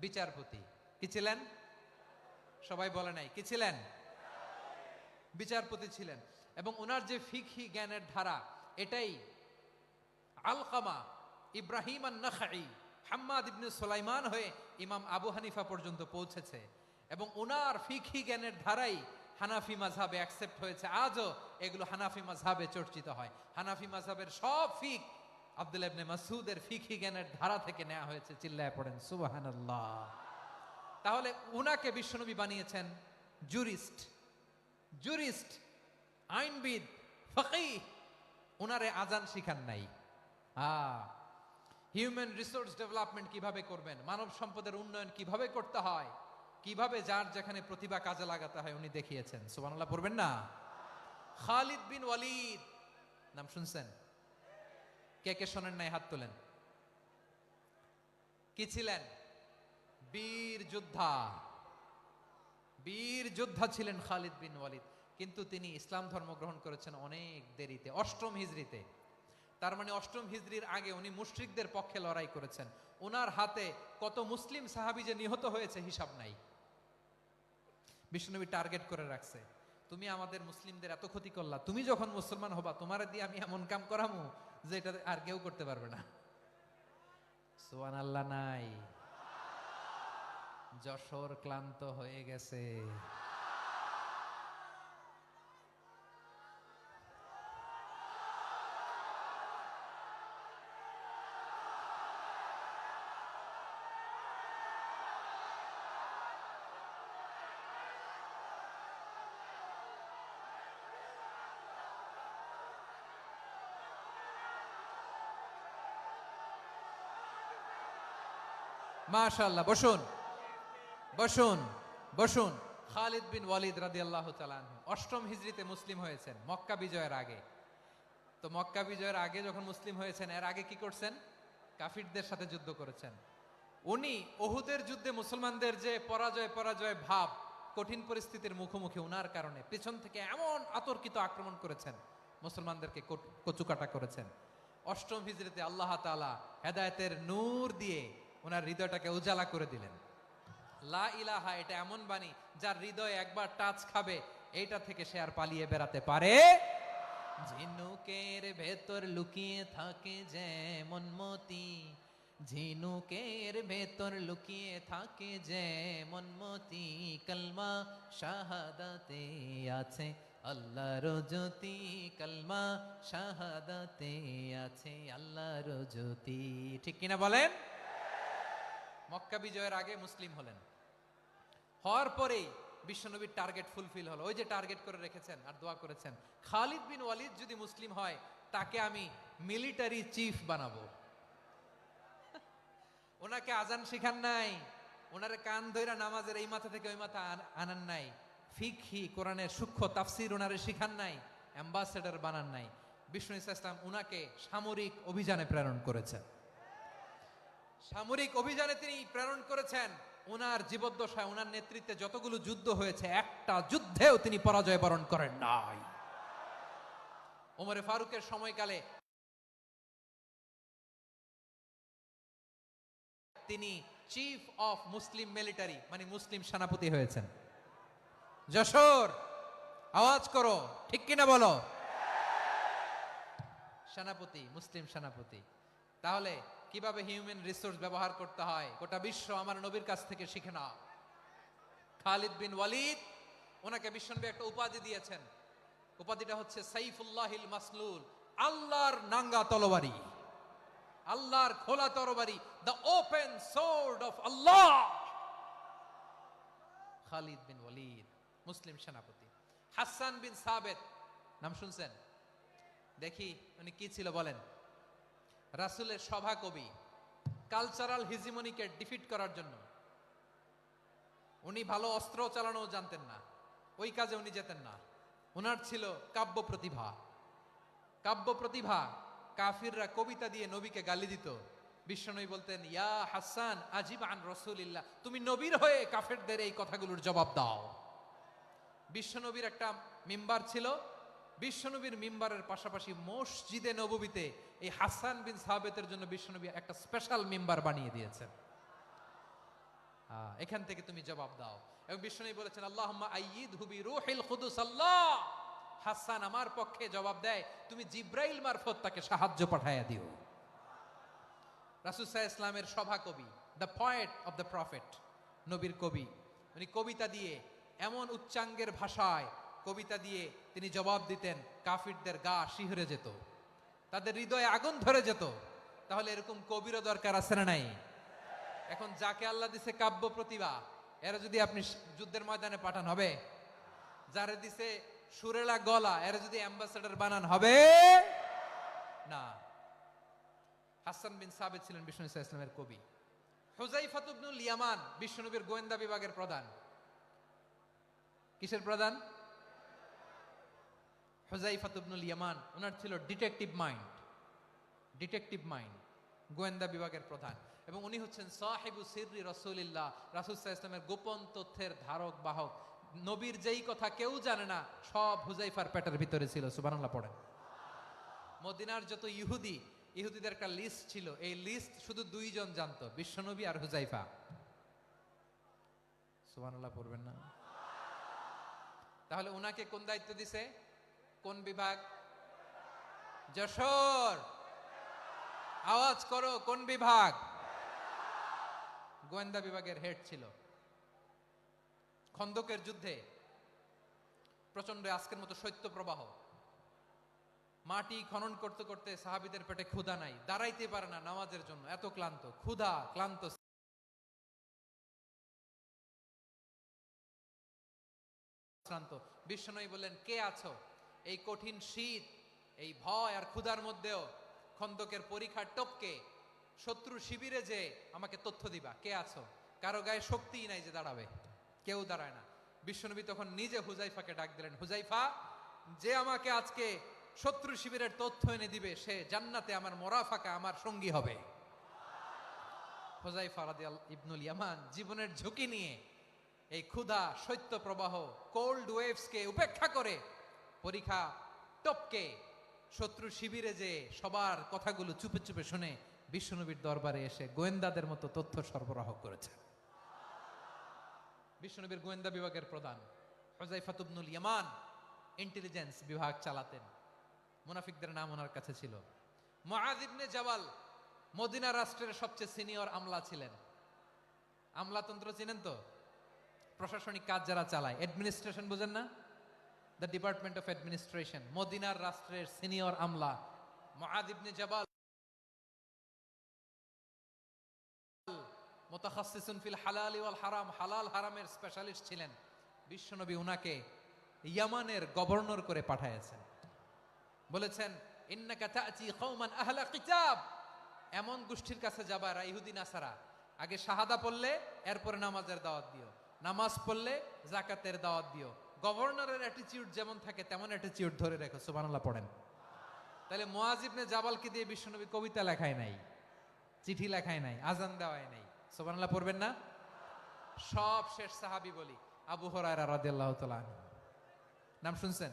বিচারপতি। কি ছিলেন? সবাই বলে নাই, কি ছিলেন? বিচারপতি ছিলেন। এবং ওনার যে ফিকহি জ্ঞানের ধারা, এটাই আলকামা, ইব্রাহিম আন-নাখাই, হাম্মাদ ইবনে সুলাইমান হয়ে ইমাম আবু হানিফা পর্যন্ত পৌঁছেছে। এবং ওনার ফিকহি জ্ঞানের ধারাই হানাফি মাযহাবে অ্যাকসেপ্ট হয়েছে। আজও এগুলো হানাফি মাযহাবে চর্চিত হয়। হানাফি মাযহাবের সব ফিক আব্দুল্লাহ ইবনে মাসউদের ফিকহি জ্ঞানের ধারা থেকে নেওয়া হয়েছে। চিল্লায় পড়েন সুবহানাল্লাহ। তাহলে উনাকে বিশ্বনবী বানিয়েছেন জুরিস্ট, আইনবিদ, ফাকিহ। উনারে আজান শিখান নাই। হিউম্যান রিসোর্স ডেভেলপমেন্ট কিভাবে করবেন, মানব সম্পদের উন্নয়ন কিভাবে করতে হয়, কিভাবে যার যেখানে প্রতিভা কাজে লাগাতে হয় উনি দেখিয়েছেন। সুবহানাল্লাহ পড়বেন না? খালিদ বিন ওয়ালিদ নাম শুনছেন? কে কে শোনেন নাই হাত তোলেন। কি ছিলেন? বীর যোদ্ধা ছিলেন খালিদ বিন ওয়ালিদ। কিন্তু তিনি ইসলাম ধর্ম গ্রহণ করেছেন অনেক দেরিতে, 8ম হিজরিতে। তার মানে 8ম হিজরির আগে উনি মুশরিকদের পক্ষে লড়াই করেছেন। ওনার হাতে কত মুসলিম সাহাবী যে নিহত হয়েছে হিসাব নাই। বিশ্বনবী টার্গেট করে রাখছে, তুমি আমাদের মুসলিমদের এত ক্ষতি করলা, তুমি যখন মুসলমান হবা তোমারে দিয়ে আমি এমন কাম করামু যে এটা আর কেউ করতে পারবে না। সুবহানাল্লাহ নাই? যশোর ক্লান্ত হয়ে গেছে। মাশাআল্লাহ, বসুন বসুন বসুন। খালিদ বিন ওয়ালিদ রাদিয়াল্লাহু তাআলা আনহু 8ম হিজরিতে মুসলিম হয়েছেন, মক্কা বিজয়ের আগে। তো মক্কা বিজয়ের আগে যখন মুসলিম হয়েছেন, এর আগে কি করছেন? কাফিরদের সাথে যুদ্ধ করেছেন। উনি উহুদের যুদ্ধে মুসলমানদের যে পরাজয় ভাব, কঠিন পরিস্থিতির মুখোমুখি উনার কারণে পেছন থেকে এমন আতর্কিত আক্রমণ করেছেন, মুসলমানদেরকে কচুকাটা করেছেন। 8ম হিজরিতে আল্লাহ তাআলা হেদায়েতের নূর দিয়ে ওনার হৃদয়টাকে উজালা করে দিলেন। লা ইলাহা এটা এমন বাণী যার হৃদয়ে একবার টাচ খাবে, এইটা থেকে সে আর পালিয়ে বেড়াতে পারে। ঝিনুকের ভেতর লুকিয়ে থাকে যেমন মতি, ঝিনুকের ভেতর লুকিয়ে থাকে যেমন মতি, কলমা শাহাদাতে আছে আল্লাহর জ্যোতি, কলমা শাহাদাতে আছে আল্লাহর জ্যোতি। ঠিক কিনা বলেন? মক্কা বিজয়ের আগে মুসলিম হলেন। হওয়ার পরেই বিশ্বনবীর টার্গেট ফুলফিল হলো। ওই যে টার্গেট করে রেখেছেন আর দোয়া করেছেন, খালিদ বিন ওয়ালিদ যদি মুসলিম হয় তাকে আমি মিলিটারি চিফ বানাবো। ওনাকে আজান শিখান নাই, ওনারে কান ধইরা নামাজের এই মাথা থেকে ওই মাথা আনান নাই, ফিকহি কোরআনের সূক্ষ্ম তাফসীর ওনারে শিখান নাই, অ্যাম্বাসেডর বানান নাই। বিষ্ণু ইসলাম উনাকে সামরিক অভিযানে প্রেরণ করেছেন। সামরিক অভিযানে তিনি প্রেরণ করেছেন। ওনার জীবদ্দশায় ওনার নেতৃত্বে যতগুলো যুদ্ধ হয়েছে একটা যুদ্ধেও তিনি পরাজয় বরণ করেন নাই। ওমরে ফারুকের সময়কালে তিনি চিফ অফ মুসলিম মিলিটারি মানে মুসলিম সেনাপতি হয়েছেন। যশোর আওয়াজ করো, ঠিক কিনা বলো? সেনাপতি, মুসলিম সেনাপতি। তাহলে কিভাবে হিউম্যান রিসোর্স ব্যবহার করতে হয় গোটা বিশ্ব আমার নবীর কাছ থেকে শিখে নাও। খালিদ বিন ওয়ালিদ, ওনাকে বিশ্বনবী একটা উপাধি দিয়েছেন। উপাধিটা হচ্ছে সাইফুল্লাহিল মাসলুল, আল্লাহর নাঙ্গা তরবারি, আল্লাহর খোলা তরবারি, দ্য ওপেন সোর্ড অফ আল্লাহ। খালিদ বিন ওয়ালিদ মুসলিম সেনাপতি। হাসান বিন সাবেত নাম শুনছেন? দেখি উনি কি ছিল বলেন। রাসূলের সভা কবি, কালচারাল হিজিমনিকে ডিফিট করার জন্য। উনি ভালো অস্ত্র চালানো জানতেন না, ওই কাজে উনি যেতেন না। ওনার ছিল কাব্য প্রতিভা। কাব্য প্রতিভা, কাফিররা কবিতা দিয়ে নবীকে গালি দিত। বিশ্বনবী বলতেন, ইয়া হাসান আজিব আন রাসূলিল্লাহ, তুমি নবীর হয়ে কাফেরদের এই কথাগুলোর জবাব দাও। বিশ্বনবীর একটা মিম্বার ছিল। বিশ্বনবীর মিম্বারের পাশাপাশি মসজিদে নববীতে এই হাসান বিন সাবেতের জন্য বিশ্বনবী একটা স্পেশাল মিম্বার বানিয়ে দিয়েছেন। এখান থেকে তুমি জবাব দাও। এবং বিশ্বনবী বলেছেন, আল্লাহুম্মা আইয়িদহু বিরূহিল কুদুস। আল্লাহ, হাসান আমার পক্ষে জবাব দেয়, তুমি জিব্রাইল মারফত তাকে সাহায্য পাঠায়া দিও। রাসূল সাল্লাল্লাহু আলাইহি ইসলামের সভা কবি, the poet of the prophet, নবীর কবি। উনি কবিতা দিয়ে এমন উচ্চাঙ্গের ভাষায় কবিতা দিয়ে তিনি জবাব দিতেন, কাফিরদের গা শিহরে যেত, তাদের হৃদয়ে আগুন ধরে যেত। তাহলে এরকম কবিরও দরকার আছে না নাই? এখন যাকে আল্লাহ দিছে কাব্য প্রতিভা, এরা যদি আপনি যুদ্ধের ময়দানে পাঠান হবে? যারে দিছে সুরেলা গলা, এরা যদি অ্যাম্বাসেডর বানান হবে না। হাসান বিন সাবিত ছিলেন বিষ্ণু ইসলামের কবি। হুযায়ফা ইবনুল ইয়ামান বিশ্বনবীর গোয়েন্দা বিভাগের প্রধান। কিসের প্রধান? হুযায়ফা ইবনুল ইয়ামান। ওনার ছিল ডিটেকটিভ মাইন্ড, ডিটেকটিভ মাইন্ড, গোয়েন্দা বিভাগের প্রধান। এবং উনি হচ্ছেন সাহিবু সিররি রাসূলিল্লাহ, রাসূল সাল্লাল্লাহু আলাইহি ওয়াসাল্লামের গোপন তথ্যের ধারক বাহক। নবীর যেই কথা কেউ জানে না, সব হুযায়ফার পেটের ভিতরে ছিল। সুবহানাল্লাহ পড়েন। মদিনার যত ইহুদি, ইহুদিদের একটা লিস্ট ছিল। এই লিস্ট শুধু দুইজন জানতো, বিশ্বনবী আর হুযায়ফা। সুবহানাল্লাহ পড়বেন না? তাহলে উনাকে কোন দায়িত্ব দিছে? কোন বিভাগ? যশোর আওয়াজ করো, কোন বিভাগ? গোয়েন্দা বিভাগের হেড ছিল। খন্দকের যুদ্ধে প্রচন্ড আজকের মতো শৈত্য প্রবাহ, মাটি খনন করতে করতে সাহাবীদের পেটে ক্ষুধা নাই, দাঁড়াইতে পারে না নামাজের জন্য, এত ক্লান্ত, ক্ষুধা ক্লান্ত। বিশ্বনবী বললেন, কে আছো এই কঠিন শীত, এই ভয় আর ক্ষুধার মধ্যেও খন্দকের পরীক্ষার টপকে শত্রু শিবিরে যে আমাকে তথ্য দিবা, কে আছো? কারো গায়ে শক্তিই নাই যে দাঁড়াবে, কেউ দাঁড়ায় না। বিশ্বনবী তখন নিজে হুযায়ফাকে ডাক দিলেন, হুযায়ফা, যে আমাকে আজকে শত্রু শিবিরের তথ্য এনে দিবে সে জান্নাতে আমার মোরাফাকা, আমার সঙ্গী হবে। হুযায়ফা রাদিয়াল্লাহু ইবনুল ইয়ামান জীবনের ঝুঁকি নিয়ে এই ক্ষুধা, শৈত্য প্রবাহ, কোল্ড ওয়েভসকে উপেক্ষা করে পরীক্ষা টপকে শত্রু শিবিরে যে সবার কথাগুলো চুপে চুপে শুনে বিশ্বনবীর দরবারে এসে গোয়েন্দাদের মতো তথ্য সরবরাহ করেছে। বিশ্বনবীর গোয়েন্দা বিভাগের প্রধান হুযায়ফা ইবনুল ইয়ামান ইন্টেলিজেন্স বিভাগ চালাতেন। মুনাফিকদের নাম ওনার কাছে ছিল। মুআয ইবনে জাবাল মদিনা রাষ্ট্রের সবচেয়ে সিনিয়র আমলা ছিলেন। আমলাতন্ত্র চিনেন তো? প্রশাসনিক কাজ যারা চালায়, অ্যাডমিনিস্ট্রেশন বুঝেন না? The department of administration. মদিনার রাষ্ট্রের সিনিয়র আমলা মুআয ইবনে জাবাল মুতাখাসসিসুন ফিল হালাল ওয়াল হারাম, হালাল হারামের স্পেশালিস্ট ছিলেন। বিশ্বনবী উনাকে ইয়ামানের গভর্নর করে পাঠাইছেন। বলেছেন ইন্নাকা তা'তি কওমান আহলা কিতাব, এমন গোষ্ঠীর কাছে যাবা যারা ইহুদি নাসারা, আগে শাহাদা পড়লে এরপরে নামাজের দাওয়াত দিও, নামাজ পড়লে যাকাতের দাওয়াত দিও। গভর্নরের অ্যাটিটিউড যেমন থাকে তেমন অ্যাটিটিউড ধরে রেখো। সুবহানাল্লাহ পড়েন। তাহলে মুআজ ইবনে জাবালকে দিয়ে বিশ্বনবী কবিতা লেখায় নাই, চিঠি লেখায় নাই, আজান দেওয়ায় নাই। সুবহানাল্লাহ পড়বেন না? সব শেষ সাহাবী বলি আবু হুরায়রা রাদিয়াল্লাহু তাআলা আনহু, নাম শুনছেন?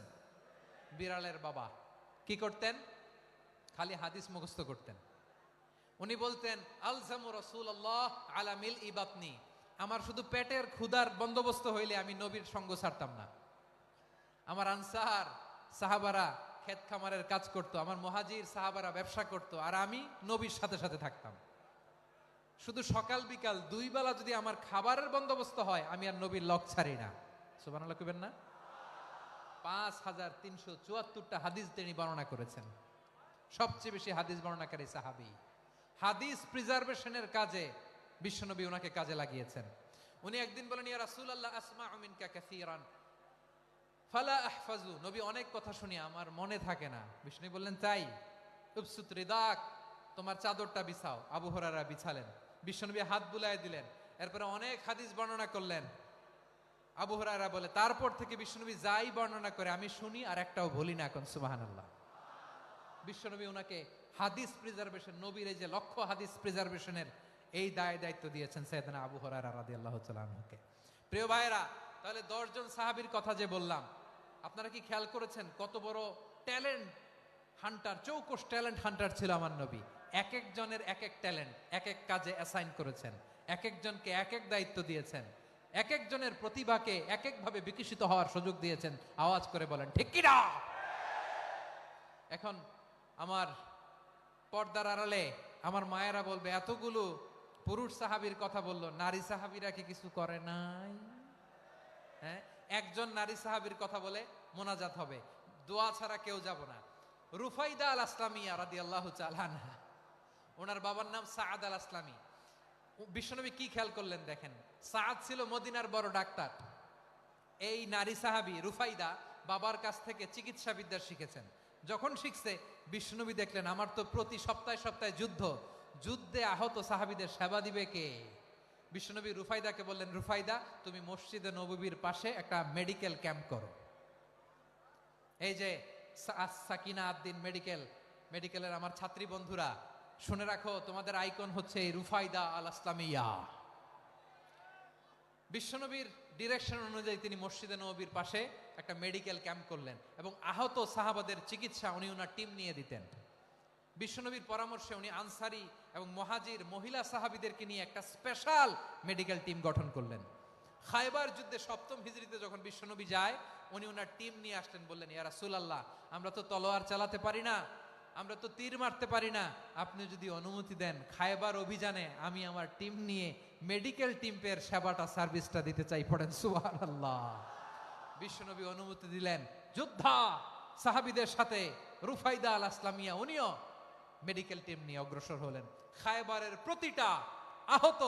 বিড়ালের বাবা। কি করতেন? খালি হাদিস মুখস্থ করতেন। উনি বলতেন আলজামু রাসূলুল্লাহ আলা মিল ইবাতনি, আমার শুধু পেটের ক্ষুধার বন্দোবস্ত হইলে আমি নবীর সঙ্গ ছাড়তাম না। আমার আনসার সাহাবারা ক্ষেত খামারের কাজ করত, আমার মুহাজির সাহাবারা ব্যবসা করত, আর আমি নবীর সাথে সাথে থাকতাম। শুধু সকাল বিকাল দুই বেলা যদি আমার খাবারের বন্দোবস্ত হয় আমি আর নবীর লক ছাড়ি না। সুবহানাল্লাহ কইবেন না? 5374টা হাদিস তিনি বর্ণনা করেছেন। সবচেয়ে বেশি হাদিস বর্ণনাকারী সাহাবী। হাদিস প্রিজার্ভেশনের কাজে বিশ্বনবী ওনাকে কাজে লাগিয়েছেন। উনি একদিন বলেন ইয়া রাসূলুল্লাহ আসমাউ মিনকা কাসীরান ফালা আহফাজু, নবী অনেক কথা শুনি আমার মনে থাকে না। বিষ্ণু বললেন তাই? উবসুত রিদাক, তোমার চাদরটা বিছাও। আবু হুরায়রা বিছালেন, বিশ্বনবী হাত বুলায় দিলেন, এরপরে অনেক হাদিস বর্ণনা করলেন। আবু হুরায়রা বলে তারপর থেকে বিশ্বনবী যাই বর্ণনা করে আমি শুনি আর একটাও ভুলি না। এখন সুবহানাল্লাহ। বিশ্বনবী ওনাকে হাদিস প্রিজার্ভেশন, নবীর এই যে লক্ষ্য হাদিস প্রিজার্ভেশনের এই দায়িত্ব দিয়েছেন সাইয়েদনা আবু হুরায়রা রাদিয়াল্লাহু তাআলা আনহুকে। প্রিয় ভাইরা, তাহলে 10 জন সাহাবীর কথা যে বললাম, আপনারা কি খেয়াল করেছেন কত বড় ট্যালেন্ট হান্টার, চৌকস ট্যালেন্ট হান্টার ছিল আমার নবী। এক একজনের এক এক ট্যালেন্ট এক এক কাজে অ্যাসাইন করেছেন, এক একজনকে এক এক দায়িত্ব দিয়েছেন, এক একজনের প্রতিভাকে এক একভাবে বিকশিত হওয়ার সুযোগ দিয়েছেন। আওয়াজ করে বলেন ঠিক কি না? এখন আমার পর্দার আড়ালে আমার মায়েরা বলবে এতগুলো পুরুষ সাহাবীর কথা বললো, নারী সাহাবীরা কি কিছু করে নাই? হ্যাঁ, একজন নারী সাহাবীর কথা বলে মোনাজাত হবে, দোয়া ছাড়া কেউ যাব না। রুফাইদা আল আসলামিয়া রাদিয়াল্লাহু তাআলা আনহা, ওনার বাবার নাম সাআদ আল আসলামি। বিশ্বনবী কি খেয়াল করলেন দেখেন, সাআদ ছিল মদিনার বড় ডাক্তার। এই নারী সাহাবী রুফাইদা বাবার কাছ থেকে চিকিৎসা বিদ্যা শিখেছেন। যখন শিখছে বিশ্বনবী দেখলেন আমার তো প্রতি সপ্তাহে সপ্তাহে যুদ্ধে আহত সাহাবীদের সেবা দিবে কে? বিশ্বনবী রুফাইদাকে বললেন রুফাইদা তুমি মসজিদে নববীর পাশে একটা মেডিকেল ক্যাম্প করো। এই যে সাকিনা আদ্দিন মেডিকেলের আমার ছাত্রী বন্ধুরা শুনে রাখো, তোমাদের আইকন হচ্ছে এই রুফাইদা আল আসলামিয়া। বিশ্বনবীর ডিরেকশন অনুযায়ী তিনি মসজিদে নববীর পাশে একটা মেডিকেল ক্যাম্প করলেন এবং আহত সাহাবাদের চিকিৎসা উনি ওনার টিম নিয়ে দিতেন। বিশ্বনবীর পরামর্শে উনি আনসারি এবং মুহাজির মহিলা সাহাবীদেরকে নিয়ে একটা স্পেশাল মেডিকেল টিম গঠন করলেন। খায়বার যুদ্ধে 7ম হিজরিতে যখন বিশ্বনবী যায় উনি ওনার টিম নিয়ে আসলেন, বললেন ইয়া রাসূলুল্লাহ আমরা তো তলোয়ার চালাতে পারি না, আমরা তো তীর মারতে পারি না, আপনি যদি অনুমতি দেন খায়বার অভিযানে আমি আমার টিম নিয়ে মেডিকেল টিমের সেবাটা সার্ভিসটা দিতে চাই। পড়েন সুবহানাল্লাহ। বিশ্বনবী অনুমতি দিলেন, যোদ্ধা সাহাবীদের সাথে রুফাইদা আল আসলামিয়া উনিও মেডিকেল টিম নিয়ে অগ্রসর হলেন। খায়বারের প্রতিটা আহত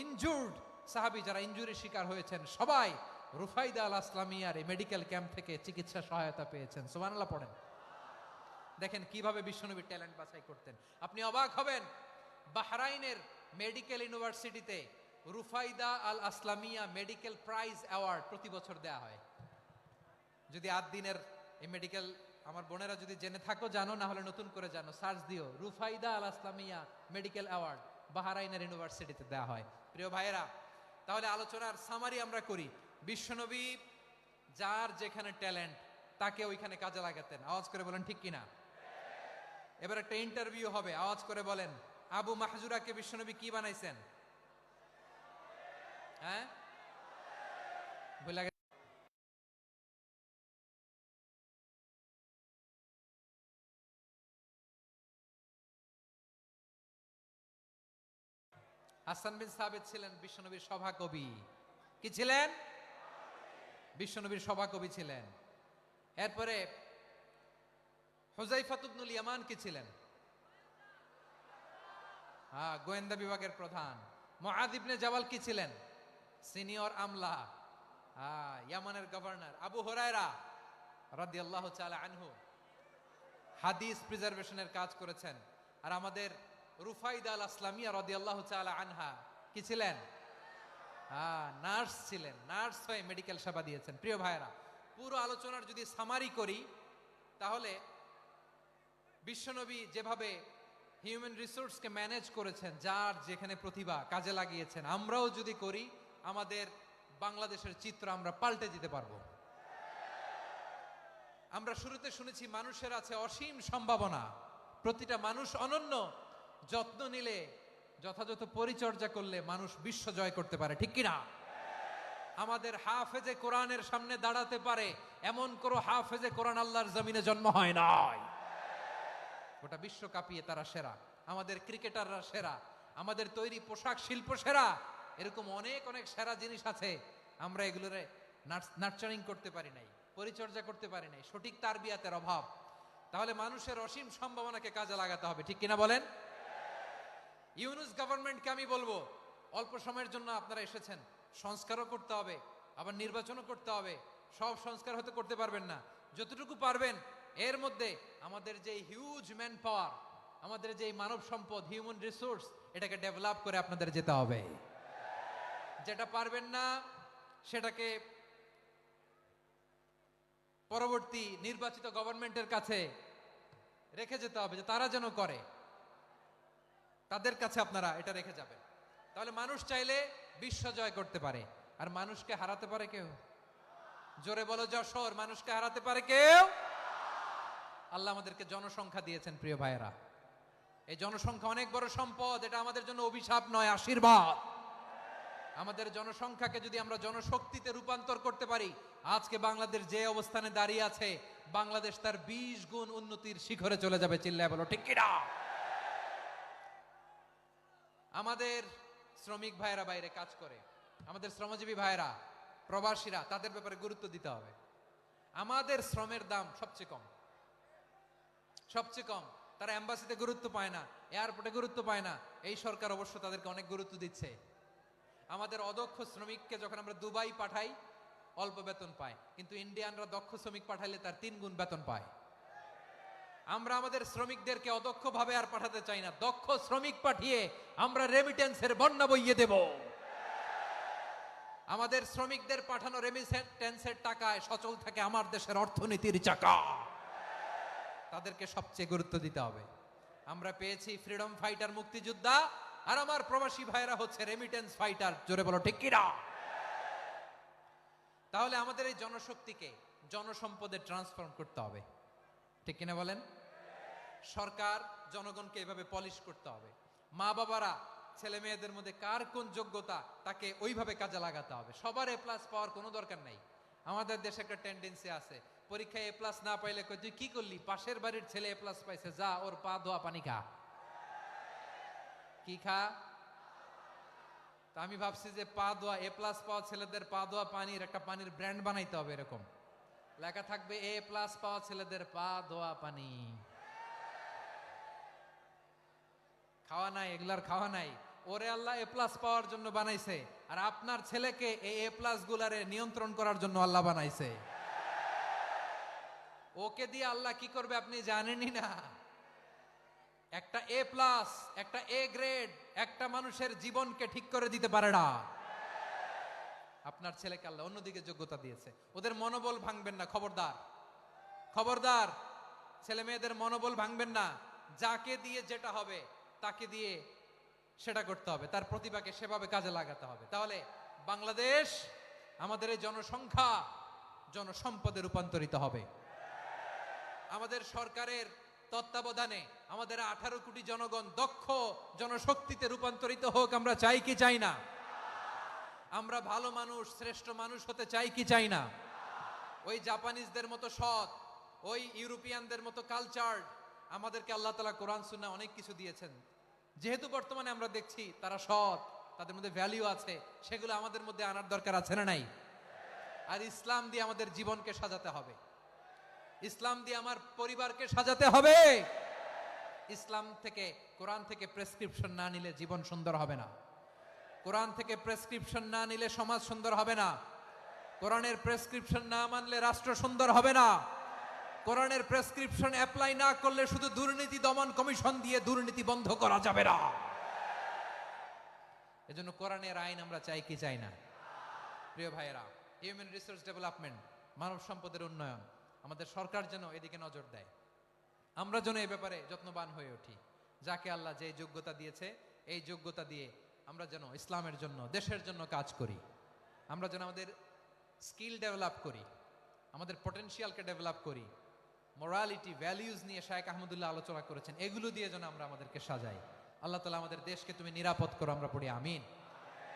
ইনজুর্ড সাহাবী যারা ইনজুরির শিকার হয়েছেন সবাই রুফাইদা আল আসলামিয়ার এই মেডিকেল ক্যাম্প থেকে চিকিৎসা সহায়তা পেয়েছেন। সুবহানাল্লাহ পড়েন। দেখেন কিভাবে বিশ্বনবী ট্যালেন্ট বাছাই করতেন। আপনি অবাক হবেন, বাহরাইনের মেডিকেল ইউনিভার্সিটিতে রুফাইদা আল আসলামিয়া মেডিকেল প্রাইজ অ্যাওয়ার্ড প্রতি বছর দেয়া হয়। যদি 8 দিনের এই মেডিকেল আমার বোনেরা যদি জেনে থাকো জানো, না হলে নতুন করে জানো, সার্চ দিও রুফাইদা আল আসলামিয়া মেডিকেল অ্যাওয়ার্ড বাহরাইনের ইউনিভার্সিটিতে দেয়া হয়। প্রিয় ভাইয়েরা, তাহলে আলোচনার সামারি আমরা করি। বিশ্বনবী যার যেখানে ট্যালেন্ট তাকে ওইখানে কাজে লাগাতেন। আওয়াজ করে বলেন ঠিক কিনা? এবার একটা ইন্টারভিউ হবে, আওয়াজ করে বলেন আবু মাহজুরাকে বিশ্বনবী কি বানাইছেন? হ্যাঁ ভুলে গেছে। হাসান বিন সাবিত ছিলেন বিশ্বনবীর সভাকবি। কি ছিলেন? বিশ্বনবীর সভাকবি ছিলেন। এরপরে হুযায়ফা ইবনুল ইয়ামান কি ছিলেন? গোয়েন্দা বিভাগের প্রধান। মুআয ইবনে জাবাল কি ছিলেন? সিনিয়র আমলা। ইয়ামানের গভর্নর আবু হুরায়রা রাদিয়াল্লাহু তাআলা আনহু হাদিস প্রিজার্ভেশনের কাজ করেছেন। আর আমাদের রুফাইদা আল আসলামিয়া রাদিয়াল্লাহু তাআলা আনহা কি ছিলেন? নার্স ছিলেন। নার্স হয়ে মেডিকেল সেবা দিয়েছেন। প্রিয় ভাইরা, পুরো আলোচনার যদি সামারি করি তাহলে বিশ্বনবী যেভাবে হিউম্যান রিসোর্সকে ম্যানেজ করেছেন, যার যেখানে প্রতিভা কাজে লাগিয়েছেন, আমরাও যদি করি আমাদের বাংলাদেশের চিত্র আমরা পাল্টে দিতে পারবো। আমরা শুরুতে শুনেছি মানুষের আছে অসীম সম্ভাবনা, প্রতিটা মানুষ অনন্য, যত্ন নিলে, যথাযথ পরিচর্যা করলে মানুষ বিশ্ব জয় করতে পারে, ঠিক কিনা? আমাদের হাফেজে কোরআনের সামনে দাঁড়াতে পারে এমন কোনো হাফেজে কোরআন আল্লাহর জমিনে জন্ম হয় নাই। গোটা বিশ্ব কাঁপিয়ে তারা সেরা, আমাদের ক্রিকেটাররা সেরা, আমাদের তৈরি পোশাক শিল্প সেরা, এরকম অনেক অনেক সেরা জিনিস আছে। আমরা এগুলোরে নার্চারিং করতে পারি নাই, পরিচর্যা করতে পারি নাই, সঠিক তারবিয়াতের অভাব। তাহলে মানুষের অসীম সম্ভাবনাকে কাজে লাগাতে হবে, ঠিক কিনা বলেন? ইউনুস গভর্নমেন্টকে আমি বলবো, অল্প সময়ের জন্য আপনারা এসেছেন, সংস্কারও করতে হবে, আবার নির্বাচনও করতে হবে। সব সংস্কার হয়তো করতে পারবেন না, যতটুকু পারবেন এর মধ্যে আমাদের যে হিউজ ম্যান পাওয়ার, আমাদের যে মানব সম্পদ, হিউম্যান রিসোর্স, এটাকে ডেভেলপ করে আপনাদের যেতে হবে। যেটা পারবেন না সেটাকে পরবর্তী নির্বাচিত গভর্নমেন্টের কাছে রেখে যেতে হবে, যে তারা যেন করে, তাদের কাছে আপনারা এটা রেখে যাবেন। তাহলে মানুষ চাইলে বিশ্ব জয় করতে পারে। আর মানুষকে হারাতে পারে কেউ? জোরে বলো যশোর, মানুষকে হারাতে পারে কেউ? আল্লাহ আমাদেরকে জনসংখ্যা দিয়েছেন প্রিয় ভাইয়েরা। এই জনসংখ্যা অনেক বড় সম্পদ, এটা আমাদের জন্য অভিশাপ নয়, আশীর্বাদ। আমাদের জনসংখ্যাকে যদি আমরা জনশক্তিতে রূপান্তর করতে পারি, আজকে বাংলাদেশ যে অবস্থানে দাঁড়িয়ে আছে, বাংলাদেশ তার 20 গুণ উন্নতির শিখরে চলে যাবে। চিল্লায় বলো ঠিক কিনা? আমাদের শ্রমিক ভাইয়েরা বাইরে কাজ করে, আমাদের শ্রমজীবী ভাইয়েরা, প্রবাসীরা, তাদের ব্যাপারে গুরুত্ব দিতে হবে। আমাদের শ্রমের দাম সবচেয়ে কম, সবচেয়ে কম। তারা এম্বাসিতে গুরুত্ব পায় না, এয়ারপোর্টে গুরুত্ব পায় না। এই সরকার অবশ্য তাদেরকে অনেক গুরুত্ব দিচ্ছে। আমাদের অদক্ষ শ্রমিককে যখন আমরা দুবাই পাঠাই, অল্প বেতন পায়, কিন্তু ইন্ডিয়ানরা দক্ষ শ্রমিক পাঠাইলে তার 3 গুণ বেতন পায়। আমরা আমাদের শ্রমিকদেরকে অদক্ষ ভাবে আর পাঠাতে চাই না, দক্ষ শ্রমিক পাঠিয়ে আমরা রেমিটেন্সের বন্যা বইয়ে দেব। আমাদের শ্রমিকদের পাঠানো রেমিটেন্সের টাকায় সচল থাকে আমার দেশের অর্থনীতির চাকা। তাদেরকে সবচেয়ে গুরুত্ব দিতে হবে। আমরা পেয়েছি ফ্রিডম ফাইটার, মুক্তিযোদ্ধা, আর আমার প্রবাসী ভাইরা হচ্ছে রেমিটেন্স ফাইটার। জোরে বলো ঠিক কিনা? তাহলে আমাদের এই জনশক্তিকে জনসম্পদে ট্রান্সফর্ম করতে হবে, ঠিক কিনা বলেন? সরকার জনগণকে এভাবে পলিশ করতে হবে। মা বাবারা ছেলে মেয়েদের মধ্যে কার কোন যোগ্যতা তাকে ওইভাবে কাজে লাগাতে হবে। সবার এ প্লাস পাওয়ার কোনো দরকার নাই। আমাদের দেশে একটা টেন্ডেন্সি আছে, পরীক্ষায় এ প্লাস না পাইলে কই তুই কি করলি, পাশের বাড়ির ছেলে এ প্লাস পাইছে, যা ওর পা ধোয়া পানি খা। কি খা? তা আমি ভাবছি যে পা ধোয়া, এ প্লাস পাওয়া ছেলেদের পা ধোয়া পানির একটা পানির ব্র্যান্ড বানাইতে হবে, এরকম লেখা থাকবে, এ প্লাস পাওয়া ছেলেদের পা ধোয়া পানি। খাওয়া নাই, এগুলার খাওয়া নাই। ওরে আল্লাহ এ প্লাস পাওয়ার জন্য বানাইছে, আর আপনার ছেলেকে এই এ প্লাস গুলারে নিয়ন্ত্রণ করার জন্য আল্লাহ বানাইছে। ওকে দিয়ে আল্লাহ কি করবে আপনি জানেনই না। একটা এ প্লাস, একটা এ গ্রেড একটা মানুষের জীবনকে ঠিক করে দিতে পারে না। আপনার ছেলেকে আল্লাহ অন্যদিকে যোগ্যতা দিয়েছে, ওদের মনোবল ভাঙবেন না, খবরদার, খবরদার। ছেলে মেয়েদের মনোবল ভাঙবেন না। যাকে দিয়ে যেটা হবে তাকে দিয়ে সেটা করতে হবে, তার প্রতিভাকে সেভাবে কাজে লাগাতে হবে। তাহলে বাংলাদেশ, আমাদের এই জনসংখ্যা জনসম্পদে রূপান্তরিত হবে। আমাদের সরকারের তত্ত্বাবধানে আমাদের 18 কোটি জনগণ দক্ষ জনশক্তিতে রূপান্তরিত হোক, আমরা চাই কি চাই না? আমরা ভালো মানুষ, শ্রেষ্ঠ মানুষ হতে চাই কি চাই না? ওই জাপানিজদের মতো সৎ, ওই ইউরোপিয়ানদের মতো কালচার্ড। আমাদেরকে আল্লাহ তাআলা কোরআন সুন্নাহ অনেক কিছু দিয়েছেন, যেহেতু বর্তমানে আমরা দেখছি তারা সৎ, তাদের মধ্যে ভ্যালিউ আছে, সেগুলো আমাদের মধ্যে আনার দরকার আছে না নাই? আর ইসলাম দিয়ে আমাদের জীবনকে সাজাতে হবে, ইসলাম দিয়ে আমার পরিবারকে সাজাতে হবে। ইসলাম থেকে, কোরআন থেকে প্রেসক্রিপশন না নিলে জীবন সুন্দর হবে না। কোরআন থেকে প্রেসক্রিপশন না নিলে সমাজ সুন্দর হবে না। কোরআনের প্রেসক্রিপশন না মানলে রাষ্ট্র সুন্দর হবে না। কোরআনের প্রেসক্রিপশন অ্যাপ্লাই না করলে শুধু দুর্নীতি দমন কমিশন দিয়ে দুর্নীতি বন্ধ করা যাবে না। এজন্য কোরআনের আইন আমরা চাই কি চাই না? প্রিয় ভাইয়েরা, হিউম্যান রিসোর্স ডেভেলপমেন্ট, মানব সম্পদের উন্নয়ন, আমাদের সরকার যেন এদিকে নজর দেয়। আমরা যেন এই ব্যাপারে যত্নবান হয়ে উঠি। যাকে আল্লাহ যে যোগ্যতা দিয়েছে, এই যোগ্যতা দিয়ে আমরা যেন ইসলামের জন্য, দেশের জন্য কাজ করি। আমরা যেন আমাদের স্কিল ডেভেলপ করি, আমাদের পটেনশিয়ালকে ডেভেলপ করি। মোরালিটি, ভ্যালিউজ নিয়ে শায়েখ আহমদুল্লাহ আলোচনা করেছেন, এগুলো দিয়ে যেন আমরা আমাদেরকে সাজাই। আল্লাহ তাআলা আমাদের দেশকে তুমি নিরাপদ করো, আমরা পড়ি আমিন।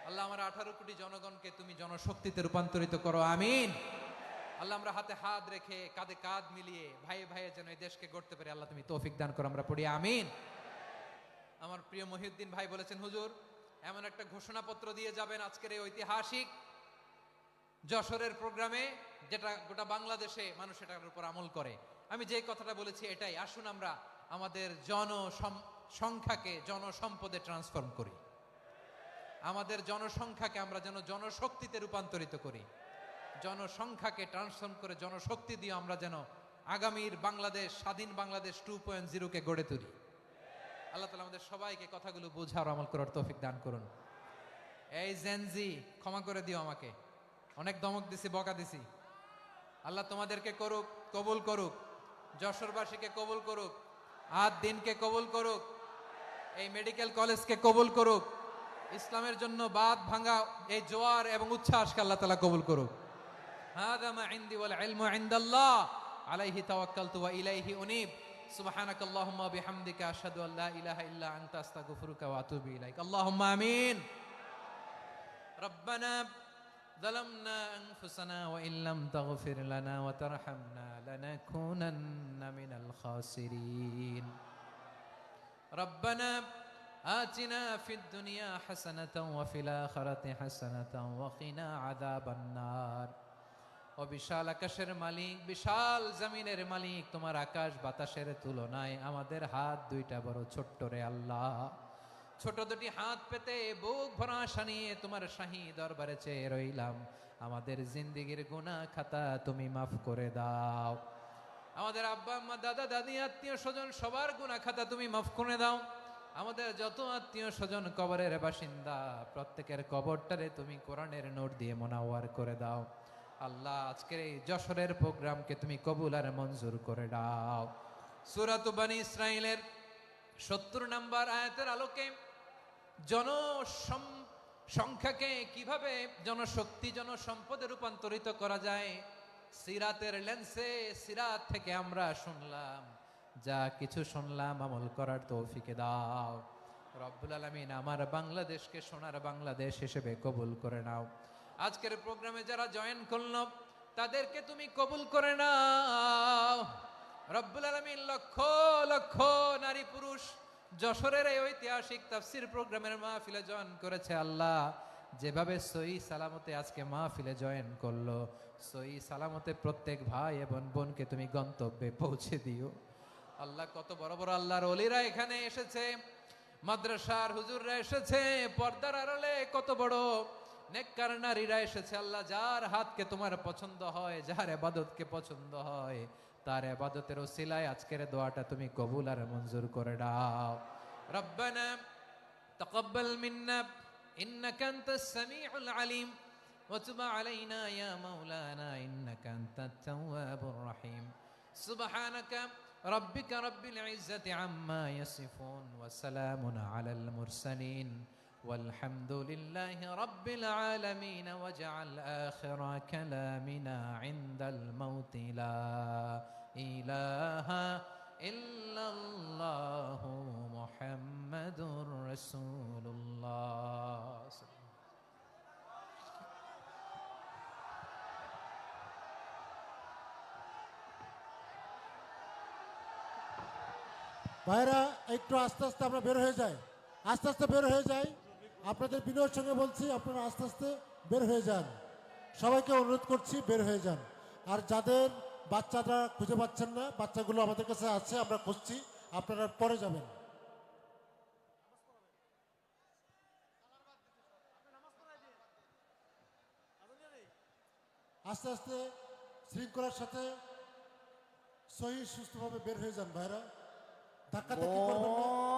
আল্লাহ আমার 18 কোটি জনগণকে তুমি জনশক্তিতে রূপান্তরিত করো, আমিন। আল্লাহ আমরা হাতে হাত রেখে কাঁধে কাঁধ মিলিয়ে ভাই ভাইয়ে যেন এই দেশকে গড়তে পারি, আল্লাহ তুমি তৌফিক দান করো, আমরা পড়ি আমিন। আমার প্রিয় মহিউদ্দিন ভাই বলেছেন, হুজুর এমন একটা ঘোষণাপত্র দিয়ে যাবেন আজকের এই ঐতিহাসিক যশোরের প্রোগ্রামে, যেটা গোটা বাংলাদেশে মানুষ এটার উপর আমল করে। আমি যে কথাটা বলেছি এটাই, আসুন আমরা আমাদের জনসংখ্যাকে জনসম্পদে ট্রান্সফর্ম করি। আমাদের জনসংখ্যাকে আমরা যেন জনশক্তিতে রূপান্তরিত করি। জনসংখ্যাকে ট্রান্সফর্ম করে জনশক্তি দিয়ে আমরা যেন আগামীর বাংলাদেশ, স্বাধীন বাংলাদেশ 2.0 গড়ে তুলি। আল্লাহ তাআলা আমাদের সবাইকে কথাগুলো বোঝার, আমল করার তৌফিক দান করুন। এই জেনজি, ক্ষমা করে দিও আমাকে, অনেক ধমক দিছি, বকা দিছি। আল্লাহ তোমাদেরকে করুক, কবুল করুক, যশোরবাসীকে কবুল করুক, আদ দিনকে কবুল করুক, এই মেডিকেল কলেজকে কবুল করুক, ইসলামের জন্য বাদ ভাঙা এই জোয়ার এবং উচ্ছ্বাসকে আল্লাহ তাআলা কবুল করুক। হাদা মা ইনদি ওয়াল ইলমু ইনদাল্লাহ আলাইহি তাওয়াক্কালতু ওয়া ইলাইহি উনীব। সুবহানাকাল্লাহুম্মা ওয়া বিহামদিকা আশহাদু আল্লা ইলাহা ইল্লা আনতা আস্তাগফিরুকা ওয়া আতুবু ইলাইক। আল্লাহুম্মা আমিন। রব্বানা ظلمنا أنفسنا وإن لم تغفر لنا وترحمنا لنكونن من الخاسرين. ربنا آتنا في الدنيا حسنة وفي الآخرة حسنة وقنا عذاب النار. ও বিশাল আকাশের মালিক, বিশাল জমিনের মালিক, তোমার আকাশ বাতাসের তুলনায় আমাদের হাত দুইটা বড় ছোট্ট রে আল্লাহ। ছোট দুটি হাত পেতে বুক ভরা আশা নিয়ে তোমার শাহী দরবারে চেয়ে রইলাম। আমাদের জিন্দেগির গুনাহ খাতা তুমি মাফ করে দাও। আমাদের আব্বা আম্মা, দাদা দাদি, আত্মীয় স্বজন সবার গুনাহ খাতা তুমি মাফ করে দাও। আমাদের যত আত্মীয় স্বজন কবরের বাসিন্দা, প্রত্যেকের কবরটারে তুমি কোরআনের নূর দিয়ে মুনাওয়ার করে দাও। আল্লাহ আজকের এই যশোরের প্রোগ্রামকে তুমি কবুল আর মঞ্জুর করে দাও। সূরা বনী ইসরাঈলের 70 নম্বর আয়াতের আলোকে জনসংখ্যাকে কিভাবে জনশক্তি, জনসম্পদে রূপান্তরিত করা যায়, সিরাতের লেন্সে, সিরাত থেকে আমরা শুনলাম, যা কিছু শুনলাম আমল করার তৌফিকে দাও রব্বুল আলামিন। আমার বাংলাদেশকে সোনার বাংলাদেশ হিসেবে কবুল করে নাও। আজকের প্রোগ্রামে যারা জয়েন করলো তাদেরকে তুমি কবুল করে নাও রব্বুল আলামিন। লক্ষ লক্ষ নারী পুরুষ যশোরের এই ঐতিহাসিক তাফসীর প্রোগ্রামের মাহফিলে জয়েন করেছে, আল্লাহ যেভাবে সহি সালামতে আজকে মাহফিলে জয়েন করলো, সহি সালামতে প্রত্যেক ভাই এবং বোনকে তুমি গন্তব্যে পৌঁছে দিও। আল্লাহ কত বড় বড় আল্লাহর ওলিরা এখানে এসেছে, মাদ্রাসার হুজুররা এসেছে, পর্দার আড়ালে কত বড় নেককার নারীরা এসেছে। আল্লাহ যার হাতকে তোমার পছন্দ হয়, যার ইবাদতকে পছন্দ হয়, তার ইবাদতের ওসিলায় আজকের দোয়াটা তুমি কবুল আর মঞ্জুর করে দাও। রব্বানা তাকাব্বাল মিন্না ইন্নাকা আনতাস সামিউল আলিম ওয়া তুব আলাইনা ইয়া মাওলানা ইন্নাকা আনতাত তাওয়াবুর রহিম। সুবহানাকা রাব্বিকা রাব্বিল ইজ্জাতি আম্মা ইয়াসিফুন ওয়া সালামুন আলাল মুরসালিন والحمد لله رب العالمين. واجعل آخر كلامنا عند الموت لا إله إلا الله محمد رسول الله. ভাইরা একটু আস্তে আস্তে আমরা বের হয়ে যাই, আস্তে আস্তে বের হয়ে যাই। আপনাদের বিনয়ের সঙ্গে বলছি, আপনারা আস্তে আস্তে বের হয়ে যান। সবাইকে অনুরোধ করছি বের হয়ে যান। আর যাদের বাচ্চারা খুঁজে পাচ্ছেন না, বাচ্চাগুলো আমাদের কাছে আছে, আমরা খুঁজছি, আপনারা পরে যাবেন। আস্তে আস্তে শৃঙ্খলার সাথে সহি সুস্থভাবে বের হয়ে যান ভাইরা, ধাক্কা ধাক্কি করবেন না।